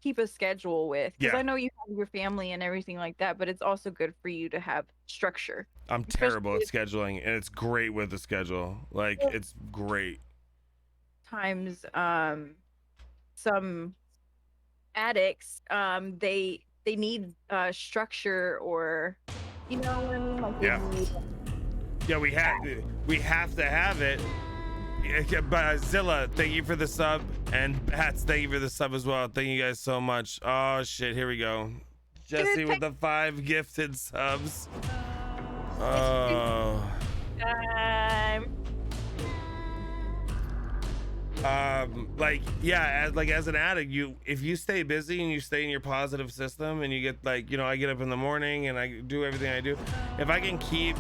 keep a schedule with. Because I know you have your family and everything like that, but it's also good for you to have structure. I'm terrible at scheduling, and it's great with the schedule. Like, it's great. Times, some addicts, they need structure, or, you know what I mean? Like, Yeah, we have to have it. Yeah, but Zilla, thank you for the sub, and Bats, thank you for the sub as well. Thank you guys so much. Oh shit, here we go. Jesse with the 5 gifted subs. Oh. Like, yeah, as an addict, if you stay busy and you stay in your positive system, and you get, like, I get up in the morning and I do everything I do. If I can keep,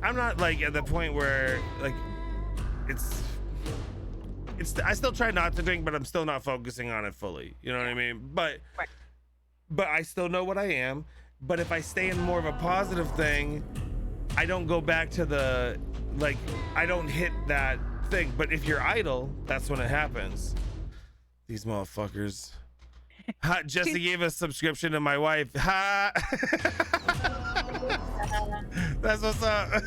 I'm not like at the point where like it's I still try not to drink, but I'm still not focusing on it fully. You know what I mean? But I still know what I am. But if I stay in more of a positive thing, I don't go back to the, like, I don't hit that thing. But if you're idle, that's when it happens. These motherfuckers. Ha, Jesse gave a subscription to my wife. Ha. That's what's up.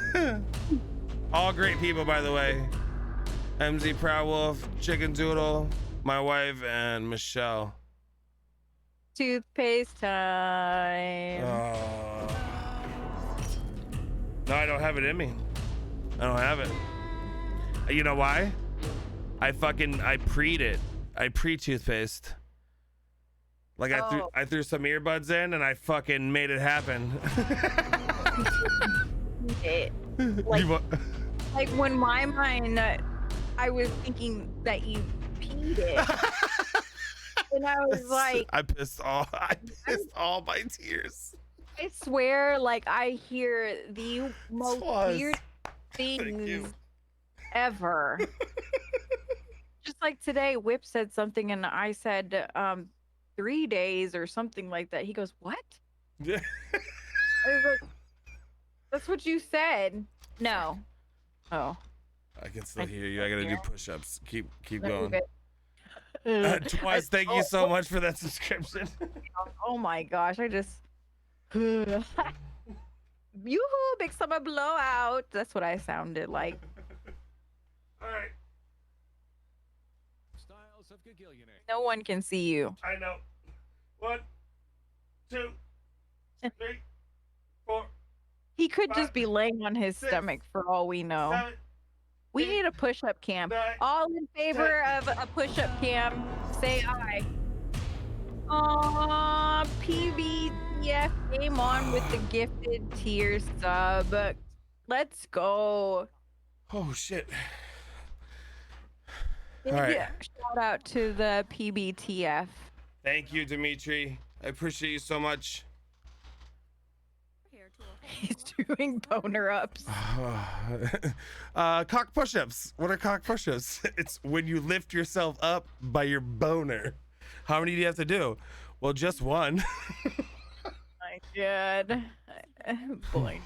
All great people, by the way. MZ Prowolf, Chicken Doodle, my wife, and Michelle. Toothpaste time. No, I don't have it in me. I don't have it. You know why? I pre'd it. I pre-toothpaste. Like I threw some earbuds in and I fucking made it happen. Like when my mind, I was thinking that you peed it. And I was like, I pissed all my tears. I swear, like I hear the most weird things ever. Just like today, Whip said something and I said 3 days or something like that. He goes, "What?" Yeah. I was like, "That's what you said." No. Oh. I can still hear you. I gotta do push-ups. Keep going. Twice. Thank you so much for that subscription. Oh my gosh, I just yoo-hoo, big summer blowout. That's what I sounded like. All right. Styles of Gagillionaire. No one can see you. I know. 1, 2, 3, 4. He could just be laying on his stomach for all we know. 7, We need a push-up cam. 9, All in favor of a push-up cam, say aye. Aw, PBTF came on with the gifted tier sub. Let's go. Oh shit. Big All right. shout out to the PBTF. Thank you, Dimitri. I appreciate you so much. He's doing boner ups. Cock push-ups. What are cock push-ups? It's when you lift yourself up by your boner. How many do you have to do? Well, just one. My God. Boy.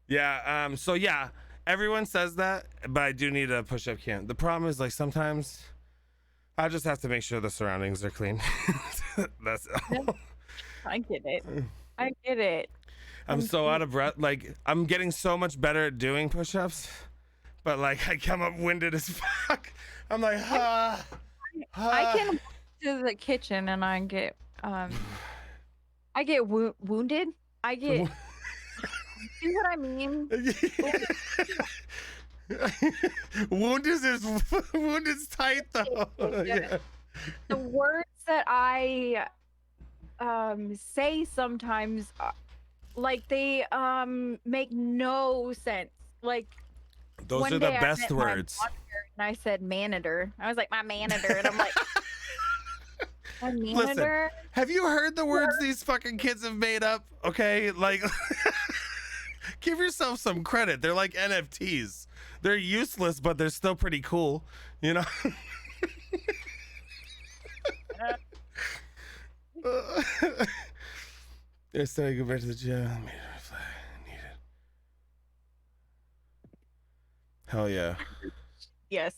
Yeah, so yeah, everyone says that, but I do need a push-up cam. The problem is, like, sometimes I just have to make sure the surroundings are clean. That's all. I get it. I get it. I'm so out of breath. Like, I'm getting so much better at doing push-ups, but like I come up winded as fuck. I'm like, I can walk to the kitchen and I get wounded. I get see what I mean? Wound is tight though. Yeah. The words that I say sometimes like they make no sense. Like Those one are the day best I met my words. monitor and I said manager. I was like, my manager, and I'm like, my manager. Listen, have you heard the words these fucking kids have made up? Okay, like give yourself some credit. They're like NFTs. They're useless, but they're still pretty cool, you know? They're starting to go back to the gym. Needed. Hell yeah. Yes,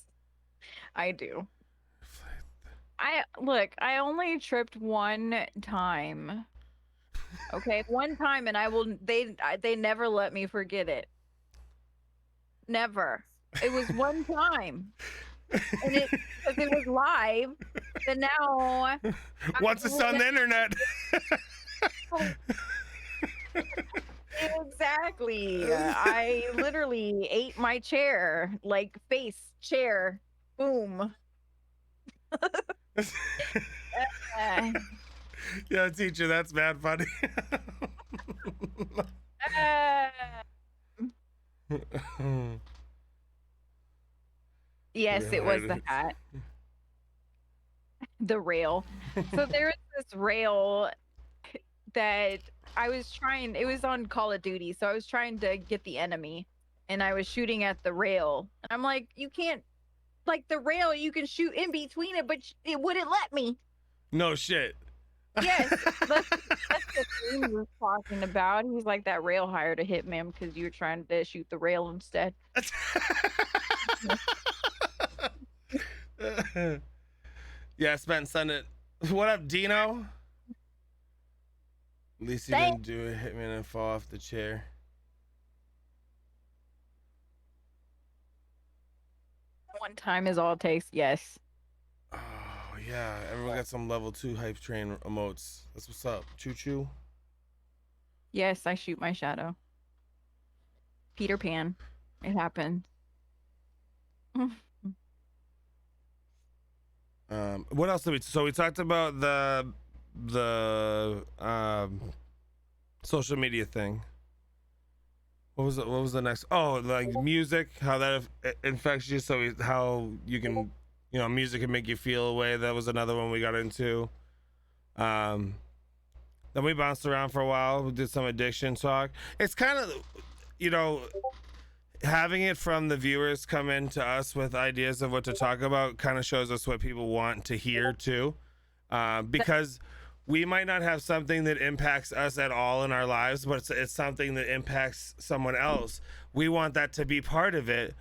I do. I only tripped one time. Okay, one time, and they never let me forget it. Never. It was one time. And because it was live, and now once it's on the internet. Exactly. I literally ate my chair, like face chair. Boom. Yeah, teacher, that's mad funny. Yes, it was the hat. The rail. So there was this rail that I was trying, it was on Call of Duty, so I was trying to get the enemy and I was shooting at the rail. And I'm like, you can't, like the rail, you can shoot in between it, but it wouldn't let me. No shit. Yes, that's the thing he was talking about. He's like, that rail hired a hitman because you were trying to shoot the rail instead. Yeah, Spence, send it. What up, Dino? At least you didn't do a hitman and fall off the chair. One time is all it takes, yes. Oh, yeah. Everyone got some level 2 hype train emotes. That's what's up. Choo choo. Yes, I shoot my shadow. Peter Pan. It happened. What else did we? So we talked about the social media thing. What was it? What was the next? Oh, like music, how that infects you. So how you can, music can make you feel a way. That was another one we got into. Then we bounced around for a while. We did some addiction talk. It's kind of, you know, having it from the viewers come in to us with ideas of what to talk about kind of shows us what people want to hear too. Because we might not have something that impacts us at all in our lives, but it's something that impacts someone else. We want that to be part of it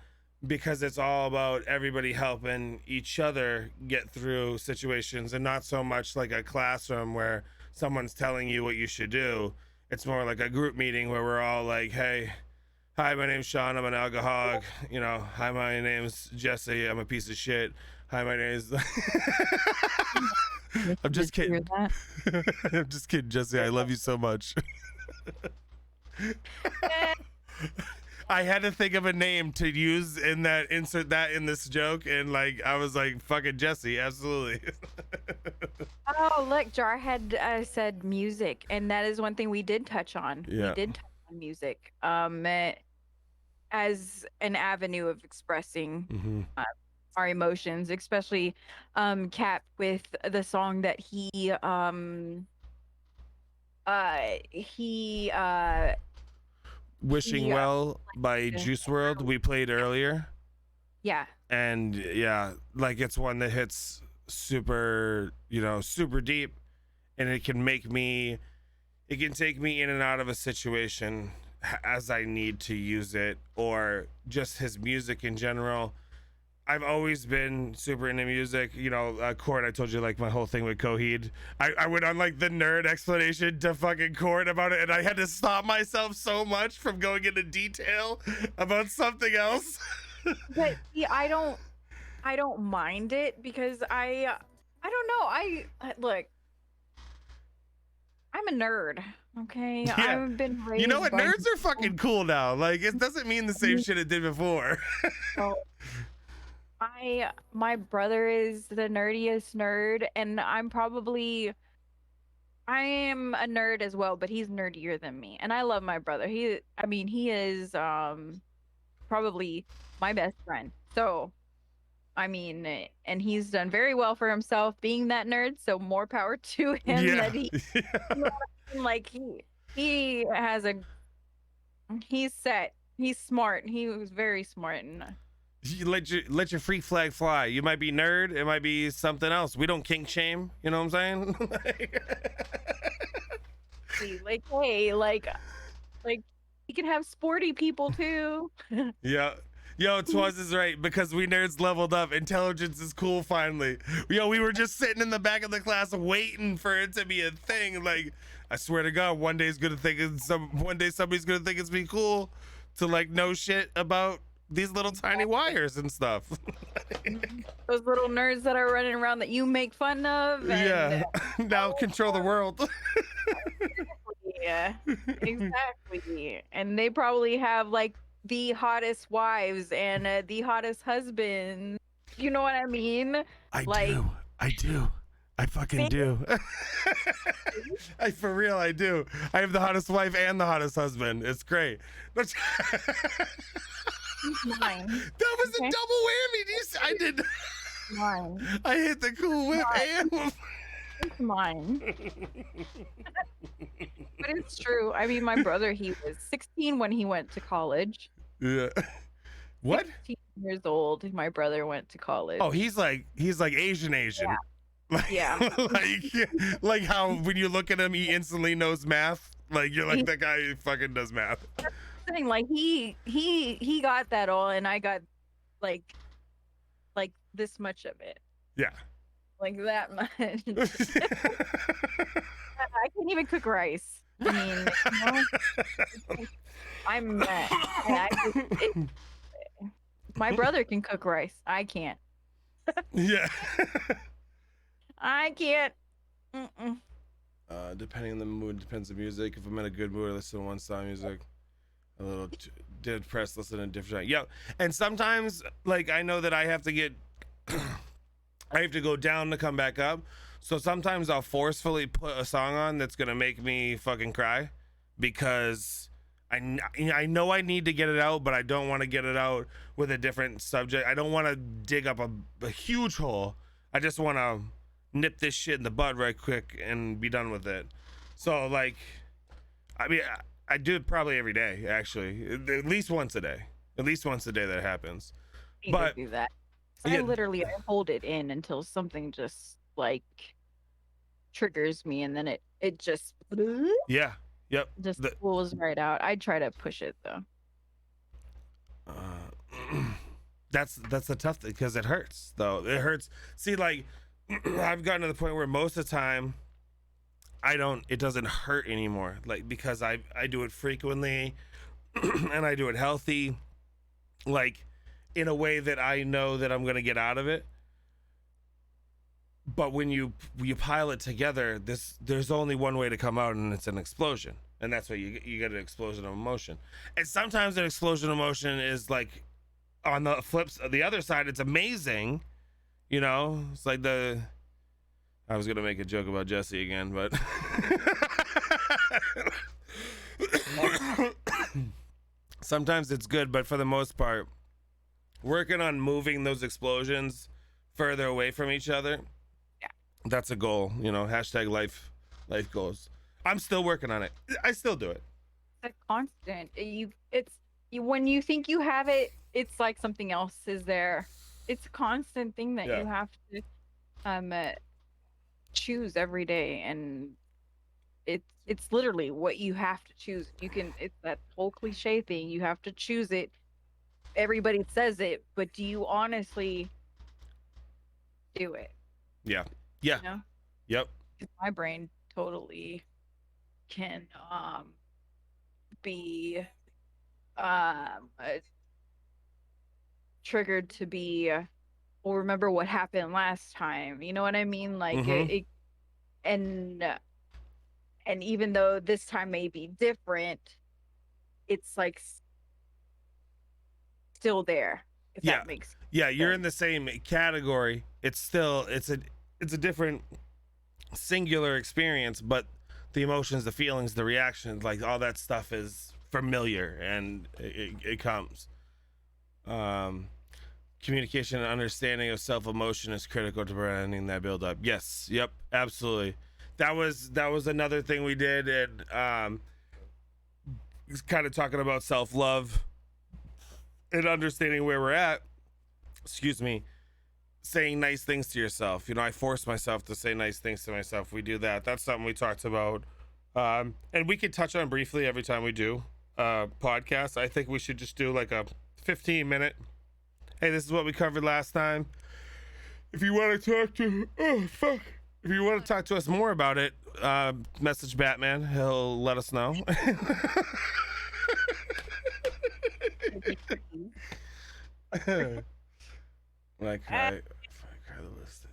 because it's all about everybody helping each other get through situations and not so much like a classroom where someone's telling you what you should do. It's more like a group meeting where we're all like, hey, hi, my name's Sean, I'm an alcoholic. Hi, my name's Jesse, I'm a piece of shit. Hi, my name's I'm just kidding. I'm just kidding, Jesse. I love you so much. I had to think of a name to use in that, insert that in this joke, and I was like, fucking Jesse, absolutely. Oh, look, Jarhead said music, and that is one thing we did touch on. Yeah. We did touch on music as an avenue of expressing our emotions, especially Cap with the song that he Wishing Well by Juice World we played earlier. Yeah. And yeah, it's one that hits super, super deep, and it can take me in and out of a situation as I need to use it, or just his music in general. I've always been super into music, Court, I told you my whole thing with Coheed. I went on the nerd explanation to fucking Court about it, and I had to stop myself so much from going into detail about something else. But see, I don't mind it because I don't know. Look, I'm a nerd. Okay. Yeah. I've been raised. You know what? by Nerds are fucking cool now. It doesn't mean the same shit it did before. people. My brother is the nerdiest nerd, and I am a nerd as well, but he's nerdier than me. And I love my brother. He is probably my best friend. So, and he's done very well for himself being that nerd, so more power to him. Yeah. That he has he's set. He's smart. He was very smart, and You let your freak flag fly. You might be nerd, it might be something else. We don't kink shame, you know what I'm saying? hey, you can have sporty people too. Yeah. Yo, Twaz is right, because we nerds leveled up. Intelligence is cool finally. Yo, we were just sitting in the back of the class waiting for it to be a thing. I swear to God, one day somebody's gonna think it's be cool to know shit about these little tiny wires and stuff. Those little nerds that are running around that you make fun of. And, yeah. Now control the world. Yeah, exactly. And they probably have the hottest wives and the hottest husbands. You know what I mean? I do. I fucking do. For real, I do. I have the hottest wife and the hottest husband. It's great. Mine. That was a double whammy. I did. Mine. I hit the cool whip and. It's mine. But it's true. My brother, he was 16 when he went to college. Yeah. What? 16 years old. My brother went to college. Oh, he's like Asian. Yeah. Like how when you look at him, he instantly knows math. You're like that guy who fucking does math. He got that all, and I got like this much of it. Yeah. Like that much. I can't even cook rice. My brother can cook rice. I can't. Yeah. I can't. Mm-mm. Depending on the mood, depends on music. If I'm in a good mood, I listen to one style of music. A little depressed, listen to a different. Yeah, and sometimes like I know that I have to get, I have to go down to come back up. So sometimes I'll forcefully put a song on that's gonna make me fucking cry, because I know I need to get it out, but I don't want to get it out with a different subject. I don't want to dig up a huge hole. I just want to nip this shit in the bud right quick and be done with it. So like, I mean, I do it probably every day, actually, at least once a day. At least once a day that happens. Need But to do that. yeah. I hold it in until something just like triggers me, and then it just Yeah. Yep. just pulls right out. I try to push it though. That's the tough thing, because it hurts though. It hurts. See, like I've gotten to the point where most of the time it doesn't hurt anymore, like because I do it frequently and I do it healthy, like in a way that I know that I'm gonna get out of it. But when you pile it together, there's only one way to come out, and it's an explosion. And that's why you get an explosion of emotion. And sometimes an explosion of emotion is like, on the the other side, it's amazing. You know, it's like I was gonna make a joke about Jesse again, but sometimes it's good. But for the most part, working on moving those explosions further away from each other, that's a goal. You know, hashtag life goals. I'm still working on it. I still do it. It's a constant. When you think you have it, it's like something else is there. It's a constant thing that you have to choose every day, and it's literally what you have to choose. It's that whole cliche thing. You have to choose it. Everybody says it, but do you honestly do it? Yeah. Yeah. You know? Yep. My brain totally can be triggered to be well, remember what happened last time, you know what I mean, like and even though this time may be different, it's like still there, if that makes sense. Yeah, you're in the same category. It's still it's a different singular experience, but the emotions, the feelings, the reactions, like all that stuff is familiar, and it comes. Communication and understanding of self-emotion is critical to preventing that build-up. Yes, yep, absolutely. That was another thing we did, and kind of talking about self-love and understanding where we're at. Excuse me. Saying nice things to yourself. You know, I force myself to say nice things to myself. We do that. That's something we talked about. And we could touch on briefly every time we do podcast. I think we should just do like a 15-minute. Hey, this is what we covered last time. If you want to talk to, if you want to talk to us more about it, message Batman. He'll let us know. Like, I cry the list.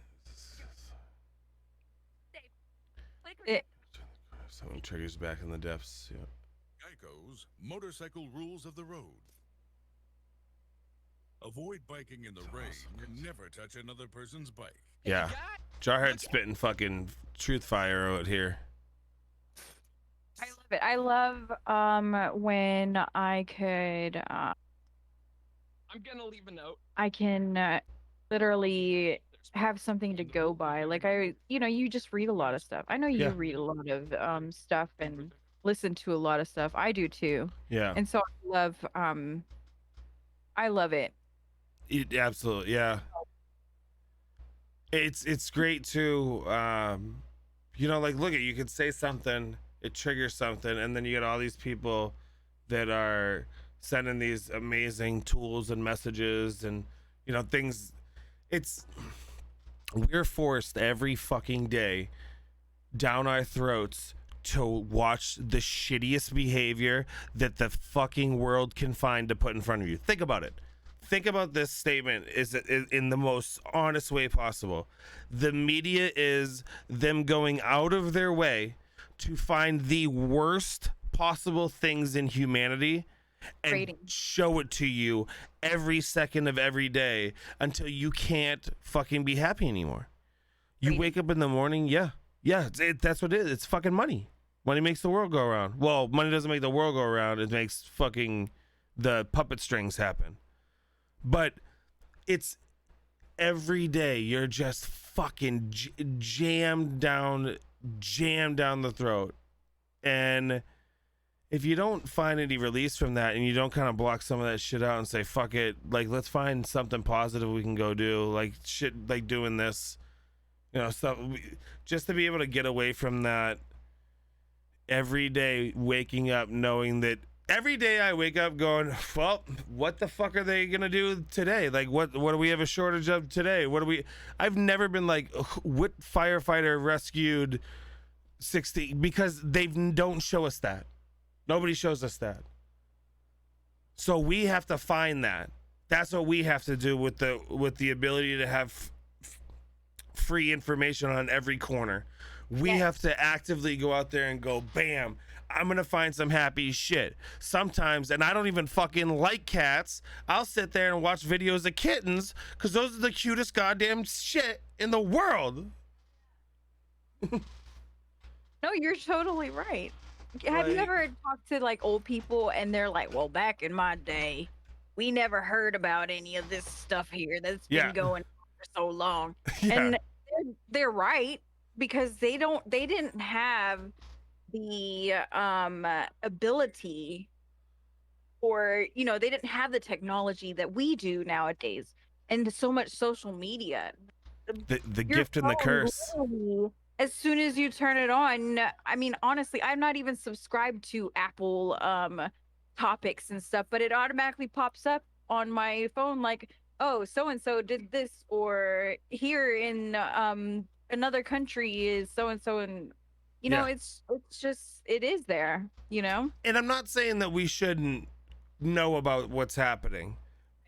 Something triggers back in the depths. Yeah. Geico's Motorcycle Rules of the Road. Avoid biking in the rain and never touch another person's bike. Yeah. Jarhead spitting fucking truth fire out here. I love it. I love when I could I'm gonna leave a note. I can literally have something to go by. Like you just read a lot of stuff. I know you read a lot of stuff and listen to a lot of stuff. I do too. Yeah. And so I love it. Absolutely, yeah. It's great too. You know, like, look at, you could say something, it triggers something, and then you get all these people that are sending these amazing tools and messages and, you know, things. We're forced every fucking day down our throats to watch the shittiest behavior that the fucking world can find to put in front of you. Think about it. Think about this statement is in the most honest way possible. The media is them going out of their way to find the worst possible things in humanity and Rating. show it to you every second of every day until you can't fucking be happy anymore. You Rating. wake up in the morning, that's what it is. It's fucking money. Money makes the world go around. Well, money doesn't make the world go around. It makes fucking the puppet strings happen. But it's every day you're just fucking jammed down the throat. And if you don't find any release from that and you don't kind of block some of that shit out and say, fuck it, like, let's find something positive we can go do, like shit, like doing this, you know, stuff, just to be able to get away from that every day, waking up knowing that every day I wake up going, well, what the fuck are they gonna do today? Like, what do we have a shortage of today? I've never been like, what firefighter rescued 60, because they don't show us that. Nobody shows us that. So we have to find that. That's what we have to do with the ability to have free information on every corner. We have to actively go out there and go, bam, I'm going to find some happy shit. Sometimes, and I don't even fucking like cats, I'll sit there and watch videos of kittens because those are the cutest goddamn shit in the world. No, you're totally right. Have you ever talked to like old people and they're like, well, back in my day, we never heard about any of this stuff here that's been going on for so long. And they're right, because they didn't have the ability, or, you know, they didn't have the technology that we do nowadays, and so much social media. The gift and the curse. As soon as you turn it on, I mean, honestly, I'm not even subscribed to Apple topics and stuff, but it automatically pops up on my phone like, oh, so and so did this, or here in another country is so and so, and you know, it's just, it is there, you know. And I'm not saying that we shouldn't know about what's happening.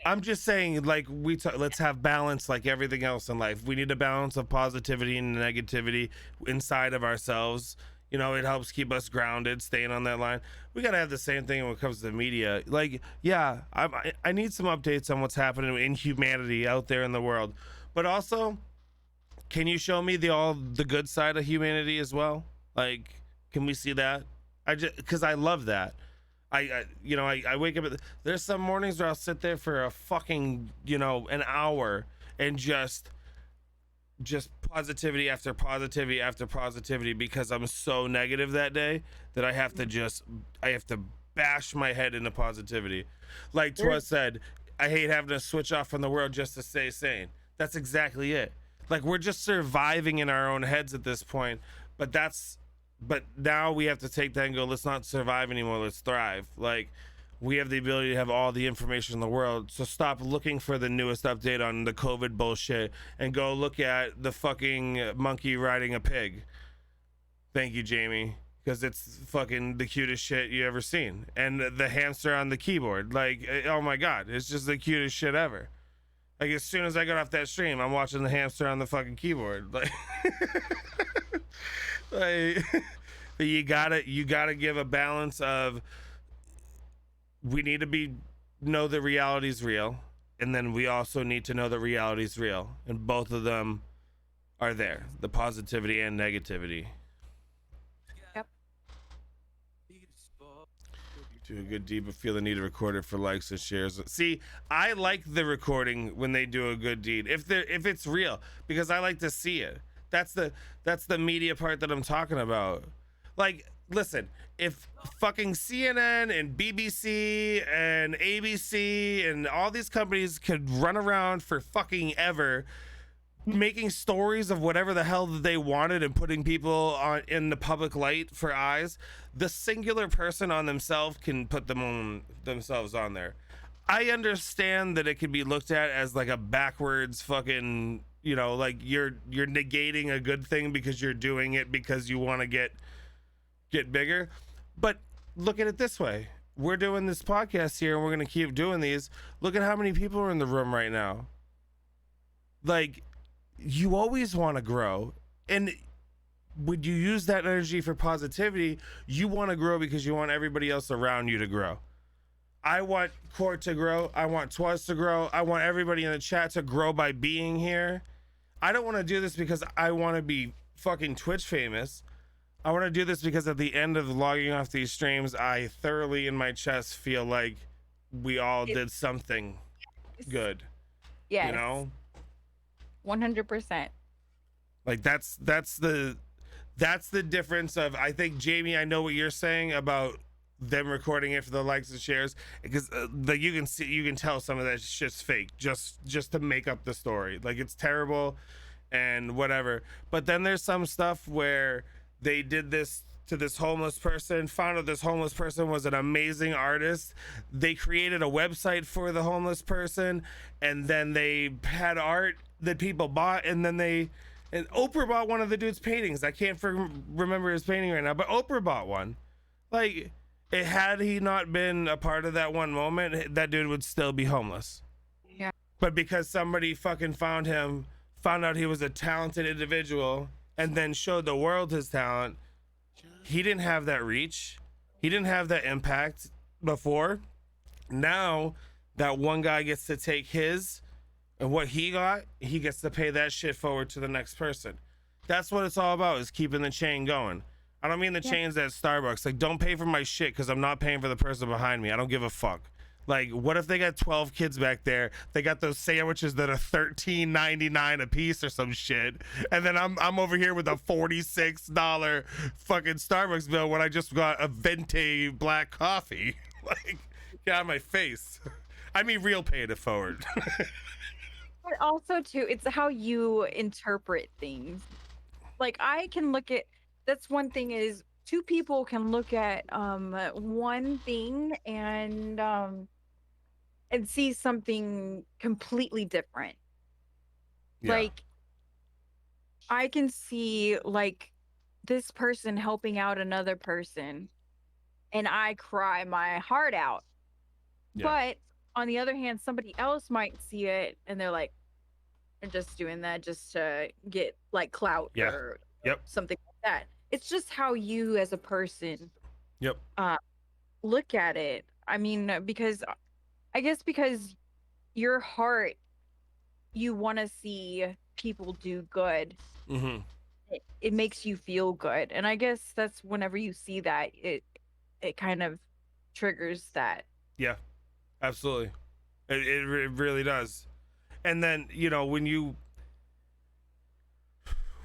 I'm just saying, like, let's have balance, like everything else in life. We need a balance of positivity and negativity inside of ourselves. You know, it helps keep us grounded, staying on that line. We got to have the same thing when it comes to the media. Like, yeah, I need some updates on what's happening in humanity out there in the world. But also, can you show me the good side of humanity as well? Like, can we see that? Because I love that. I wake up there's some mornings where I'll sit there for a fucking, you know, an hour and just positivity after positivity after positivity, because I'm so negative that day that I have to bash my head into positivity. Like Twa said, I hate having to switch off from the world just to stay sane. That's exactly it. Like, we're just surviving in our own heads at this point, but now we have to take that and go, let's not survive anymore, let's thrive. Like, we have the ability to have all the information in the world, so stop looking for the newest update on the COVID bullshit and go look at the fucking monkey riding a pig. Thank you, Jamie, because it's fucking the cutest shit you ever seen. And the hamster on the keyboard, like, oh my god, it's just the cutest shit ever. Like, as soon as I got off that stream, I'm watching the hamster on the fucking keyboard. Like, like, you gotta give a balance of, we need to know that reality's real, and then we also need to know that reality's real, and both of them are there, the positivity and negativity. Yep. Do a good deed, but feel the need to record it for likes and shares. See, I like the recording when they do a good deed, if it's real, because I like to see it. That's the media part that I'm talking about. Like, listen, if fucking CNN and BBC and ABC and all these companies could run around for fucking ever making stories of whatever the hell that they wanted and putting people in the public light for eyes, the singular person on themselves can put themselves on there. I understand that it could be looked at as like a backwards fucking, you know, like you're negating a good thing because you're doing it because you want to get bigger. But look at it this way. We're doing this podcast here and we're going to keep doing these. Look at how many people are in the room right now. Like, you always want to grow. And when you use that energy for positivity, you want to grow because you want everybody else around you to grow. I want Court to grow. I want Twas to grow. I want everybody in the chat to grow by being here. I don't want to do this because I want to be fucking Twitch famous. I want to do this because at the end of logging off these streams, I thoroughly in my chest feel like we all did something good. Yes. You know? 100%. Like that's the difference of, I think, Jamie, I know what you're saying about them recording it for the likes and shares, because you can tell some of that shit's fake just to make up the story. Like, it's terrible and whatever. But then there's some stuff where they did this to this homeless person, found out this homeless person was an amazing artist. They created a website for the homeless person, and then they had art that people bought, and Oprah bought one of the dude's paintings. I can't remember his painting right now, but Oprah bought one. Like, had he not been a part of that one moment, that dude would still be homeless. Yeah. But because somebody fucking found out he was a talented individual, and then showed the world his talent, he didn't have that reach. He didn't have that impact before. Now that one guy gets to take his, and what he got, he gets to pay that shit forward to the next person. That's what it's all about, is keeping the chain going. I don't mean the chains at Starbucks. Like, don't pay for my shit because I'm not paying for the person behind me. I don't give a fuck. Like, what if they got 12 kids back there? They got those sandwiches that are $13.99 a piece or some shit, and then I'm over here with a $46 fucking Starbucks bill when I just got a venti black coffee. Like, get out of my face. I mean, real paying it forward. But also, too, it's how you interpret things. Like, I can look at, that's one thing, is two people can look at one thing and see something completely different. Yeah. Like, I can see, like, this person helping out another person, and I cry my heart out. Yeah. But on the other hand, somebody else might see it and they're like, they're just doing that just to get like clout or something like that. It's just how you as a person look at it. I mean, because your heart, you want to see people do good. Mm-hmm. It makes you feel good. And I guess that's whenever you see that, it kind of triggers that. Yeah, absolutely. It really does. And then, you know, when you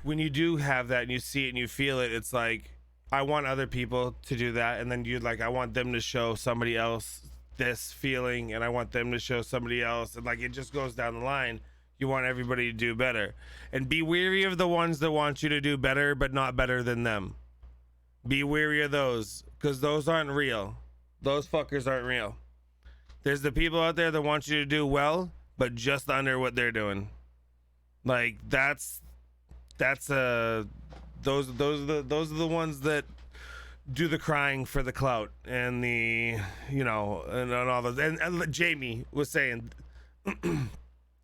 do have that and you see it and you feel it, it's like, I want other people to do that. And then I want them to show somebody else this feeling, and I want them to show somebody else. And like, it just goes down the line. You want everybody to do better, and be wary of the ones that want you to do better, but not better than them. Be wary of those, because those aren't real. Those fuckers aren't real. There's the people out there that want you to do well, but just under what they're doing. Like, those are the ones that do the crying for the clout and the, you know, and all those. And Jamie was saying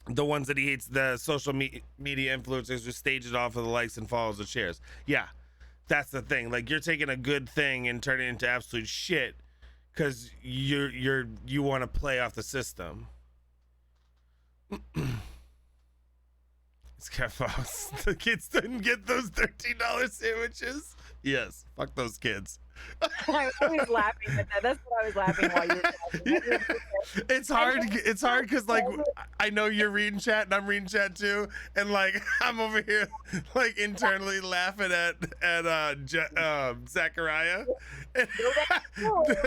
the ones that he hates, the social media influencers who stage it off of the likes and follows and shares. Yeah, that's the thing. Like, you're taking a good thing and turning it into absolute shit because you want to play off the system. It's Cat Fox. The kids didn't get those $13 sandwiches. Yes, fuck those kids. I was laughing at that. That's what I was laughing while you were talking. It's hard. It's hard because, like, I know you're reading chat and I'm reading chat too, and like, I'm over here like internally laughing at Zachariah. And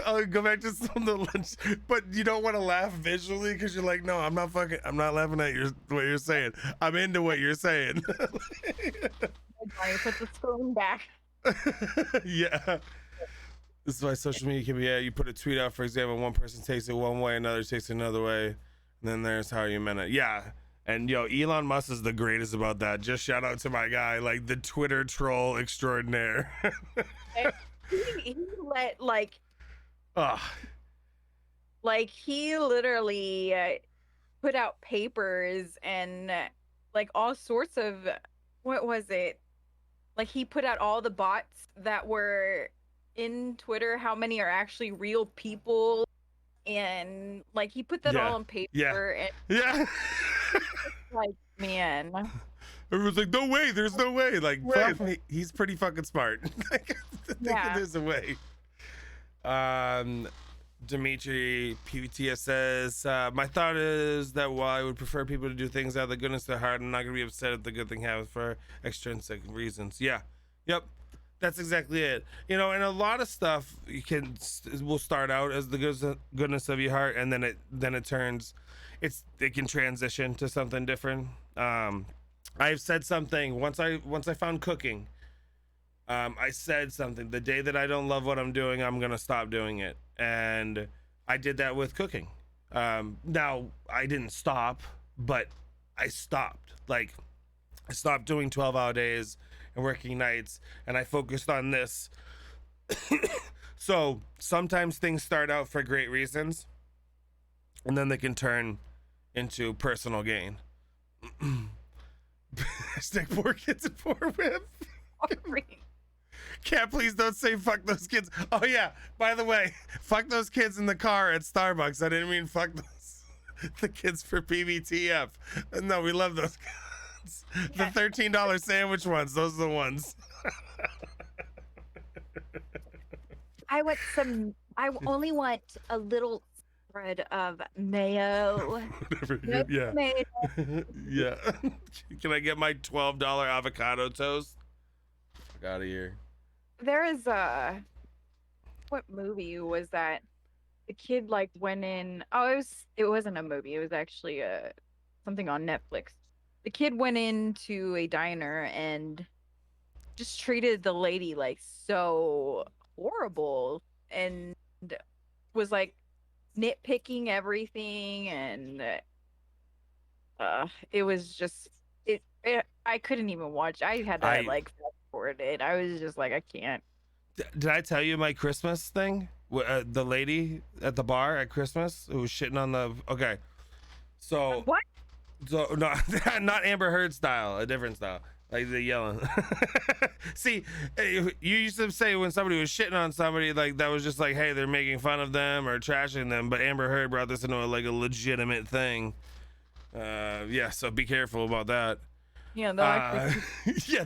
I'll go back to some of the lunch, but you don't want to laugh visually because you're like, no, I'm not laughing at what you're saying. I'm into what you're saying. Put the spoon back. Yeah. This is why social media can be, you put a tweet out, for example, one person takes it one way, another takes it another way, and then there's how you meant it. Yeah. And yo, Elon Musk is the greatest about that. Just shout out to my guy, like the Twitter troll extraordinaire. he let he literally put out papers and like all sorts of, what was it? like he put out all the bots that were in Twitter, how many are actually real people, and like he put that all on paper, and Yeah. like, man, Everyone's like, no way, there's no way. Like, fuck me, he's pretty fucking smart. Like, Yeah. there's a way. Dimitri PBTF says, my thought is that while I would prefer people to do things out of the goodness of their heart, I'm not gonna be upset if the good thing happens for extrinsic reasons. Yeah. Yep. That's exactly it. You know, and a lot of stuff will start out as the goodness of your heart, and then it turns, it can transition to something different. I've said something once I found cooking. I said something, the day that I don't love what I'm doing, I'm gonna stop doing it, and I did that with cooking. Now I didn't stop, but I stopped. Like, I stopped doing 12-hour days and working nights, and I focused on this. So sometimes things start out for great reasons, and then they can turn into personal gain. Hashtag poor kids and poor whip. Can't please don't say fuck those kids. Oh yeah, by the way, fuck those kids in the car at Starbucks. I didn't mean fuck those the kids for PBTF. No, we love those kids. The $13 sandwich ones, those are the ones. I only want a little spread of mayo. Whatever. No Yeah. tomato. Yeah. Can I get my $12 avocado toast? Fuck out of here. There is what movie was that? The kid like went in. Oh, it wasn't a movie. It was actually something on Netflix. The kid went into a diner and just treated the lady like so horrible, and was like nitpicking everything, and it was just it I couldn't even watch. I had to like fast forward it. I was just like, I can't. Did I tell you my Christmas thing? The lady at the bar at Christmas who was shitting on the. Okay, so what? So no, not Amber Heard style, a different style, like the yelling. See, you used to say when somebody was shitting on somebody, like that was just like, hey, they're making fun of them or trashing them. But Amber Heard brought this into like a legitimate thing. Yeah, so be careful about that. Yeah, no, yeah,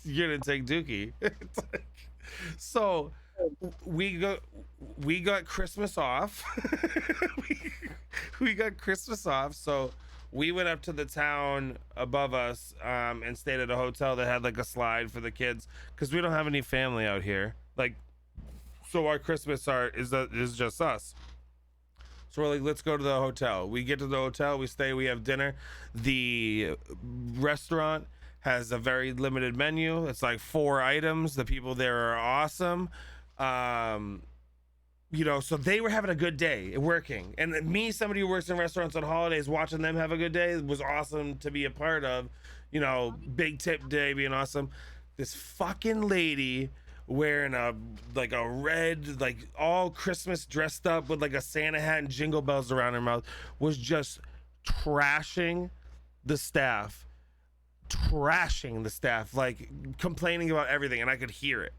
you're gonna take Dookie. It's like, so we got Christmas off. we got Christmas off, so we went up to the town above us and stayed at a hotel that had like a slide for the kids, because we don't have any family out here. Like, so our Christmas is just us. So we're like, let's go to the hotel. We get to the hotel, we stay, we have dinner. The restaurant has a very limited menu. It's like 4 items. The people there are awesome. You know, so they were having a good day working. And me, somebody who works in restaurants on holidays, watching them have a good day was awesome to be a part of. You know, big tip day being awesome. This fucking lady wearing a red, like all Christmas dressed up with like a Santa hat and jingle bells around her mouth was just trashing the staff, like complaining about everything, and I could hear it,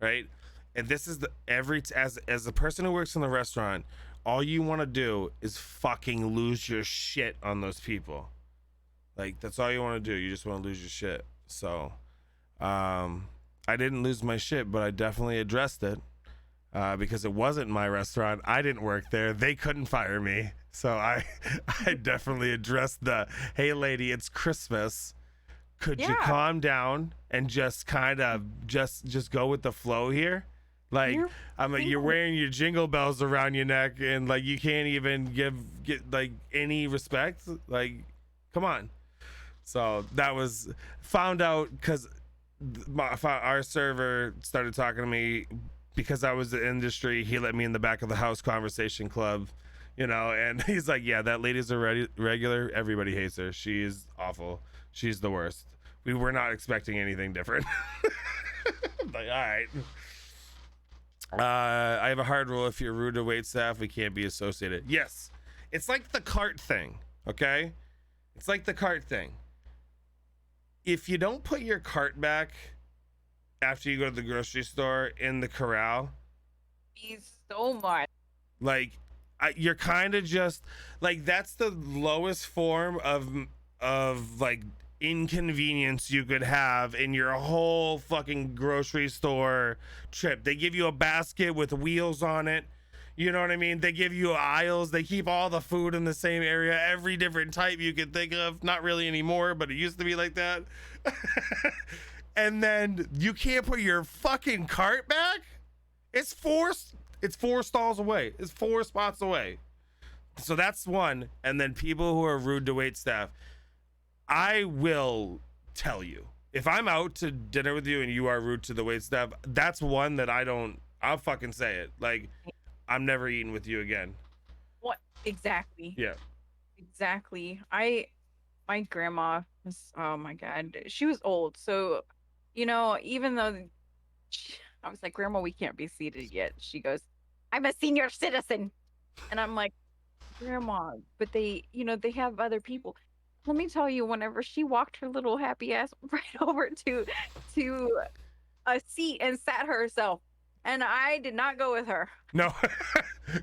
right? And this is as a person who works in the restaurant, all you want to do is fucking lose your shit on those people. Like, that's all you want to do. You just want to lose your shit. So, I didn't lose my shit, but I definitely addressed it because it wasn't my restaurant. I didn't work there. They couldn't fire me. So I definitely addressed hey lady, it's Christmas. Could you calm down and just kind of just go with the flow here? Like, you're wearing your jingle bells around your neck and like you can't even get like any respect. Like, come on. So that was found out because our server started talking to me because I was in the industry. He let me in the back of the house conversation club, you know, and he's like, yeah, that lady's a regular. Everybody hates her. She's awful. She's the worst. We were not expecting anything different. Like, all right. I have a hard rule. If you're rude to wait staff, we can't be associated. Yes. It's like the cart thing. Okay. It's like the cart thing. if you don't put your cart back after you go to the grocery store in the corral, He's so much. like you're kind of just like, that's the lowest form of like inconvenience you could have in your whole fucking grocery store trip. They give you a basket with wheels on it. You know what I mean? They give you aisles. They keep all the food in the same area, every different type you could think of. Not really anymore, but it used to be like that. And then you can't put your fucking cart back? It's four stalls away. It's 4 spots away. So that's one. And then people who are rude to wait staff. I will tell you, if I'm out to dinner with you and you are rude to the wait staff, that's one that I'll fucking say it. Like, I'm never eating with you again. What exactly? Yeah. Exactly. My grandma was, oh my God, she was old. So, you know, even though I was like, Grandma, we can't be seated yet. She goes, I'm a senior citizen. And I'm like, Grandma, but they, you know, they have other people. Let me tell you, whenever she walked her little happy ass right over to a seat and sat herself, and I did not go with her. No.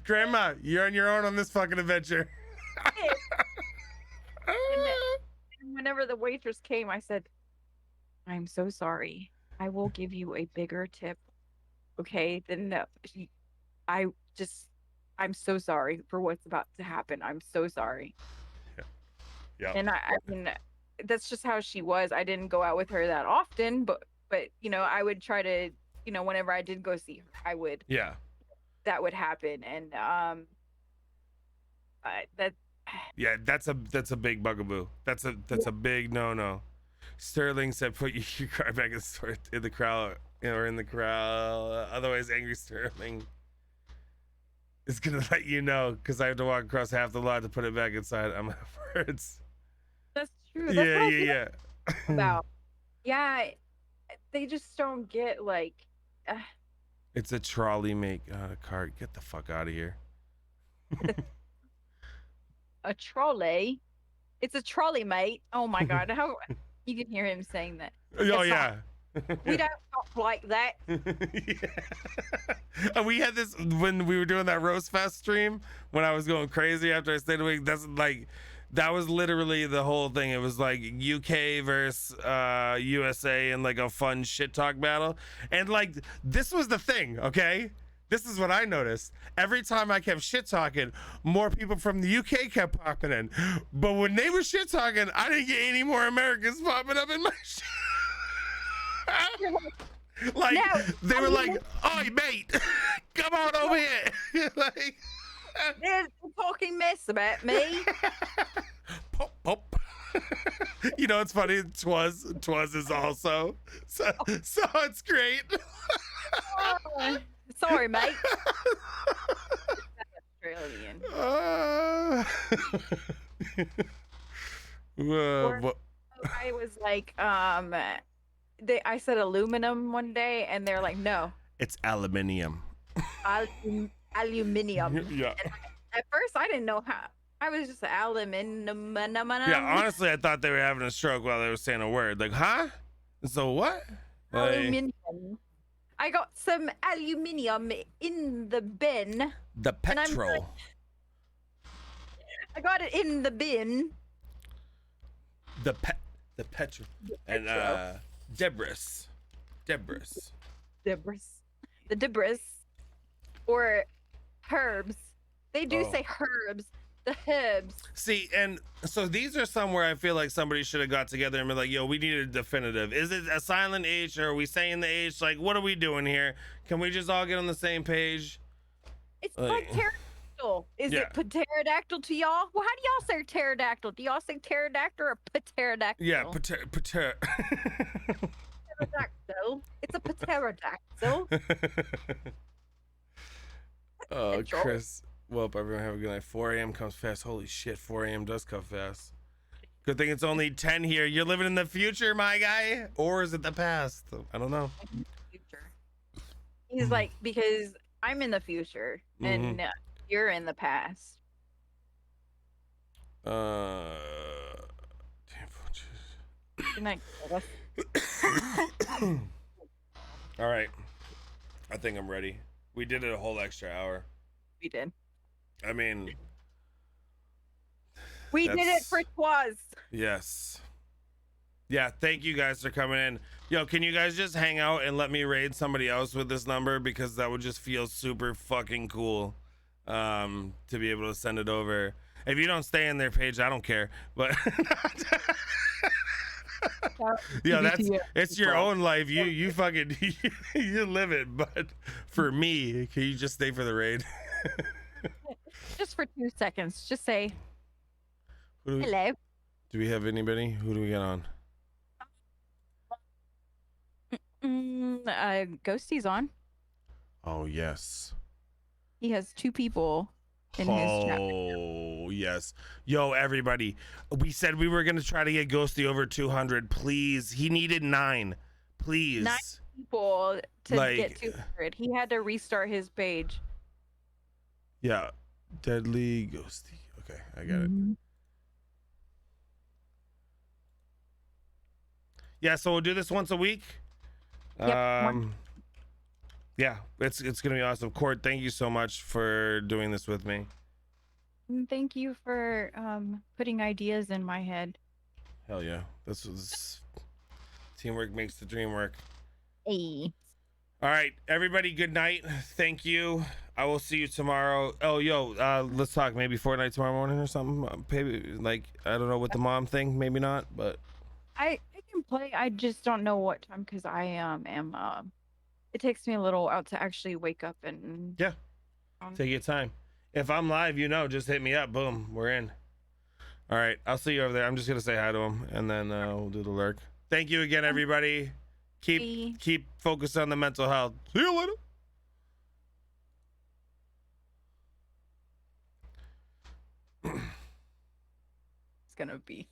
Grandma, you're on your own on this fucking adventure. And whenever the waitress came, I said, I'm so sorry. I will give you a bigger tip. Okay, then no. I'm so sorry for what's about to happen. I'm so sorry. Yeah. And I mean, that's just how she was. I didn't go out with her that often, but you know, I would try to, you know, whenever I did go see her, I would. Yeah. That would happen, and that. Yeah, that's a big bugaboo. That's a big no. Sterling said, "Put your car back in the crowd, or in the corral. Otherwise, angry Sterling is gonna let you know, because I have to walk across half the lot to put it back inside." I'm words. That's true. That's what I feel Yeah. about. Yeah, they just don't get like. It's a trolley make cart. Get the fuck out of here. A trolley. It's a trolley, mate. Oh my God! How you can hear him saying that. Oh yeah. We don't talk like that. And we had this when we were doing that roast fest stream, when I was going crazy after I stayed awake. That was literally the whole thing. It was like UK versus USA and like a fun shit talk battle. And like, this was the thing, okay? This is what I noticed. Every time I kept shit talking, more people from the UK kept popping in. But when they were shit talking, I didn't get any more Americans popping up in my shit. Like, no, they were like, "Oh, mate, come on over here." Like, they're talking mess about me. Pop, pop. You know, it's funny. Twas is also so it's great. Sorry, mate. Australian. I was like, I said aluminum one day, and they're like, no, it's aluminium. Aluminium. Yeah. And at first, I didn't know how. I was just aluminium. Yeah, honestly, I thought they were having a stroke while they were saying a word. Like, huh? So what? Aluminium. I got some aluminium in the bin. The petrol. I got it in the bin. The petrol. And debris. The debris. Or herbs. They do say herbs. The herbs. See, and so these are somewhere I feel like somebody should have got together and been like, yo, we need a definitive. Is it a silent H, or are we saying the H? Like, what are we doing here? Can we just all get on the same page? It's like pterodactyl. Is it pterodactyl to y'all? Well, how do y'all say pterodactyl? Do y'all say pterodactyl or pterodactyl? Yeah, pterodactyl. It's a pterodactyl. Oh, Chris. Well, everyone have a good night. 4 a.m. comes fast. Holy shit, 4 a.m. does come fast. Good thing it's only 10 here. You're living in the future, my guy. Or is it the past? I don't know. Future. He's like, because I'm in the future and you're in the past. Good night. Carlos. All right. I think I'm ready. We did it a whole extra hour. We did. I mean, We did it that's- for Twas. yes. Yeah, thank you guys for coming in. Yo, can you guys just hang out and let me raid somebody else with this number? Because that would just feel super fucking cool to be able to send it over. If you don't stay in their page, I don't care. But yeah, it's your own life. You fucking you live it. But for me, can you just stay for the raid? Just for 2 seconds. Just say Who hello. do we have anybody? Who do we get on? Ghosty's on. Oh yes. He has 2 people in his chat. Oh yes. Yo, everybody. We said we were gonna try to get Ghosty over 200. Please. He needed 9. Please. 9 people to Like- get 200. He had to restart his page. Yeah. Deadly Ghosty. Okay, I got it. Yeah, so we'll do this once a week. Yep, one- Yeah, it's gonna be awesome. Court, thank you so much for doing this with me. Thank you for putting ideas in my head. Hell yeah. This was teamwork makes the dream work. Hey. All right, everybody, good night. Thank you. I will see you tomorrow. Oh, yo, let's talk maybe Fortnite tomorrow morning or something. Maybe, like, I don't know, with the mom thing, maybe not, but I can play. I just don't know what time because I am it takes me a little while to actually wake up and yeah, take your time. If I'm live, just hit me up. Boom, we're in. All right, I'll see you over there. I'm just gonna say hi to him, and then we'll do the lurk. Thank you again, everybody. Keep focused on the mental health. See you later. it's gonna be